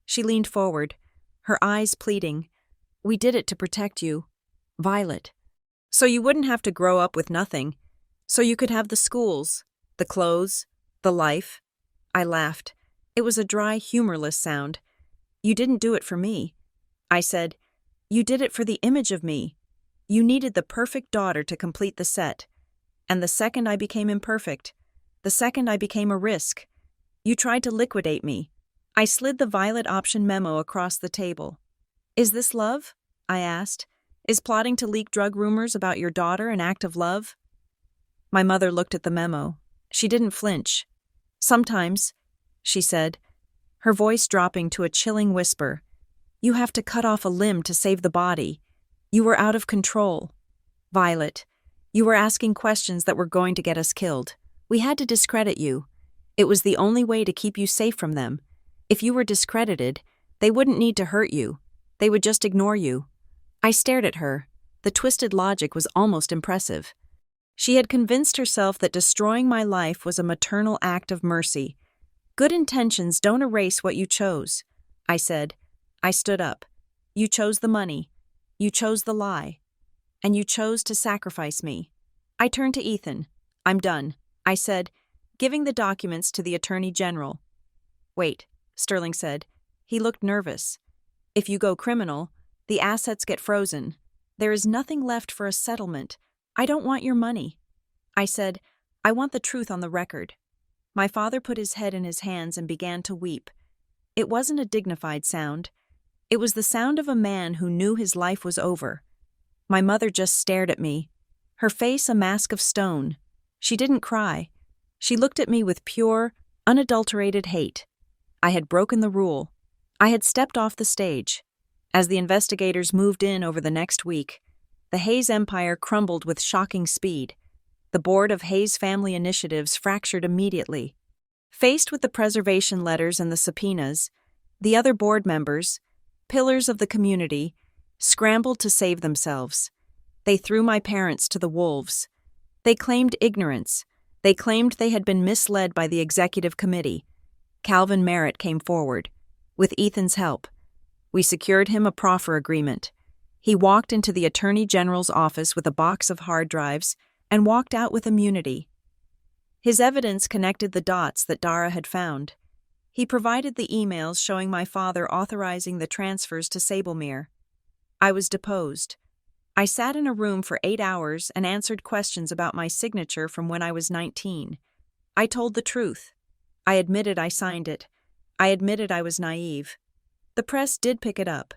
A: She leaned forward, her eyes pleading. "We did it to protect you, Violet. So you wouldn't have to grow up with nothing. So you could have the schools, the clothes, the life." I laughed. It was a dry, humorless sound. "You didn't do it for me," I said. "You did it for the image of me. You needed the perfect daughter to complete the set. And the second I became imperfect, the second I became a risk, you tried to liquidate me." I slid the Violet option memo across the table. "Is this love?" I asked. "Is plotting to leak drug rumors about your daughter an act of love?" My mother looked at the memo. She didn't flinch. "Sometimes," she said, her voice dropping to a chilling whisper. "You have to cut off a limb to save the body. You were out of control. Violet, you were asking questions that were going to get us killed. We had to discredit you. It was the only way to keep you safe from them. If you were discredited, they wouldn't need to hurt you. They would just ignore you." I stared at her. The twisted logic was almost impressive. She had convinced herself that destroying my life was a maternal act of mercy. "Good intentions don't erase what you chose," I said. I stood up. "You chose the money. You chose the lie. And you chose to sacrifice me." I turned to Ethan. "I'm done," I said, giving the documents to the Attorney General. "Wait," Sterling said. He looked nervous. "If you go criminal, the assets get frozen. There is nothing left for a settlement. I don't want your money." I said, "I want the truth on the record." My father put his head in his hands and began to weep. It wasn't a dignified sound. It was the sound of a man who knew his life was over. My mother just stared at me, her face a mask of stone. She didn't cry. She looked at me with pure, unadulterated hate. I had broken the rule. I had stepped off the stage. As the investigators moved in over the next week, the Hayes empire crumbled with shocking speed. The board of Hayes Family Initiatives fractured immediately. Faced with the preservation letters and the subpoenas, the other board members, pillars of the community, scrambled to save themselves. They threw my parents to the wolves. They claimed ignorance. They claimed they had been misled by the executive committee. Calvin Merritt came forward. With Ethan's help, we secured him a proffer agreement. He walked into the Attorney General's office with a box of hard drives and walked out with immunity. His evidence connected the dots that Dara had found. He provided the emails showing my father authorizing the transfers to Sablemere. I was deposed. I sat in a room for 8 hours and answered questions about my signature from when I was 19. I told the truth. I admitted I signed it. I admitted I was naive. The press did pick it up.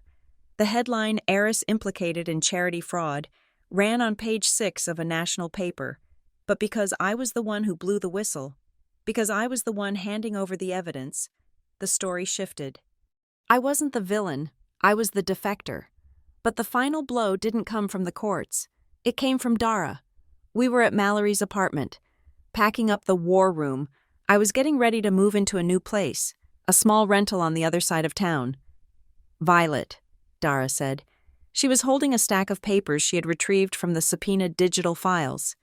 A: The headline, "Heiress Implicated in Charity Fraud," ran on page 6 of a national paper. But because I was the one who blew the whistle, because I was the one handing over the evidence, the story shifted. I wasn't the villain, I was the defector. But the final blow didn't come from the courts. It came from Dara. We were at Mallory's apartment, packing up the war room. I was getting ready to move into a new place, a small rental on the other side of town. "Violet," Dara said. She was holding a stack of papers she had retrieved from the subpoenaed digital files.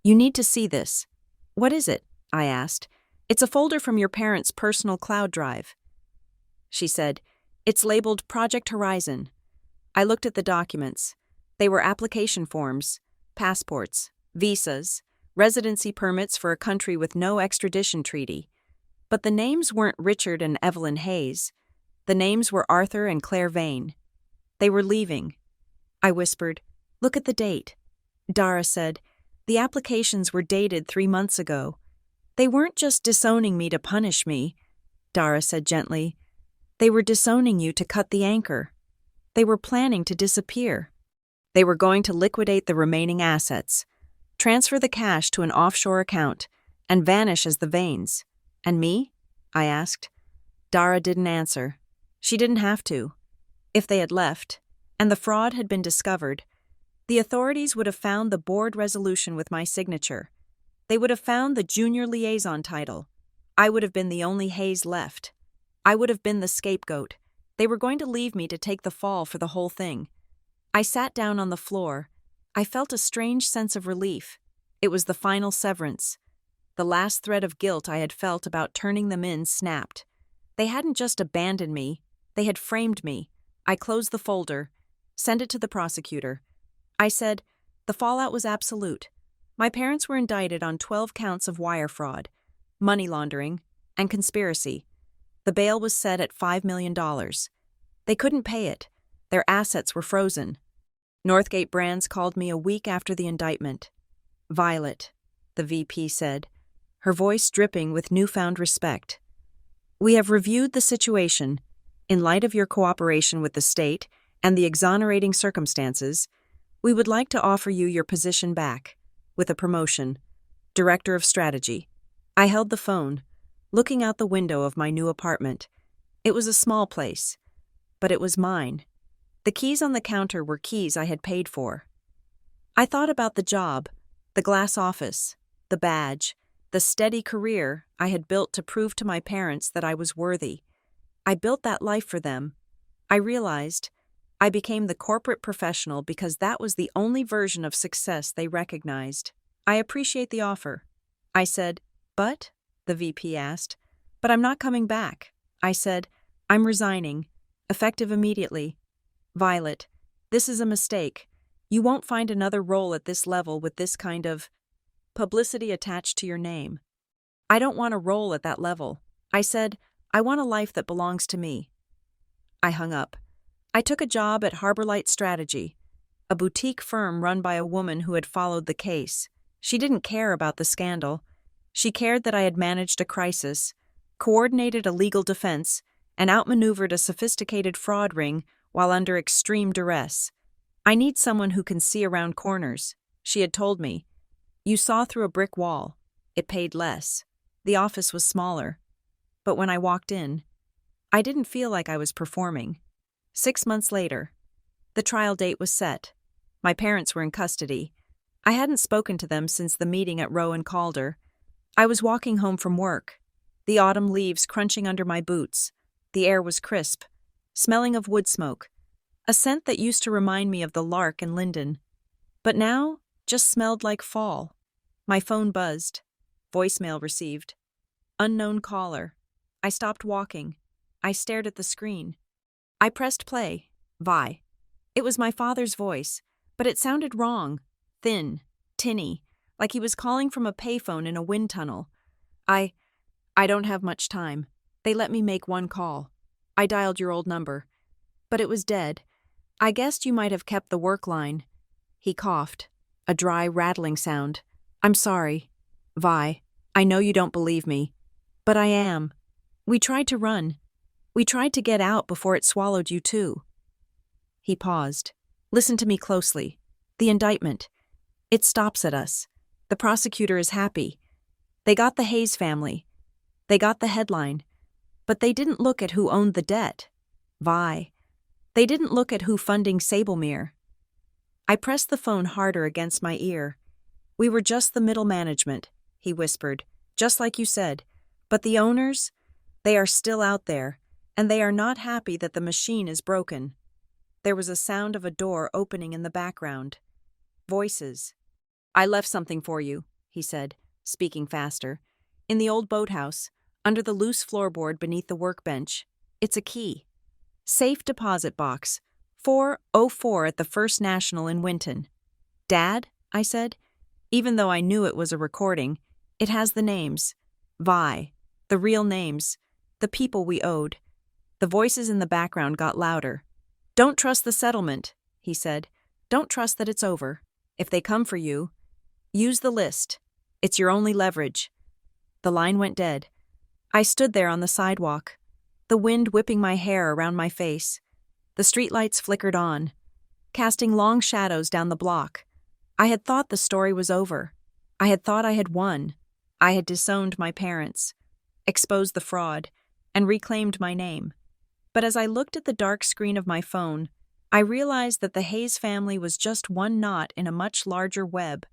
A: "You need to see this." "What is it?" I asked. "It's a folder from your parents' personal cloud drive." She said, "It's labeled Project Horizon." I looked at the documents. They were application forms, passports, visas, residency permits for a country with no extradition treaty. But the names weren't Richard and Evelyn Hayes. The names were Arthur and Claire Vane. They were leaving. I whispered, "Look at the date." Dara said, "The applications were dated 3 months ago." "They weren't just disowning me to punish me," Dara said gently. "They were disowning you to cut the anchor. They were planning to disappear. They were going to liquidate the remaining assets, transfer the cash to an offshore account, and vanish as the Vanes. And me?" I asked. Dara didn't answer. She didn't have to. If they had left, and the fraud had been discovered, the authorities would have found the board resolution with my signature. They would have found the junior liaison title. I would have been the only Hayes left. I would have been the scapegoat. They were going to leave me to take the fall for the whole thing. I sat down on the floor. I felt a strange sense of relief. It was the final severance. The last thread of guilt I had felt about turning them in snapped. They hadn't just abandoned me. They had framed me. I closed the folder, sent it to the prosecutor. I said, the fallout was absolute. My parents were indicted on 12 counts of wire fraud, money laundering, and conspiracy. The bail was set at $5 million. They couldn't pay it. Their assets were frozen. Northgate Brands called me a week after the indictment. "Violet," the VP said, her voice dripping with newfound respect. "We have reviewed the situation. In light of your cooperation with the state and the exonerating circumstances, we would like to offer you your position back, with a promotion, Director of Strategy." I held the phone, looking out the window of my new apartment. It was a small place, but it was mine. The keys on the counter were keys I had paid for. I thought about the job, the glass office, the badge, the steady career I had built to prove to my parents that I was worthy. I built that life for them. I realized I became the corporate professional because that was the only version of success they recognized. "I appreciate the offer," I said. "But?" the VP asked. "But I'm not coming back." I said, "I'm resigning, effective immediately." "Violet, this is a mistake. You won't find another role at this level with this kind of publicity attached to your name. I don't want a role at that level." I said, "I want a life that belongs to me." I hung up. I took a job at Harborlight Strategy, a boutique firm run by a woman who had followed the case. She didn't care about the scandal. She cared that I had managed a crisis, coordinated a legal defense, and outmaneuvered a sophisticated fraud ring while under extreme duress. I need someone who can see around corners, she had told me. You saw through a brick wall. It paid less. The office was smaller. But when I walked in, I didn't feel like I was performing. 6 months later, the trial date was set. My parents were in custody. I hadn't spoken to them since the meeting at Roe and Calder. I was walking home from work, the autumn leaves crunching under my boots. The air was crisp, smelling of wood smoke, a scent that used to remind me of the lark and linden, but now just smelled like fall. My phone buzzed. Voicemail received. Unknown caller. I stopped walking. I stared at the screen. I pressed play. Vi. It was my father's voice, but it sounded wrong, thin, tinny, like he was calling from a payphone in a wind tunnel. I don't have much time. They let me make one call. I dialed your old number. But it was dead. I guessed you might have kept the work line. He coughed, a dry, rattling sound. I'm sorry. Vi, I know you don't believe me. But I am. We tried to run. We tried to get out before it swallowed you too. He paused. Listen to me closely. The indictment. It stops at us. The prosecutor is happy. They got the Hayes family. They got the headline. But they didn't look at who owned the debt. Vi. They didn't look at who funding Sablemere. I pressed the phone harder against my ear. We were just the middle management, he whispered, just like you said. But the owners? They are still out there, and they are not happy that the machine is broken. There was a sound of a door opening in the background. Voices. I left something for you, he said, speaking faster. In the old boathouse, under the loose floorboard beneath the workbench. It's a key. Safe deposit box, 404 at the First National in Winton. Dad, I said, even though I knew it was a recording, it has the names. Vi, the real names, the people we owed. The voices in the background got louder. Don't trust the settlement, he said. Don't trust that it's over. If they come for you, use the list. It's your only leverage. The line went dead. I stood there on the sidewalk, the wind whipping my hair around my face. The streetlights flickered on, casting long shadows down the block. I had thought the story was over. I had thought I had won. I had disowned my parents, exposed the fraud, and reclaimed my name. But as I looked at the dark screen of my phone, I realized that the Hayes family was just one knot in a much larger web.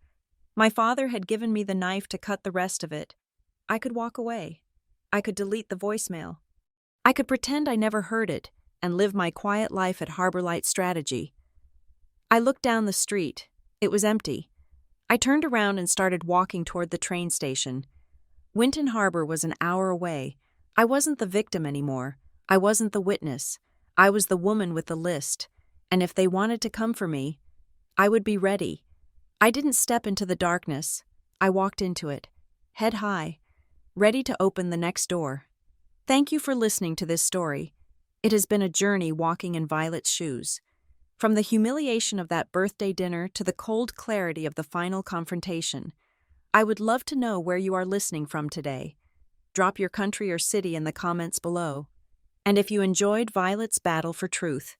A: My father had given me the knife to cut the rest of it. I could walk away. I could delete the voicemail. I could pretend I never heard it and live my quiet life at Harbor Light Strategy. I looked down the street. It was empty. I turned around and started walking toward the train station. Winton Harbor was an hour away. I wasn't the victim anymore. I wasn't the witness. I was the woman with the list. And if they wanted to come for me, I would be ready. I didn't step into the darkness. I walked into it, head high, ready to open the next door. Thank you for listening to this story. It has been a journey walking in Violet's shoes. From the humiliation of that birthday dinner to the cold clarity of the final confrontation. I would love to know where you are listening from today. Drop your country or city in the comments below. And if you enjoyed Violet's battle for truth,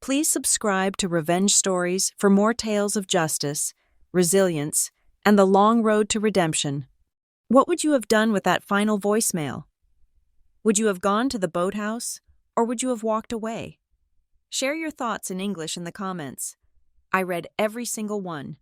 A: please subscribe to Revenge Stories for more tales of justice, resilience, and the long road to redemption. What would you have done with that final voicemail? Would you have gone to the boathouse, or would you have walked away? Share your thoughts in English in the comments. I read every single one.